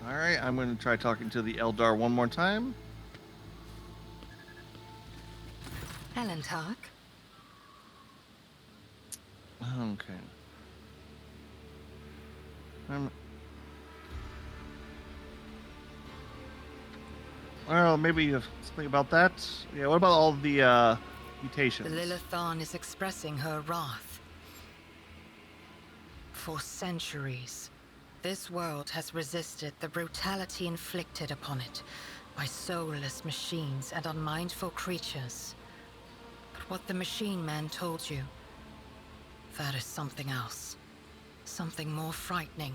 All right, I'm going to try talking to the Eldar one more time. Elentark? Okay. Well, maybe you have something about that. Yeah. What about all the The mutations? Lilithan is expressing her wrath. For centuries, this world has resisted the brutality inflicted upon it by soulless machines and unmindful creatures. But what the machine man told you, that is something else. Something more frightening.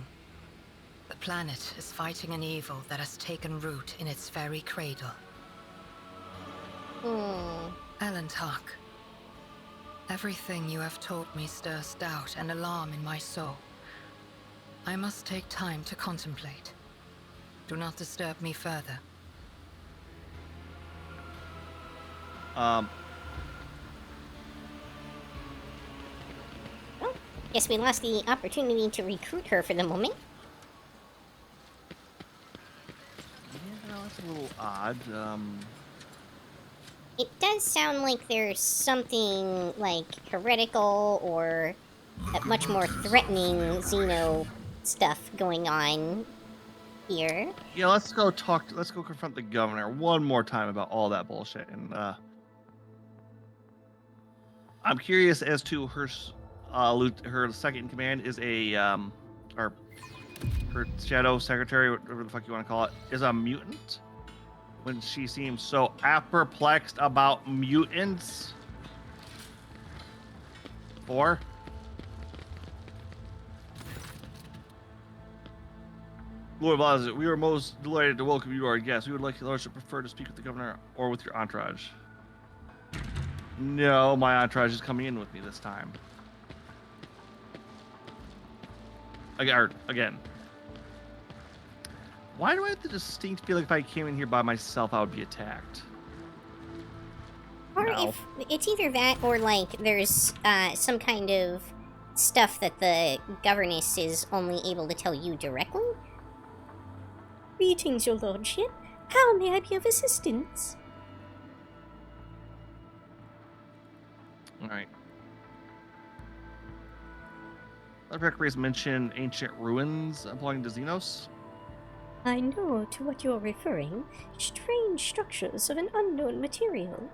The planet is fighting an evil that has taken root in its very cradle. Elentark, everything you have told me stirs doubt and alarm in my soul. I must take time to contemplate. Do not disturb me further. Well, guess we lost the opportunity to recruit her for the moment. Yeah, that's a little odd. It does sound like there's something, like, heretical or much more threatening Xeno stuff going on here. Yeah, let's go confront the governor one more time about all that bullshit. And I'm curious as to her second in command is a or her shadow secretary, whatever the fuck you want to call it, is a mutant. When she seems so perplexed about mutants. 4. Lord Vlad, we are most delighted to welcome you, our guest. We would like your lordship prefer to speak with the governor or with your entourage. No, my entourage is coming in with me this time. Again. Why do I have the distinct feeling if I came in here by myself, I would be attacked? Or No. if it's either that or like there's some kind of stuff that the governess is only able to tell you directly. Greetings, your lordship. How may I be of assistance? Alright. Records mention ancient ruins belonging to Xenos. I know to what you're referring. Strange structures of an unknown material.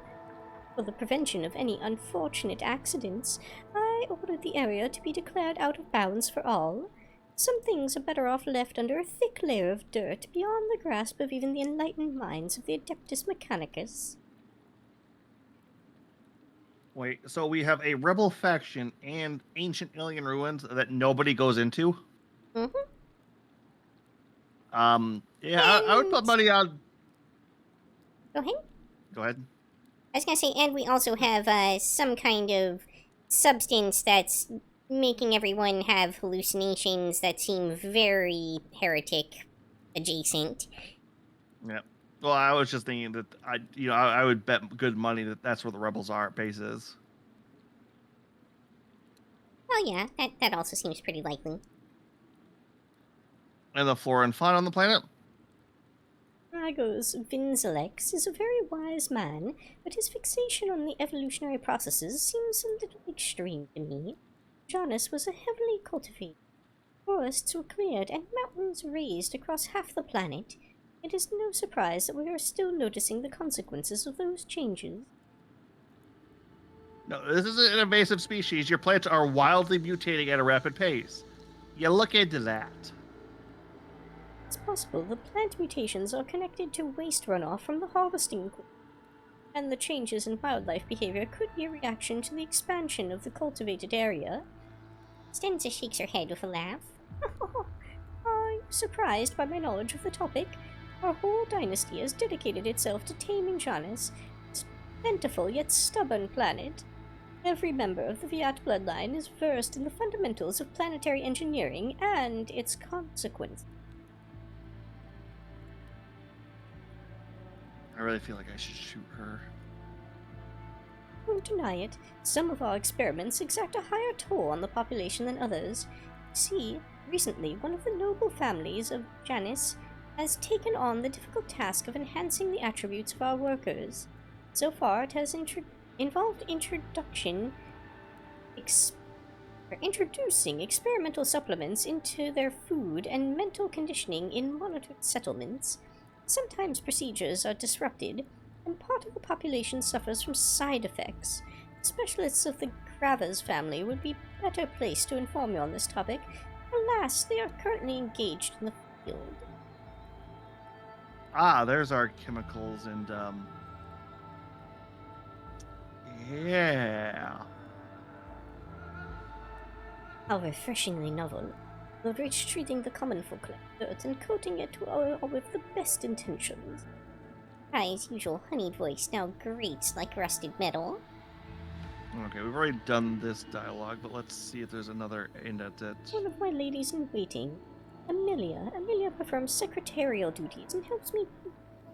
For the prevention of any unfortunate accidents, I ordered the area to be declared out of bounds for all. Some things are better off left under a thick layer of dirt beyond the grasp of even the enlightened minds of the Adeptus Mechanicus. Wait, so we have a rebel faction and ancient alien ruins that nobody goes into? Mm-hmm. Yeah, I would put money on... Go ahead. Go ahead. I was gonna say, and we also have some kind of substance that's making everyone have hallucinations that seem very heretic adjacent. Yeah. Well, I was just thinking that I would bet good money that that's where the rebels are base is. Well, yeah, that also seems pretty likely. And the flora and fauna on the planet? Dragos Vinzelex is a very wise man, but his fixation on the evolutionary processes seems a little extreme to me. Janus was a heavily cultivated. Forests were cleared and mountains raised across half the planet. It is no surprise that we are still noticing the consequences of those changes. No, this is an invasive species. Your plants are wildly mutating at a rapid pace. You look into that. It's possible the plant mutations are connected to waste runoff from the harvesting equipment, and the changes in wildlife behavior could be a reaction to the expansion of the cultivated area. Stenza shakes her head with a laugh. Are you surprised by my knowledge of the topic? Our whole dynasty has dedicated itself to taming Janus, this plentiful yet stubborn planet. Every member of the Viat bloodline is versed in the fundamentals of planetary engineering and its consequences. I really feel like I should shoot her. Won't deny it, some of our experiments exact a higher toll on the population than others. You see, recently one of the noble families of Janus has taken on the difficult task of enhancing the attributes of our workers. So far, it has involved introducing experimental supplements into their food and mental conditioning in monitored settlements. Sometimes procedures are disrupted, and part of the population suffers from side effects. Specialists of the Kravas family would be better placed to inform you on this topic. Alas, they are currently engaged in the field. Ah, there's our chemicals and, yeah. How refreshingly novel. Leverage treating the common folk like dirt and coating it with the best intentions. Kai's usual honeyed voice now grates like rusted metal. Okay, we've already done this dialogue, but let's see if there's another in it. One of my ladies in waiting, Amelia. Amelia performs secretarial duties and helps me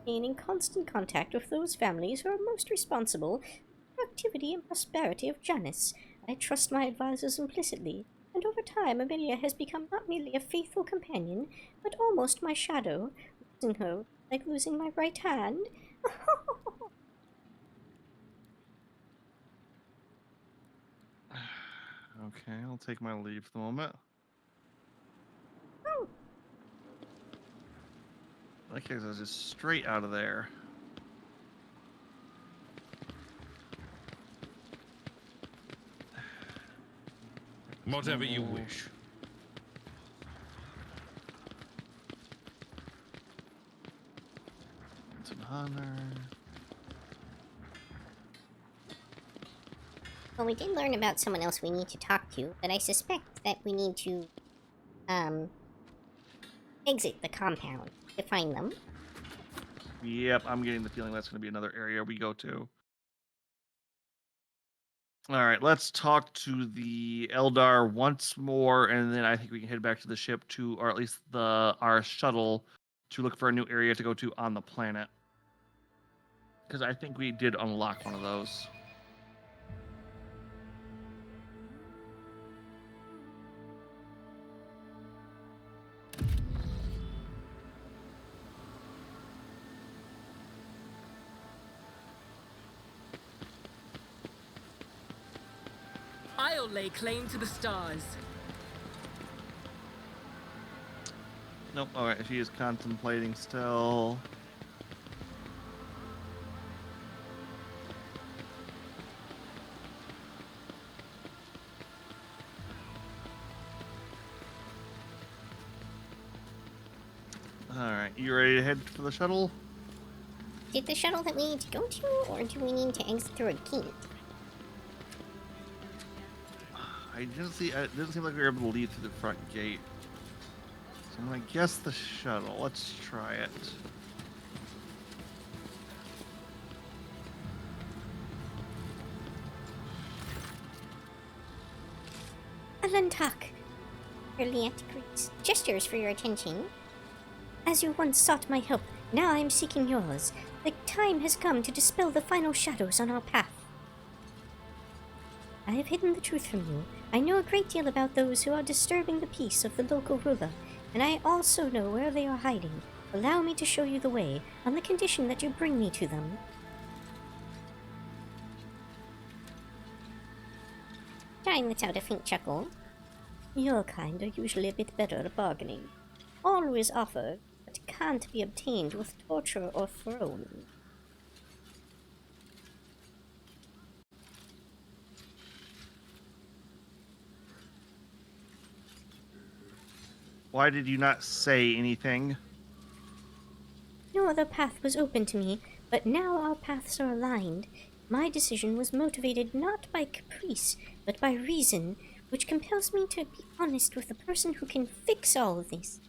remain in constant contact with those families who are most responsible for the activity and prosperity of Janus. I trust my advisors implicitly, and over time Amelia has become not merely a faithful companion, but almost my shadow. Losing her like losing my right hand. Okay, I'll take my leave for the moment. Oh. That case, I was just straight out of there. Whatever you wish. It's an honor. Well, we did learn about someone else we need to talk to, but I suspect that we need to, exit the compound to find them. Yep, I'm getting the feeling that's going to be another area we go to. All right, let's talk to the Eldar once more, and then I think we can head back to the ship to, or at least our shuttle, to look for a new area to go to on the planet. Because I think we did unlock one of those. I'll lay claim to the stars. Nope. All right, she is contemplating still. All right, you ready to head for the shuttle? Is it the shuttle that we need to go to, or do we need to exit through a gate? I didn't see. It didn't seem like we were able to leave through the front gate. So I'm gonna guess the shuttle. Let's try it. Alantak! Earliet greets. Gestures for your attention. As you once sought my help, now I am seeking yours. The time has come to dispel the final shadows on our path. I have hidden the truth from you. I know a great deal about those who are disturbing the peace of the local ruler, and I also know where they are hiding. Allow me to show you the way, on the condition that you bring me to them. Giant lets out a faint chuckle. Your kind are usually a bit better at bargaining. Always offer, but can't be obtained with torture or throne. Why did you not say anything? No other path was open to me, but now our paths are aligned. My decision was motivated not by caprice, but by reason, which compels me to be honest with the person who can fix all of this.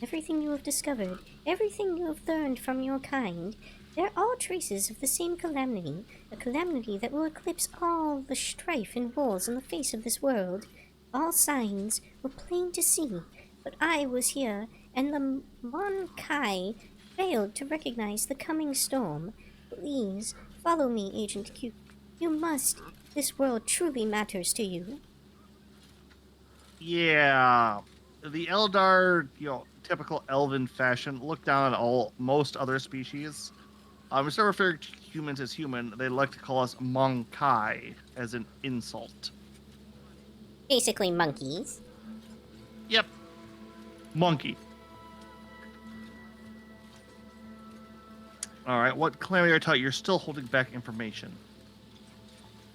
Everything you have discovered, everything you have learned from your kind, they're all traces of the same calamity, a calamity that will eclipse all the strife and wars on the face of this world. All signs were plain to see, but I was here, and the Mon Kai failed to recognize the coming storm. Please, follow me, Agent Q. You must. This world truly matters to you. Yeah, the Eldar, typical elven fashion, look down on most other species. Instead of referring to humans as human, they like to call us Monkai as an insult. Basically monkeys. Yep. Monkey. Alright, what calamity I taught you? You're still holding back information.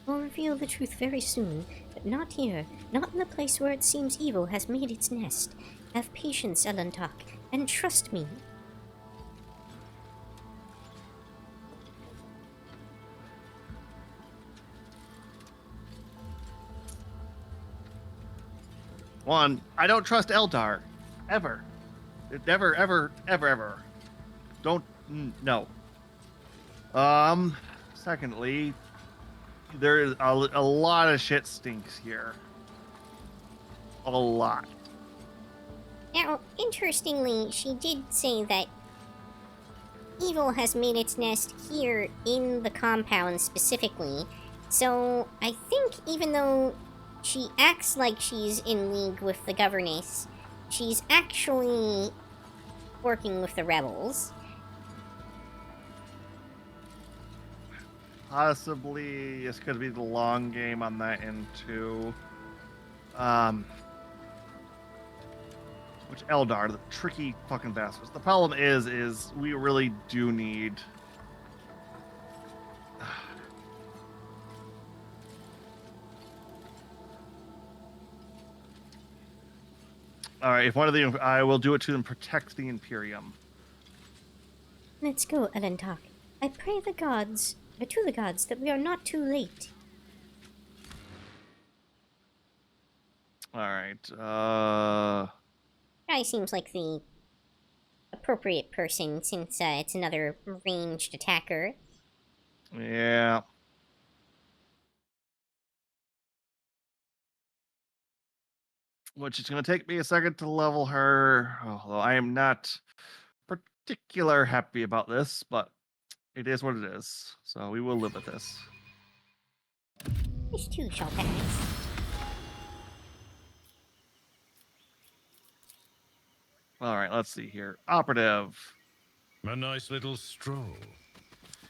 We'll reveal the truth very soon, but not here, not in the place where it seems evil has made its nest. Have patience, Elantok, and trust me. One, I don't trust Eldar. Ever. Never, ever, ever, ever. Don't, no. Secondly, there is a lot of shit stinks here. A lot. Now, interestingly, she did say that evil has made its nest here in the compound specifically. So, I think even though she acts like she's in league with the governess, she's actually working with the rebels. Possibly, this could be the long game on that end too. Which Eldar, the tricky fucking bastards. The problem is we really do need. All right, if one of the, I will do it to them. Protect the Imperium. Let's go, Elantok. I pray the gods, to the gods, that we are not too late. All right. Guy seems like the appropriate person since it's another ranged attacker. Yeah. which is going to take me a second to level her. Although I am not particular happy about this, but it is what it is. So we will live with this. These two shall pass. All right, let's see here. Operative. A nice little stroll.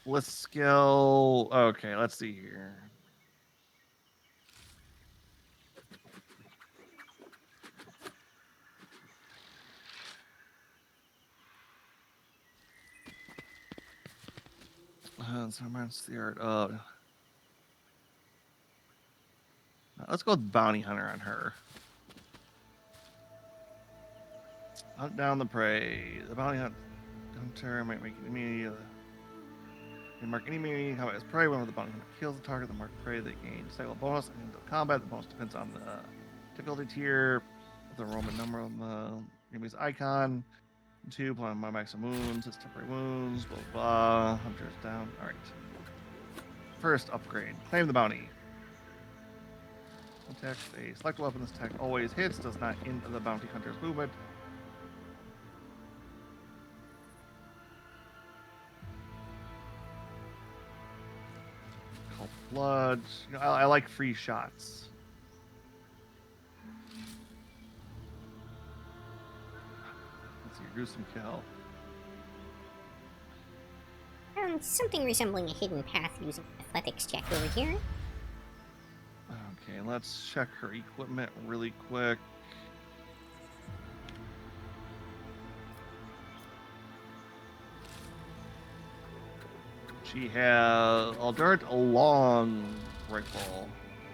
Bliss skill. Okay, let's see here. So reminds the art. Let's go with bounty hunter on her. Hunt down the prey. The bounty hunter might make enemy. Mark any enemy how as prey. Whenever the bounty hunter kills the target, the marked prey they gain cycle bonus. And the combat, the bonus depends on the difficulty tier, the Roman number on the enemy's icon. 2 applying my maximum wounds. It's temporary wounds. Blah blah. Hunter's down. All right. First upgrade. Claim the bounty. Attack a select weapon. This attack always hits. Does not end the bounty hunter's movement. Call blood. You know, I like free shots. Let's see. Gruesome kill. Something resembling a hidden path using athletics check over here. Okay, let's check her equipment really quick. She has Aldart a long rifle.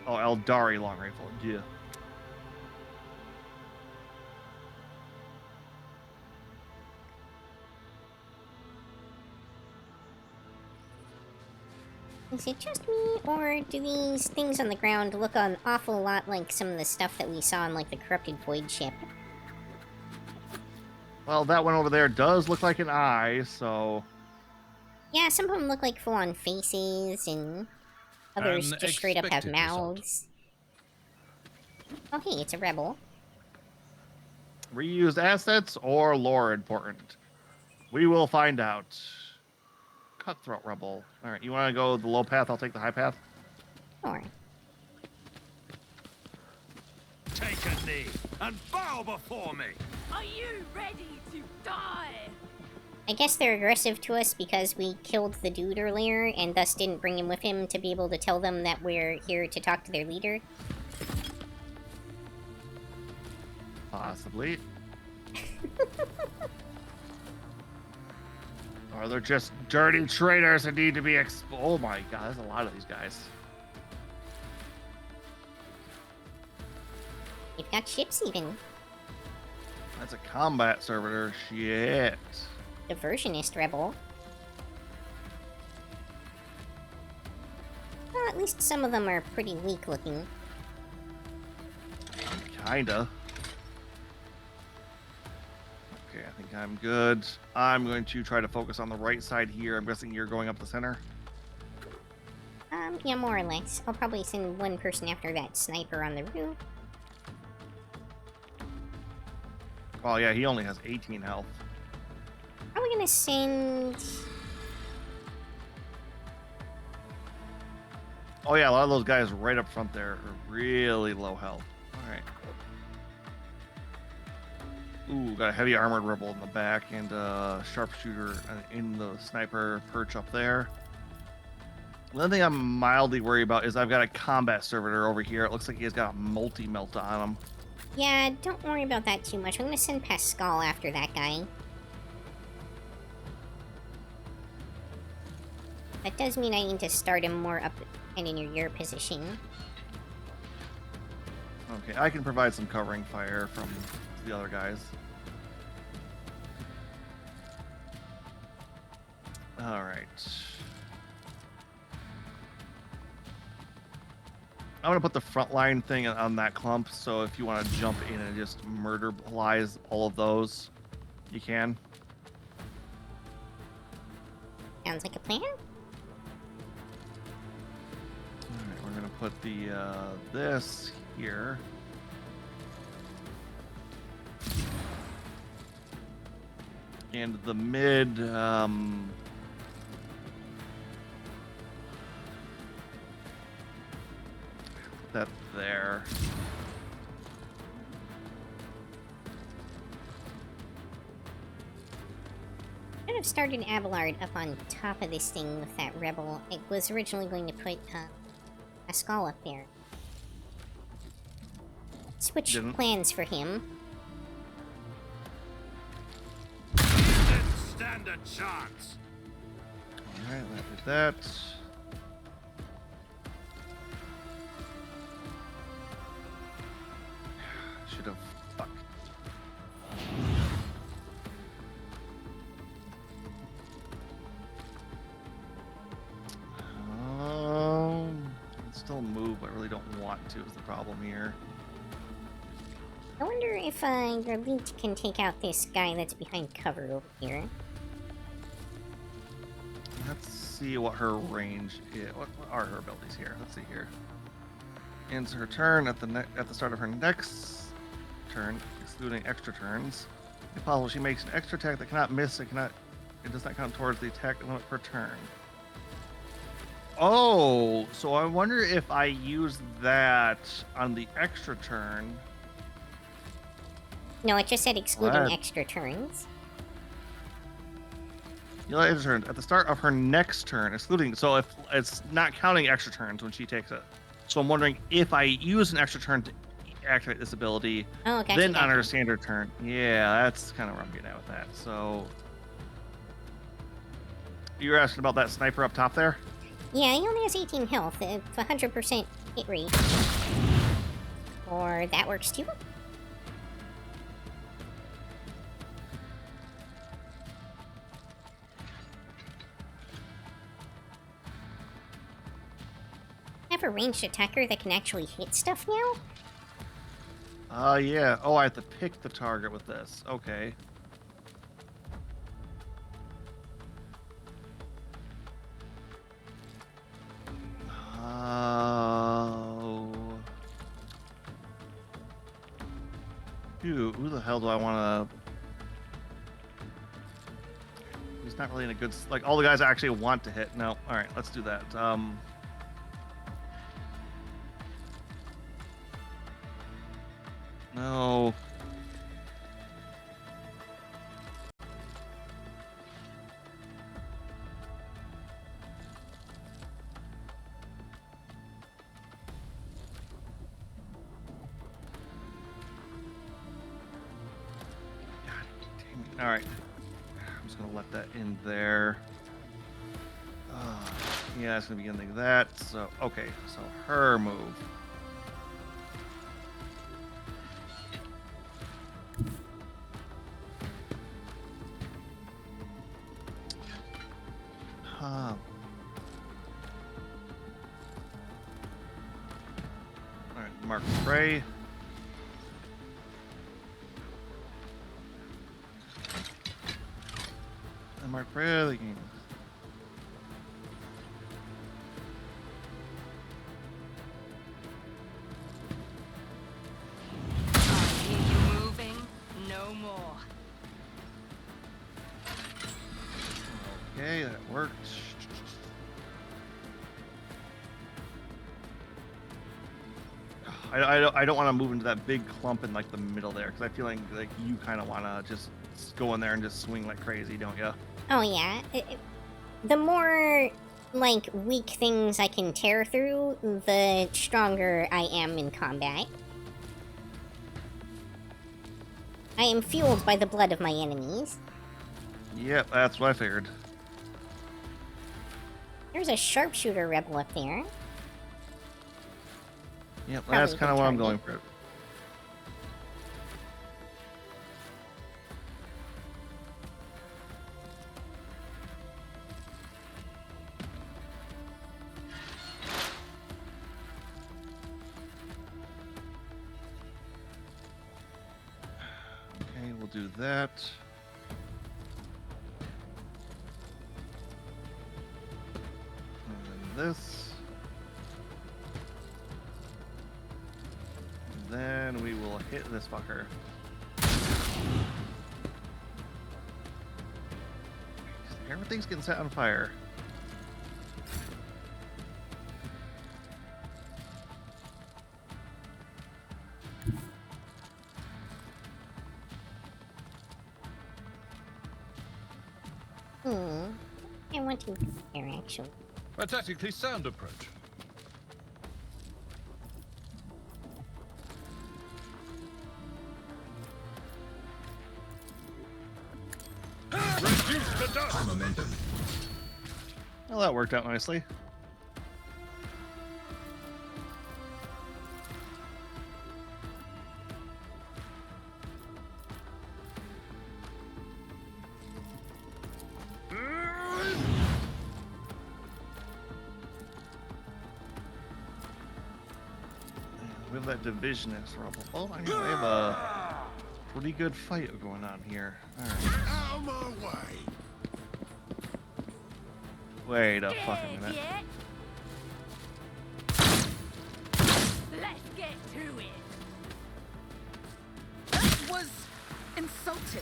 Oh, Eldari long rifle. Yeah. Is it just me, or do these things on the ground look an awful lot like some of the stuff that we saw in, like, the Corrupted Void ship? Well, that one over there does look like an eye, so... Yeah, some of them look like full-on faces, and others An just straight up have expected mouths. Oh, hey, it's a rebel. Reused assets or lore important? We will find out. Cutthroat rebel. All right, you want to go the low path? I'll take the high path. Sure. Take a knee and bow before me. Are you ready to die? I guess they're aggressive to us because we killed the dude earlier and thus didn't bring him with him to be able to tell them that we're here to talk to their leader. Possibly. Or they're just dirty traitors that need to be oh my god, there's a lot of these guys. You've got ships even. That's a combat servitor. Shit. Diversionist rebel. Well, at least some of them are pretty weak looking. Kinda. Okay, I think I'm good. I'm going to try to focus on the right side here. I'm guessing you're going up the center. Yeah, more or less. I'll probably send one person after that sniper on the roof. Oh yeah, he only has 18 health. Are we gonna send... Oh yeah, a lot of those guys right up front there are really low health. Alright. Ooh, got a heavy armored rebel in the back and a sharpshooter in the sniper perch up there. One thing I'm mildly worried about is I've got a combat servitor over here. It looks like he's got a multi-melt on him. Yeah, don't worry about that too much. I'm gonna send Pascal after that guy. That does mean I need to start him more up and in your position. Okay, I can provide some covering fire from the other guys. Alright. I'm gonna put the front line thing on that clump, so if you want to jump in and just murder-lize all of those, you can. Sounds like a plan. Alright, we're gonna put the this here. And the mid, put that there. Should have started Abelard up on top of this thing with that rebel. It was originally going to put a skull up there. Switch Didn't. plans for him. Didn't stand a chance. Alright, that did that. Should have. Fuck. Can still move, but I really don't want to, is the problem here. I wonder if your elite can take out this guy that's behind cover over here. Let's see what her range is. What are her abilities here? Let's see here. Ends her turn at the start of her next turn, excluding extra turns. If possible, she makes an extra attack that cannot miss. It does not count towards the attack limit per turn. Oh, so I wonder if I use that on the extra turn. No, it just said excluding What? extra turns. You know, extra turn at the start of her next turn, excluding. So if it's not counting extra turns when she takes it. So I'm wondering if I use an extra turn to activate this ability, Oh, gotcha, then on her gotcha. standard turn. Yeah, that's kind of where I'm getting at with that. So you were asking about that sniper up top there? Yeah, he only has 18 health. It's 100% hit rate. Or that works too. Have a ranged attacker that can actually hit stuff now? Yeah. Oh, I have to pick the target with this. Okay. Oh. Who the hell do I want to... He's not really in a good... Like, all the guys I actually want to hit. No. All right, let's do that. No. God damn it. All right. I'm just going to let that in there. Yeah, it's going to be ending that. So, okay. So, her move. Alright, mark prey. And mark prey of the game. Keep you moving, no more. Okay, that worked. I don't want to move into that big clump in like the middle there because I feel like you kind of want to just go in there and just swing like crazy, don't you? Oh yeah. The more, like, weak things I can tear through, the stronger I am in combat. I am fueled by the blood of my enemies. Yep, that's what I figured. There's a sharpshooter rebel up there. Yep, Probably that's a kind of good what I'm target. going for. Okay, we'll do that. And then this. Then we will hit this fucker. Everything's getting set on fire. I want to compare, actually. A tactically sound approach. Reduce the dust. Momentum. Well, that worked out nicely. We have that division as rubble. Oh, I know, we have a pretty good fight going on here. All right. Out of my way. Wait a fucking minute. Let's get to it. That was insulting.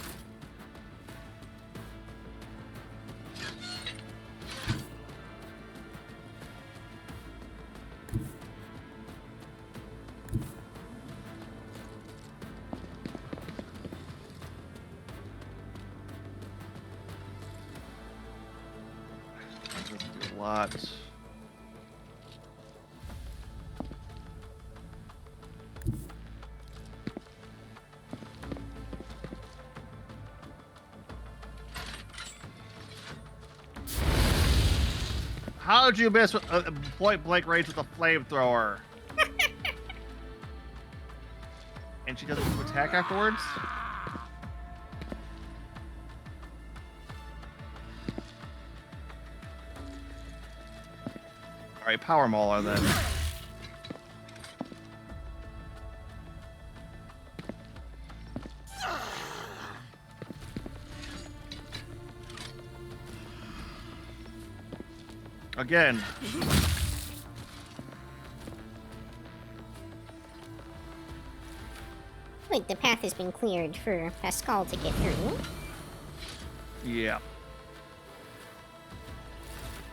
A lot. How did you miss with point blank range with a flamethrower? And she doesn't attack afterwards? Alright, power mauler then. Again. Wait, the path has been cleared for Pascal to get through. Yeah.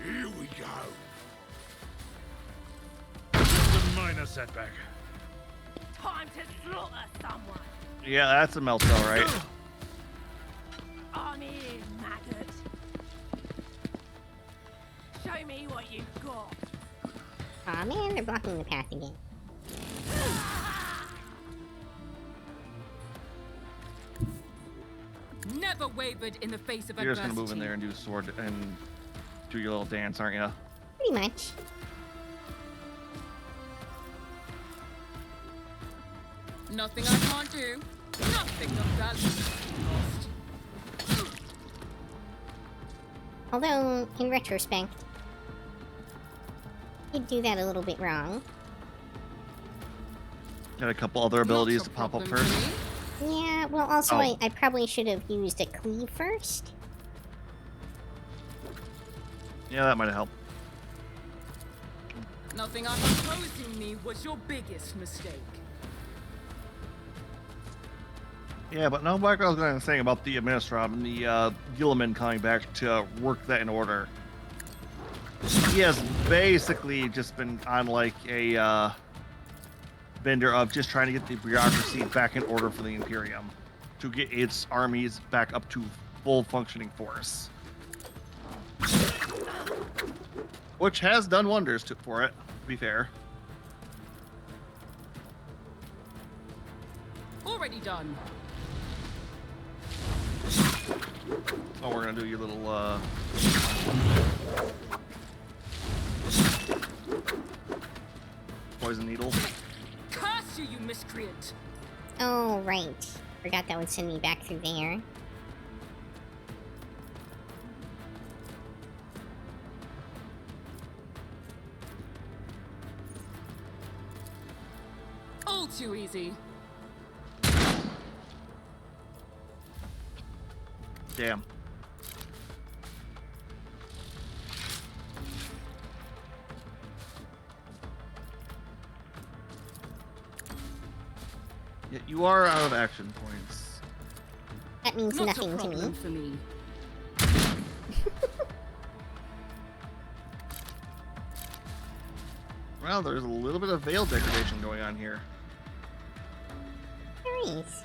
Here we go. Just a minor setback. Time to slaughter someone. Yeah, that's a meltdown, right? I'm in, maggot. Show me what you've got. Aw man, they're blocking the path again. Never wavered in the face of You're just adversity. gonna move in there and do sword and do your little dance, aren't you? Pretty much. Nothing I can't do. Nothing of value lost. Although, in retrospect, he'd do that a little bit wrong. Got a couple other abilities to pop up first. Yeah, well, also, Oh. I probably should have used a cleave first. Yeah, that might have helped. Nothing I'm opposing me was your biggest mistake. Yeah, but no, like I was going to say about the Administrator and the Gilliman coming back to work that in order. He has basically just been on like a bender of just trying to get the bureaucracy back in order for the Imperium to get its armies back up to full functioning force. Which has done wonders for it, to be fair. Already done. Oh, we're gonna do your little poison needle. Curse you, you miscreant! Oh, right. Forgot that would send me back through there. All too easy. Damn. Yeah, you are out of action points. That means Not nothing a to me. problem for me. Well, there's a little bit of veil degradation going on here. Nice.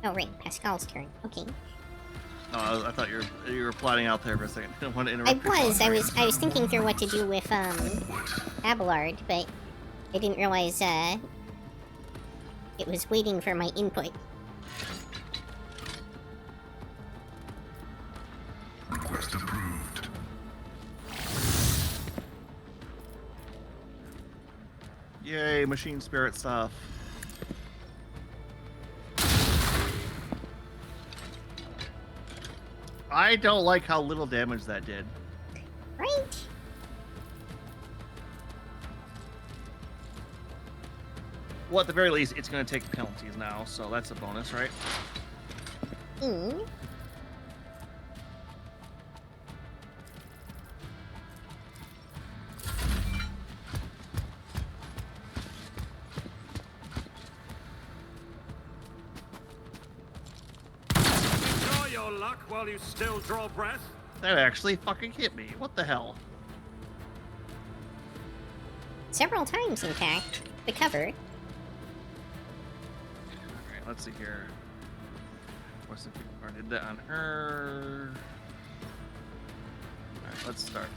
Oh, right. Pascal's turn. Okay. Oh, I thought you were plotting out there for a second. Didn't want to interrupt. I was thinking through what to do with Abelard, but I didn't realize it was waiting for my input. Request approved. Yay, machine spirit stuff. I don't like how little damage that did. Right? Well, at the very least, it's going to take penalties now, so that's a bonus, right? Mm. Enjoy your luck while you still draw breath. That actually fucking hit me. What the hell? Several times, in fact. The cover. Alright, let's see here. What's the I did that on her. Alright, let's start.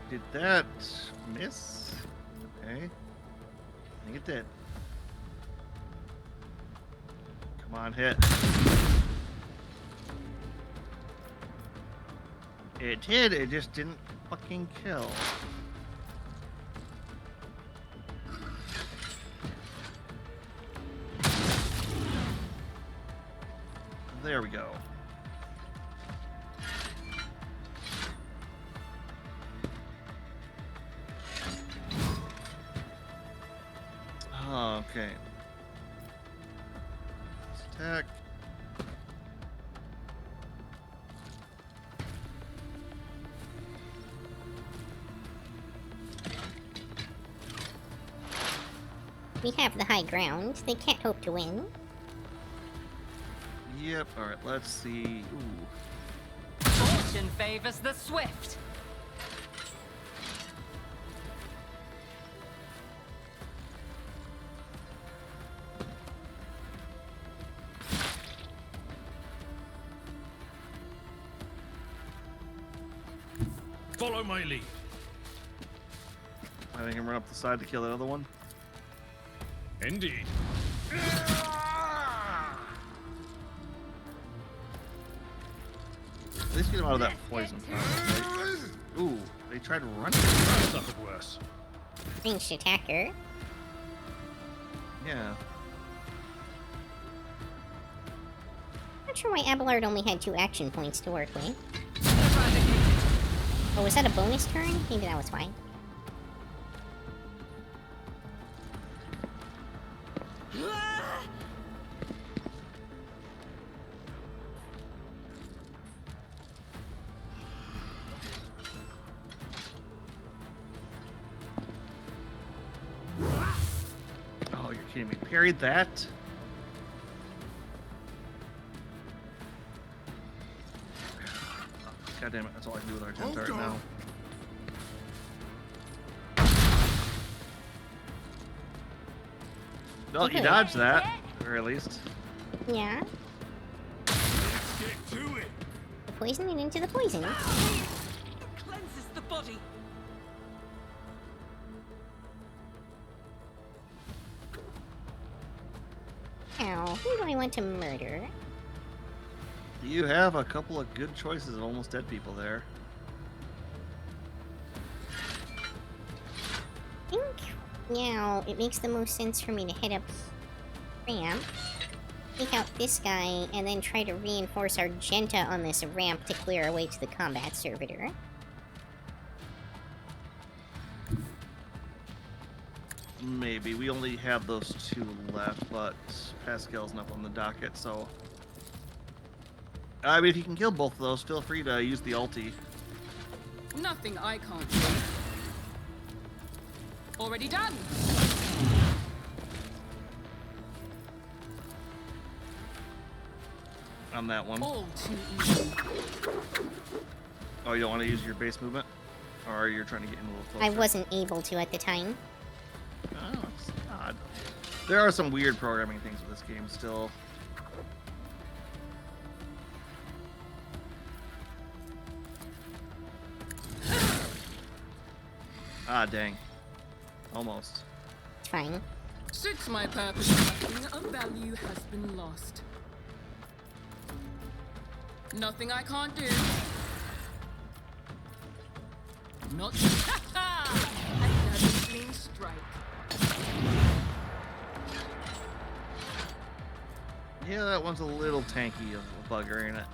Did that miss? Okay. I think it did. Come on, hit. It did, it just didn't fucking kill. There we go. Okay. Let's attack. We have the high ground. They can't hope to win. Yep, alright, let's see. Ooh. Fortune favors the swift. Follow my lead. I think I can run up the side to kill that other one. Indeed. At least get him out of that poison. Right? Ooh, they tried to run. That suffered worse. Ranged attacker. Yeah. Not sure why Abelard only had 2 action points to work with. Oh, was that a bonus turn? Maybe that was why. Oh, you're kidding me. Parried that? God damn it, that's all I can do with our 10 right now. Well, you dodged that, at the very least. Yeah. Let's get to it. The poison and into the poison. Cleanses the body. Now, who do I want to murder? You have a couple of good choices of almost dead people there. I think now it makes the most sense for me to head up ramp, take out this guy, and then try to reinforce Argenta on this ramp to clear our way to the combat servitor. Maybe. We only have those 2 left, but Pascal's not on the docket, so... I mean, if you can kill both of those, feel free to use the ulti. Nothing I can't do. Already done. On that one. All too easy. Oh, you don't want to use your base movement? Or you're trying to get in a little closer? I wasn't able to at the time. Oh, it's odd. There are some weird programming things with this game still. Ah, dang. Almost. It's fine. Suits my purpose. Nothing of value has been lost. Nothing I can't do. Not. Another clean strike. Yeah, that one's a little tanky of a bugger, ain't it?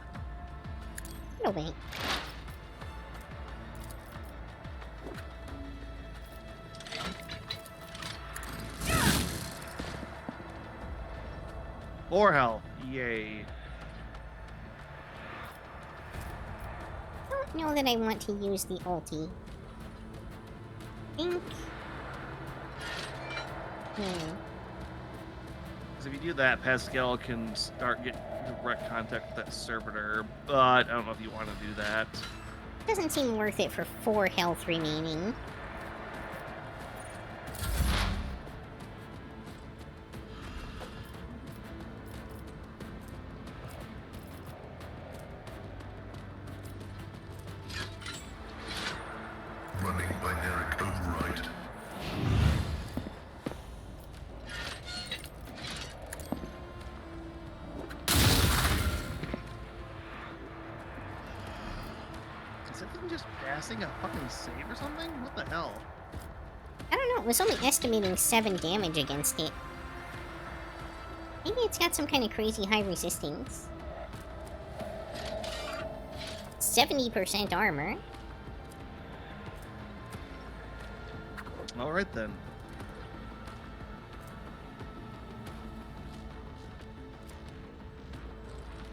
No way. More health. Yay. I don't know that I want to use the ulti. I think... Because if you do that, Pascal can start getting direct contact with that servitor, but I don't know if you want to do that. Doesn't seem worth it for 4 health remaining. Running binary override. Is that thing just passing a fucking save or something? What the hell? I don't know, it was only estimating 7 damage against it. Maybe it's got some kind of crazy high resistance. 70% armor. Alright then.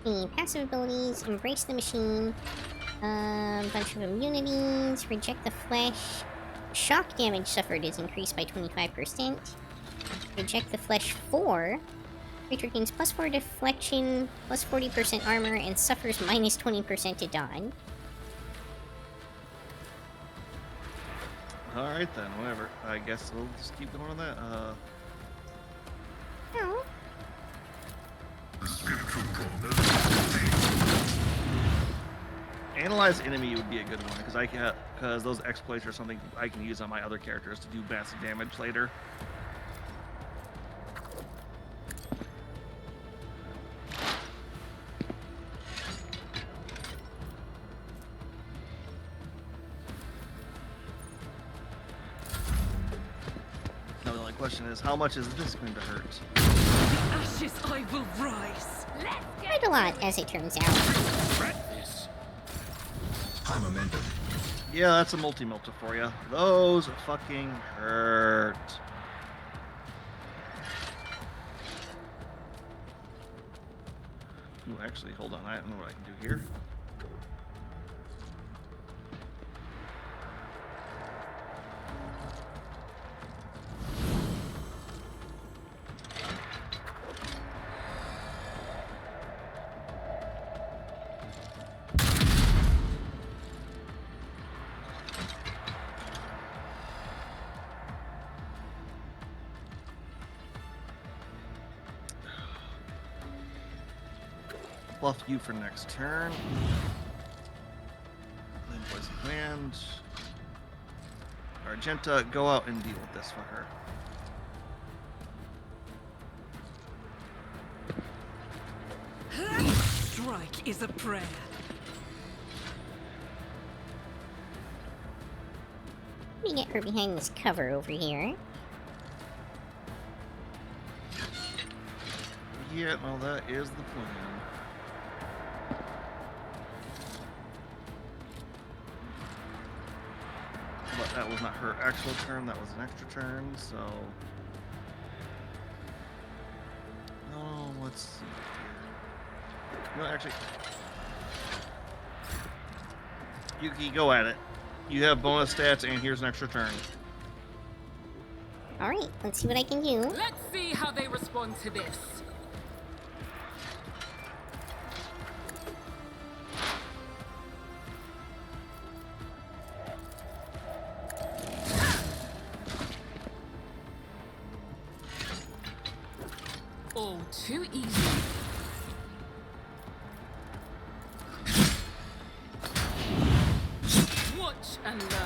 The passive abilities, Embrace the Machine, bunch of immunities, Reject the Flesh. Shock damage suffered is increased by 25%. Reject the Flesh 4. Creature gains +4 deflection, plus 40% armor, and suffers minus 20% to dodge. Alright then, whatever. I guess we'll just keep going on that. No. The scriptural prognosis. Analyze enemy would be a good one, because those exploits are something I can use on my other characters to do massive damage later. Now the only question is, how much is this going to hurt? Ashes I will rise. Quite a lot, as it turns out. High momentum. Yeah, that's a multi-melter for you. Those fucking hurt. Ooh, actually, hold on. I don't know what I can do here. Buff you for next turn. Then place a command. Argenta, go out and deal with this fucker. Strike is a prayer. Let me get her behind this cover over here. Yeah, well, that is the plan. But that was not her actual turn, that was an extra turn, so... Oh, let's see here. No, actually... Yuki, go at it. You have bonus stats, and here's an extra turn. Alright, let's see what I can do. Let's see how they respond to this. All too easy. Watch and learn.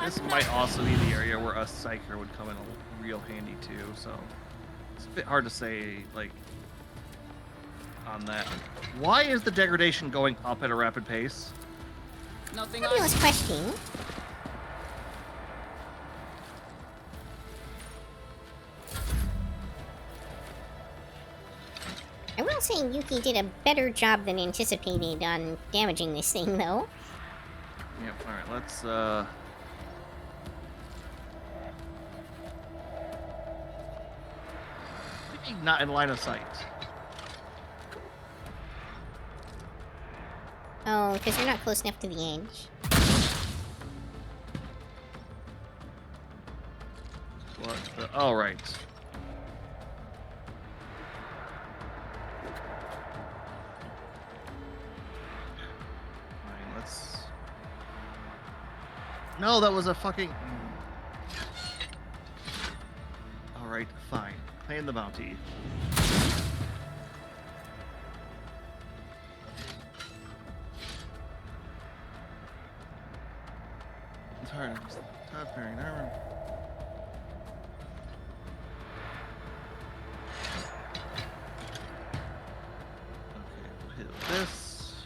This might also be the area where a Psyker would come in real handy too, so it's a bit hard to say, like, on that. Why is the degradation going up at a rapid pace? Nothing Fabulous question. I will say Yuki did a better job than anticipated on damaging this thing, though. Yep, alright, let's, maybe not in line of sight. Oh, because you're not close enough to the edge. What the... Oh, right. Fine, let's... No, that was a fucking... Alright, fine. Claim the bounty. Top pairing armor. Okay, we'll hit this.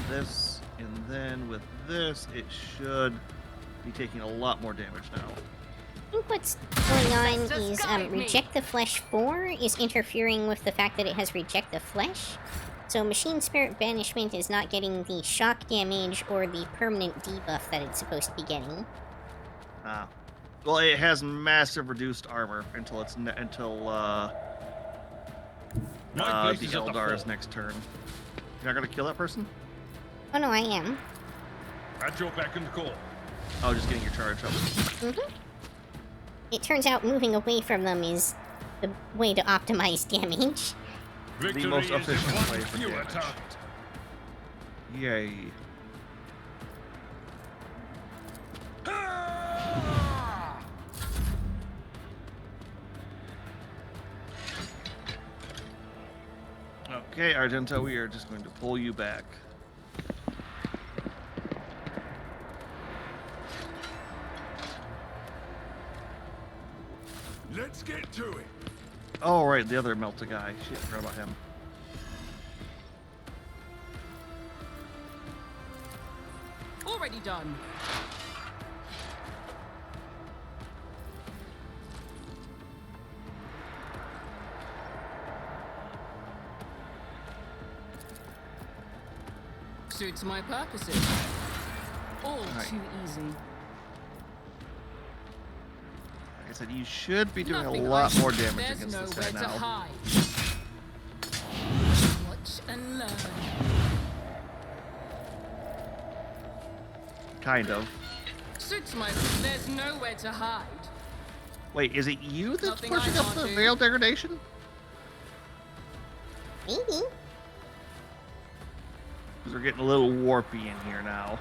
This, and then with this, it should be taking a lot more damage now. I think what's going on is Reject the Flesh 4 is interfering with the fact that it has Reject the Flesh. So Machine Spirit Banishment is not getting the shock damage or the permanent debuff that it's supposed to be getting. Ah. Well, it has massive reduced armor until it's the Eldar's next turn. You're not gonna kill that person? Oh no, I am. At your beck and call. Oh, just getting your charge up. Mm-hmm. It turns out moving away from them is the way to optimize damage. Victory The most is in efficient one way for fewer damage. target. Yay. Okay, Argento, we are just going to pull you back. Let's get to it. Oh, right, the other Melta guy. Shit, I forgot about him. Already done. Suits my purposes. All Right. too easy. Like I said, you should be doing Nothing a lot I- more damage There's against this nowhere guy to now. hide. Watch and learn. Kind of. Suits my. There's nowhere to hide. Wait, is it you that's Nothing I pushing up can't the do. veil degradation? Maybe. Because we're getting a little warpy in here now.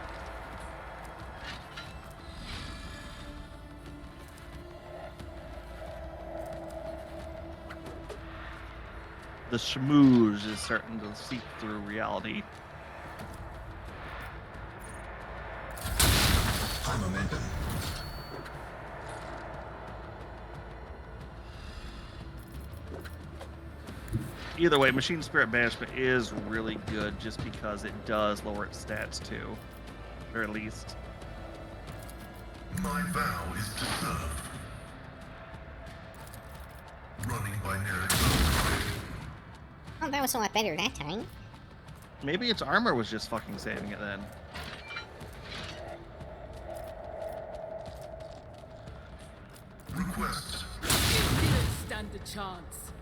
The schmooze is starting to seep through reality. High momentum. Either way, Machine Spirit Banishment is really good just because it does lower its stats too. Or at least. My vow is to serve. Running by narrative. Oh, that was a lot better that time. Maybe its armor was just fucking saving it then. Request. You didn't stand a chance.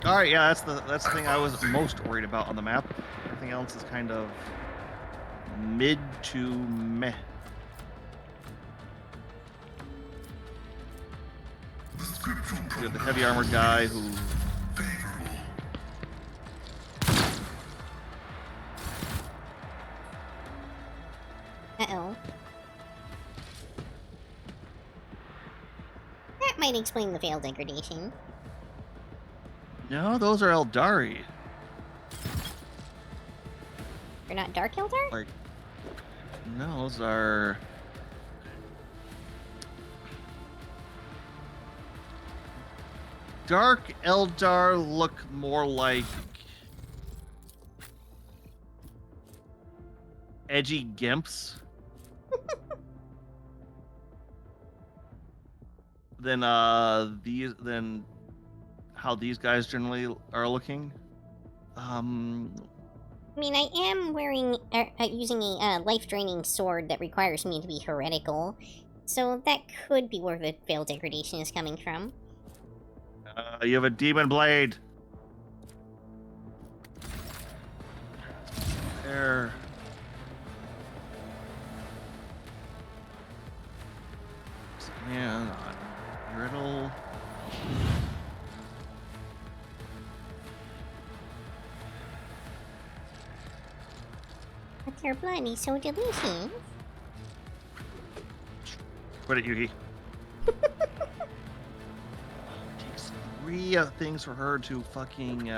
All right, yeah, that's the thing I was most worried about on the map. Everything else is kind of mid to meh. The scriptural We have the heavy armored guy who. favorable. Uh-oh. That might explain the veil degradation. No, those are Eldari. They're not Dark Eldar? Like, no, those are. Dark Eldar look more like edgy gimps than how these guys generally are looking. I mean, I am wearing, using a life-draining sword that requires me to be heretical, so that could be where the veil degradation is coming from. You have a demon blade. There. Yeah, riddle. But your blood is so delicious. Quit it, Yuki. Takes 3 things for her to fucking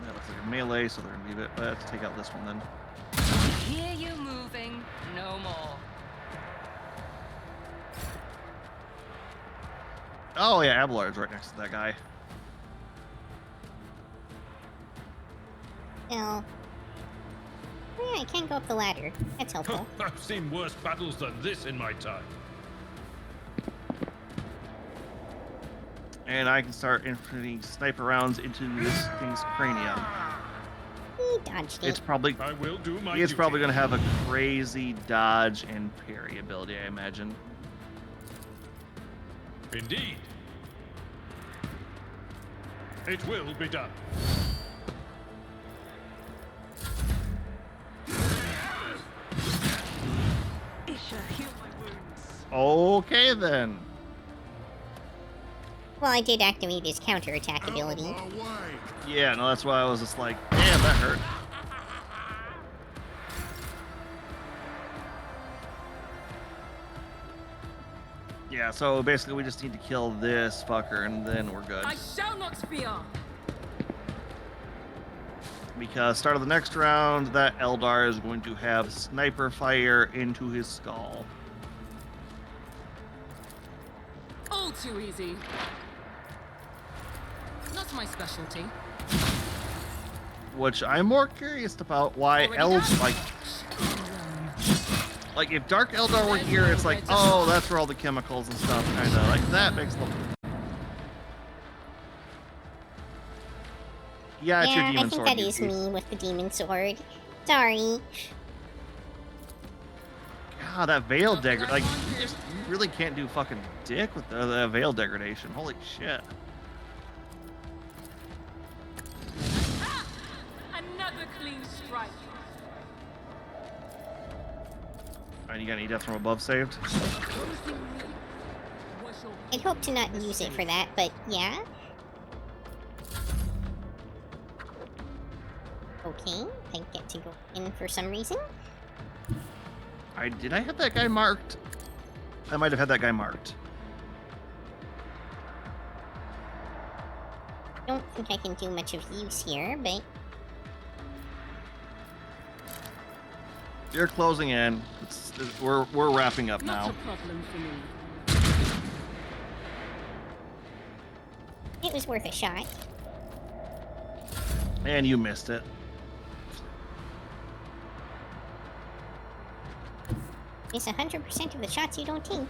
that looks like a melee, so they're gonna leave it. Let's take out this one then. Hear you moving, no more. Oh yeah, Abelard's right next to that guy. Oh. Oh, yeah, I can go up the ladder. That's helpful. I've seen worse battles than this in my time. And I can start infiltrating sniper rounds into this thing's cranium. He dodged it. It's probably I will do my it's duty. probably gonna have a crazy dodge and parry ability, I imagine. Indeed. It will be done. Okay then. Well, I did activate his counterattack ability. Yeah, no, that's why I was just like, damn, that hurt. Yeah, so basically we just need to kill this fucker and then we're good. I shall not fear. Because start of the next round, that Eldar is going to have sniper fire into his skull. All too easy. Not my specialty. Which I'm more curious about why Already elves done? like if Dark Eldar were here, it's like, oh, that's where all the chemicals and stuff kinda like that makes them. Yeah, it's your Yeah, demon I think sword. that is Yuki. me with the demon sword. Sorry. God, that veil degradation. Like, you really can't do fucking dick with the veil degradation. Holy shit. Another clean strike. Alright, you got any death from above saved? I'd hope to not use it for that, but yeah. Okay, I get to go in for some reason. Did I have that guy marked? I might have had that guy marked. Don't think I can do much of use here, but You're closing in. We're wrapping up Not now. a problem for me. it was worth a shot. And you missed it. It's 100% of the shots you don't take.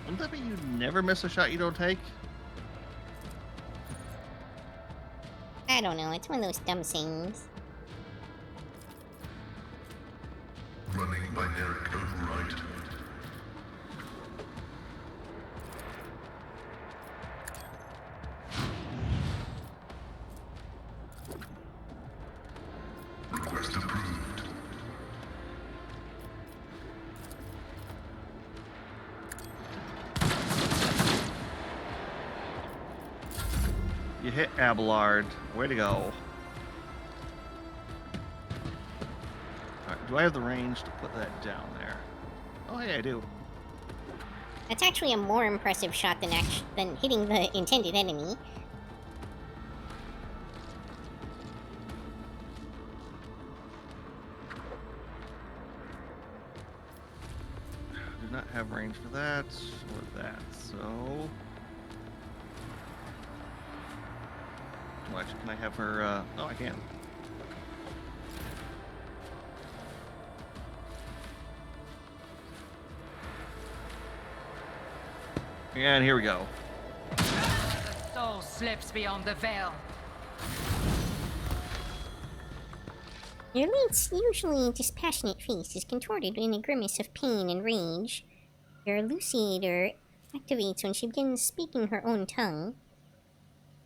Wouldn't that mean you never miss a shot you don't take? I don't know, it's one of those dumb things. Running binary override. Request approved. You hit Abelard. Way to go. Alright, do I have the range to put that down there? Oh, yeah, I do. That's actually a more impressive shot than hitting the intended enemy. Do not have range for that or that, so... Well, actually, can I have her, Oh, I can. And here we go. The soul slips beyond the veil. Your lead's usually dispassionate face is contorted in a grimace of pain and rage. Your elucidator activates when she begins speaking her own tongue.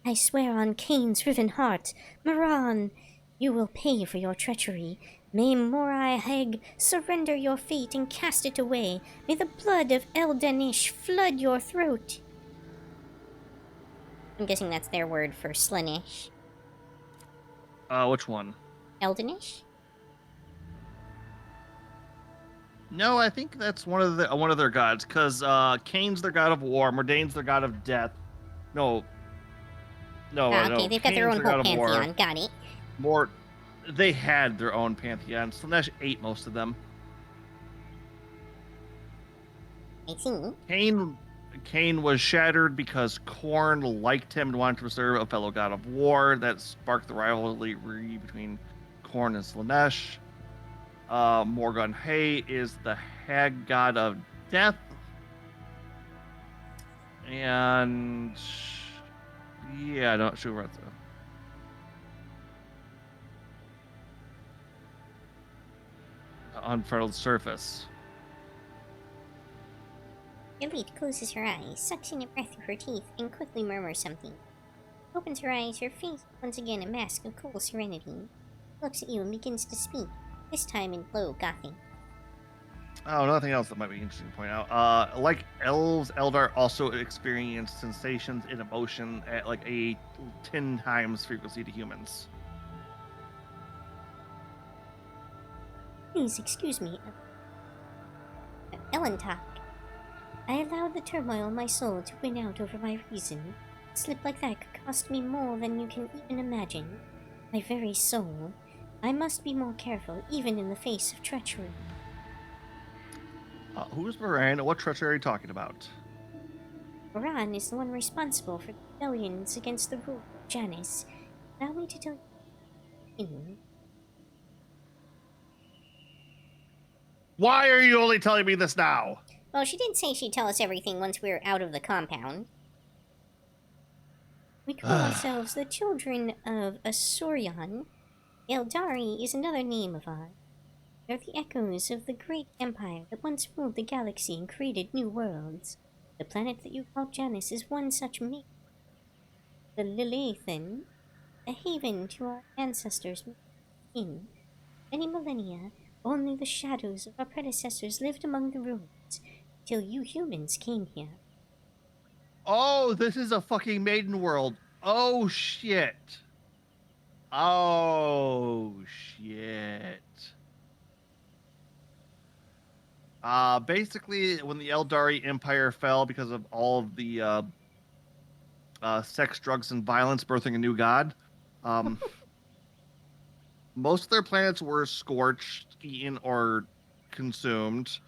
I swear on Cain's riven heart, Maran, you will pay for your treachery. May Morai Heg surrender your fate and cast it away. May the blood of Eldanish flood your throat. I'm guessing that's their word for Slanish. Which one? Eldanish? No, I think that's one of their gods, because Cain's their god of war, Mordane's their god of death. No, Okay, they've got their Cain's own god whole of war. pantheon. Got it. They had their own pantheon. Slanesh ate most of them. I see. Cain was shattered because Khorne liked him and wanted to serve a fellow god of war. That sparked the rivalry between Khorne and Slanesh. Morgan Hay is the hag god of death. And yeah, I'm not sure what the unfurled surface. Elite closes her eyes, sucks in a breath through her teeth, and quickly murmurs something. Opens her eyes, her face once again a mask of cool serenity. Looks at you and begins to speak, this time in low Gothic. Oh, nothing else that might be interesting to point out. Like elves, Eldar also experience sensations and emotion at like a 10 times frequency to humans. Please excuse me, Elentak. I allowed the turmoil in my soul to win out over my reason. A slip like that could cost me more than you can even imagine. My very soul. I must be more careful, even in the face of treachery. Who's Moran? What treachery are you talking about? Moran is the one responsible for the rebellions against the rule of Janus. Allow me to tell you. Why are you only telling me this now? Well, she did say she'd tell us everything once we were out of the compound. We call ourselves the children of Asaurion. Eldari is another name of ours. They're the echoes of the great empire that once ruled the galaxy and created new worlds. The planet that you call Janus is one such make. The Lilithan, a haven to our ancestors in many millennia. Only the shadows of our predecessors lived among the ruins, till you humans came here. Oh, this is a fucking maiden world. Oh shit. Oh shit. Basically, when the Eldari Empire fell because of all of the sex, drugs, and violence birthing a new god, most of their planets were scorched, eaten, or consumed.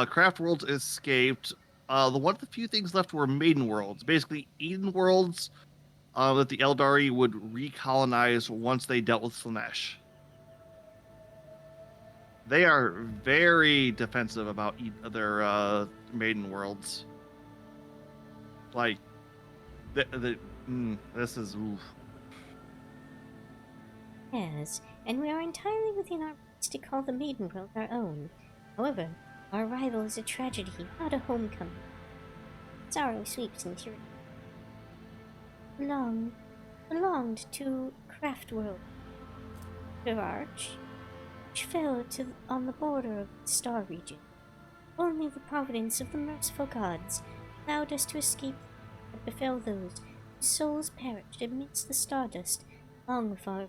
Craft worlds escaped. The few things left were maiden worlds, basically Eden worlds that the Eldari would recolonize once they dealt with Slanesh. They are very defensive about their maiden worlds. Like, this is oof. Yes, and we are entirely within our rights to call the Maiden World our own. However, our arrival is a tragedy, not a homecoming. Sorrow sweeps in tyranny. Belonged to Craft World. Their arch, which fell on the border of the Star region. Only the providence of the merciful gods allowed us to escape what befell those whose souls perished amidst the stardust long before.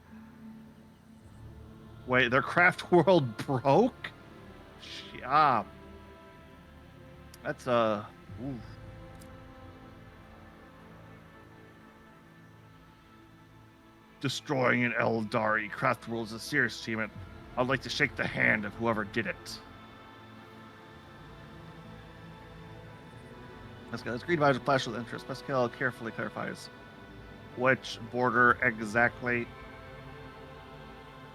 Wait, their craft world broke? That's oof. Destroying an Eldari craft world is a serious achievement. I'd like to shake the hand of whoever did it. Let's green advisor flash with interest. Pascal carefully clarifies which border exactly.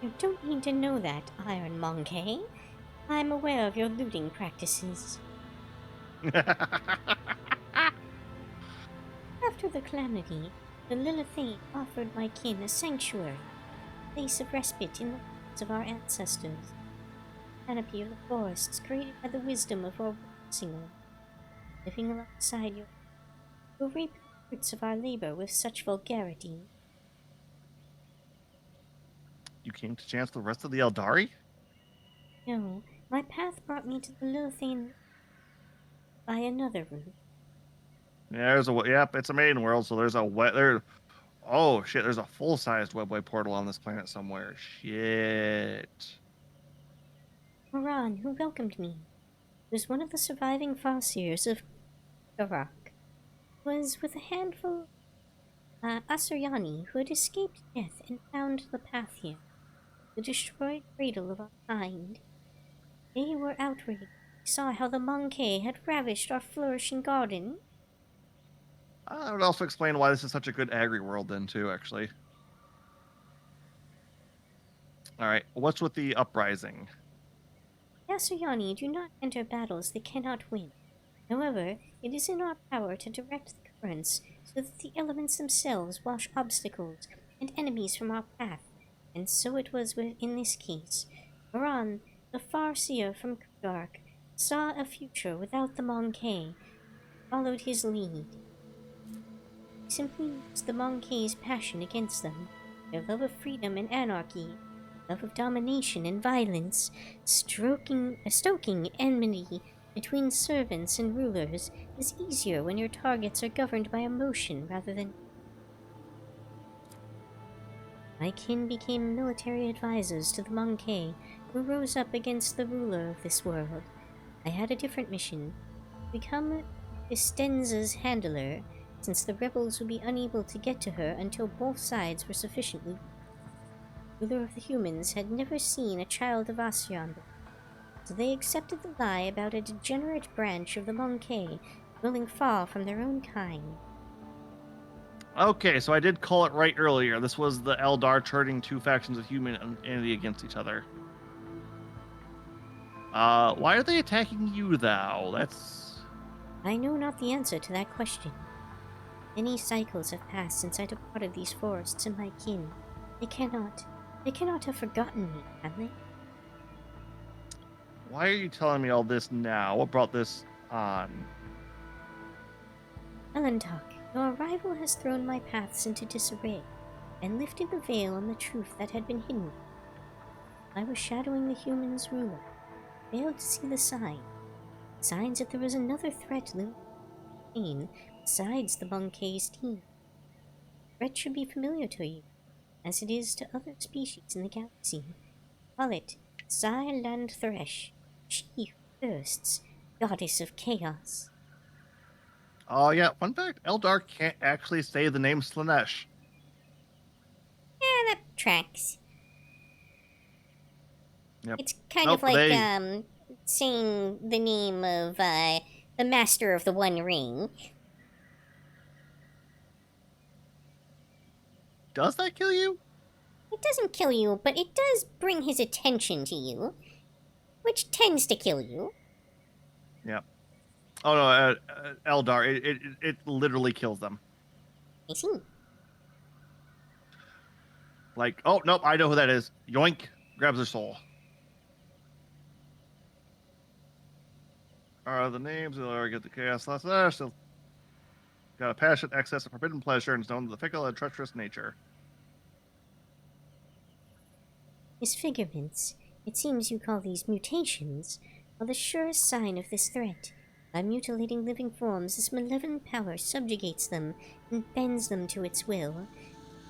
You don't need to know that, Iron Monkey. I'm aware of your looting practices. After the calamity, the Lilithane offered my kin a sanctuary, a place of respite in the lands of our ancestors. Canopy of the forests created by the wisdom of our singer. Living alongside you, will reap the fruits of our labor with such vulgarity. You came to chance the rest of the Eldari? No, my path brought me to the Lilithane by another route. Yeah, yep, it's a maiden world, so there's a there. Oh shit, there's a full-sized webway portal on this planet somewhere. Shit. Moran, who welcomed me, was one of the surviving Farseers of Garak. Was with a handful Asuryani who had escaped death and found the path here, the destroyed cradle of our kind. They were outraged. They saw how the Monkey had ravished our flourishing garden. That would also explain why this is such a good agri world then too, actually. Alright, what's with the uprising? Asuryani do not enter battles they cannot win. However, it is in our power to direct the currents so that the elements themselves wash obstacles and enemies from our path, and so it was in this case. Moran, the Farseer from Kudark, saw a future without the Monkey, followed his lead. He simply used the Monkey's passion against them, their love of freedom and anarchy, love of domination and violence, stoking enmity between servants and rulers is easier when your targets are governed by emotion rather than. My kin became military advisors to the Monkey, who rose up against the ruler of this world. I had a different mission: become Vistenza's handler, since the rebels would be unable to get to her until both sides were sufficiently. The ruler of the humans had never seen a child of Asyan, so they accepted the lie about a degenerate branch of the Monkey dwelling far from their own kind. Okay, so I did call it right earlier. This was the Eldar turning two factions of humanity against each other. Why are they attacking you, thou? I know not the answer to that question. Many cycles have passed since I departed these forests and my kin. They cannot have forgotten me, have they? Why are you telling me all this now? What brought this on? Alantok, your arrival has thrown my paths into disarray, and lifted the veil on the truth that had been hidden. I was shadowing the humans' ruler, failed to see the signs that there was another threat looming, besides the Monkey's team. The threat should be familiar to you, as it is to other species in the galaxy. Call it Land Thresh, she who thirsts, goddess of chaos. Oh, yeah. Fun fact, Eldar can't actually say the name Slanesh. Yeah, that tracks. Yep. It's kind Nope, of like, they- saying the name of, the Master of the One Ring. Does that kill you? It doesn't kill you, but it does bring his attention to you, which tends to kill you. Yep. Oh, no, Eldar, it literally kills them. I see. Like, oh, nope, I know who that is. Yoink, grabs her soul. Are the names or get the chaos slash still got a passion, excess, of forbidden pleasure, and is known to the fickle and treacherous nature. Disfigurements, it seems you call these mutations, are the surest sign of this threat. By mutilating living forms, this malevolent power subjugates them and bends them to its will.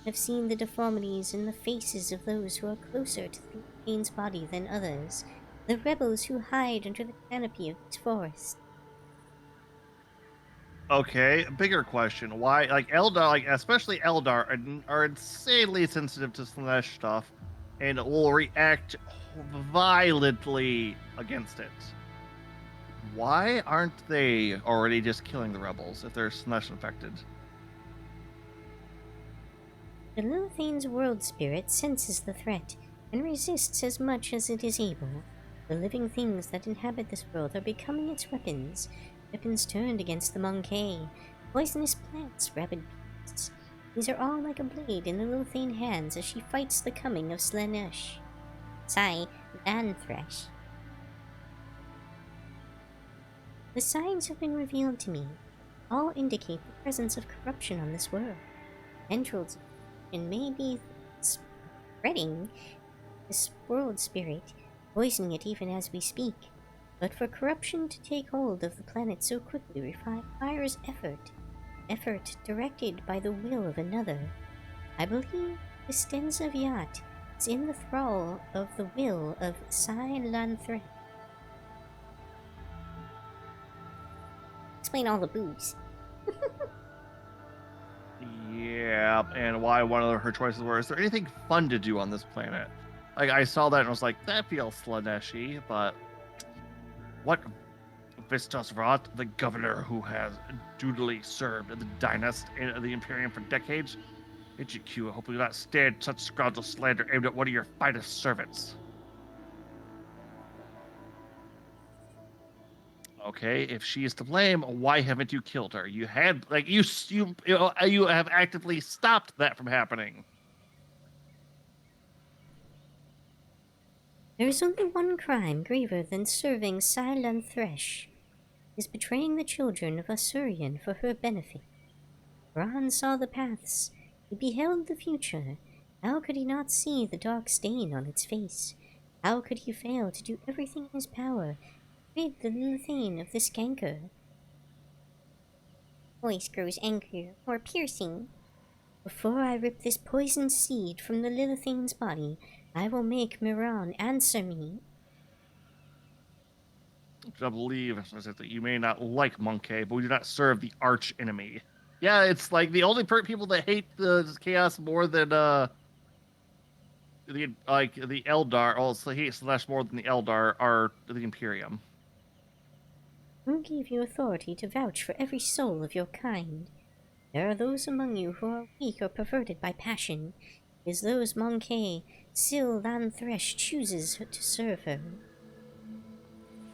I've seen the deformities in the faces of those who are closer to the Pain's body than others, the rebels who hide under the canopy of these forests. Okay, bigger question. Why, like, Eldar, like, especially Eldar, are insanely sensitive to Slanesh stuff and will react violently against it. Why aren't they already just killing the rebels if they're Slanesh infected? The Lilithane's world spirit senses the threat and resists as much as it is able. The living things that inhabit this world are becoming its weapons, weapons turned against the Monkey, poisonous plants, rabid beasts. These are all like a blade in the Lilithane hands as she fights the coming of Slanesh. Lanthresh. The signs have been revealed to me. All indicate the presence of corruption on this world. Tendrils and may be spreading this world spirit, poisoning it even as we speak. But for corruption to take hold of the planet so quickly requires effort directed by the will of another. I believe the Stenza Viat is in the thrall of the will of Lanthresh. Explain all the boobs. Yeah, and why one of her choices were, is there anything fun to do on this planet? Like, I saw that and I was like, that feels Slanesh-y, but what Vistas Rot, the governor who has dutifully served the dynasty of the Imperium for decades, HQ, I hope you not stand such scoundrel slander aimed at one of your finest servants. Okay, if she is to blame, why haven't you killed her? You had, like, you have actively stopped that from happening. There is only one crime graver than serving Lanthresh, is betraying the children of Asurian for her benefit. Ron saw the paths, he beheld the future. How could he not see the dark stain on its face? How could he fail to do everything in his power to rid the Lilithane of this canker? Voice grows angrier, more piercing. Before I rip this poisoned seed from the Lilithane's body, I will make Miran answer me. I believe that you may not like Monkey, but we do not serve the arch enemy. Yeah, it's like the only people that hate the chaos more than the Eldar, also hate Slash more than the Eldar, are the Imperium. Who gave you authority to vouch for every soul of your kind? There are those among you who are weak or perverted by passion. It is those Monkey Lanthresh chooses to serve her.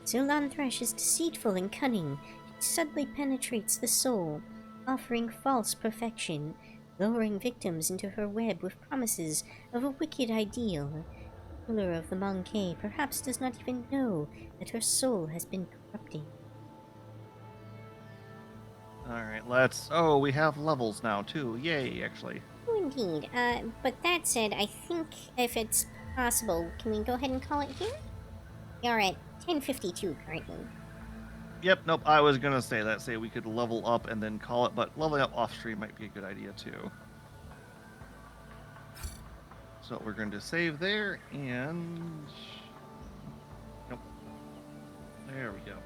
Lanthresh is deceitful and cunning. It subtly penetrates the soul, offering false perfection, luring victims into her web with promises of a wicked ideal. The ruler of the Monkey perhaps does not even know that her soul has been corrupted. Alright, let's... Oh, we have levels now, too. Yay, actually. Oh, indeed. But that said, I think if it's possible, can we go ahead and call it here? We are at 10:52 currently. Yep, nope, I was gonna say that. Say we could level up and then call it, but leveling up off stream might be a good idea too. So we're going to save there and. Nope. There we go.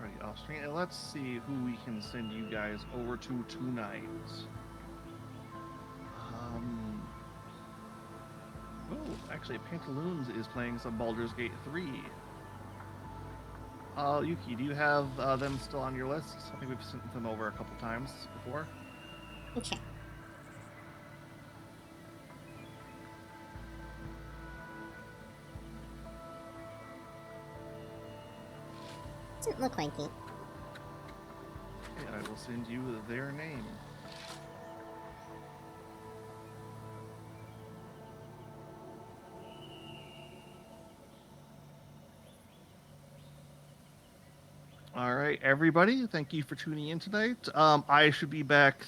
Already off stream. And let's see who we can send you guys over to tonight. Oh, actually, Pantaloons is playing some Baldur's Gate 3. Yuki, do you have them still on your list? I think we've sent them over a couple times before. Okay. Doesn't look like it. Okay, I will send you their name. All right, everybody, thank you for tuning in tonight. I should be back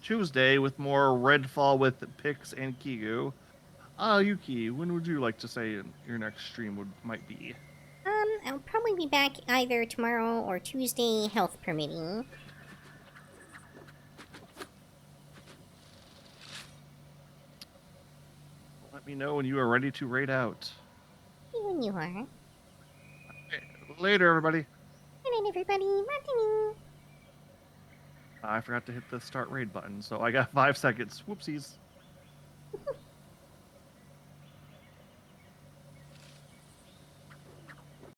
Tuesday with more Redfall with Pix and Kigu. Yuki, when would you like to say your next stream might be? I'll probably be back either tomorrow or Tuesday, health permitting. Let me know when you are ready to raid out. When you are. Okay, later, everybody. Good night, everybody. Martini. I forgot to hit the start raid button, so I got 5 seconds. Whoopsies.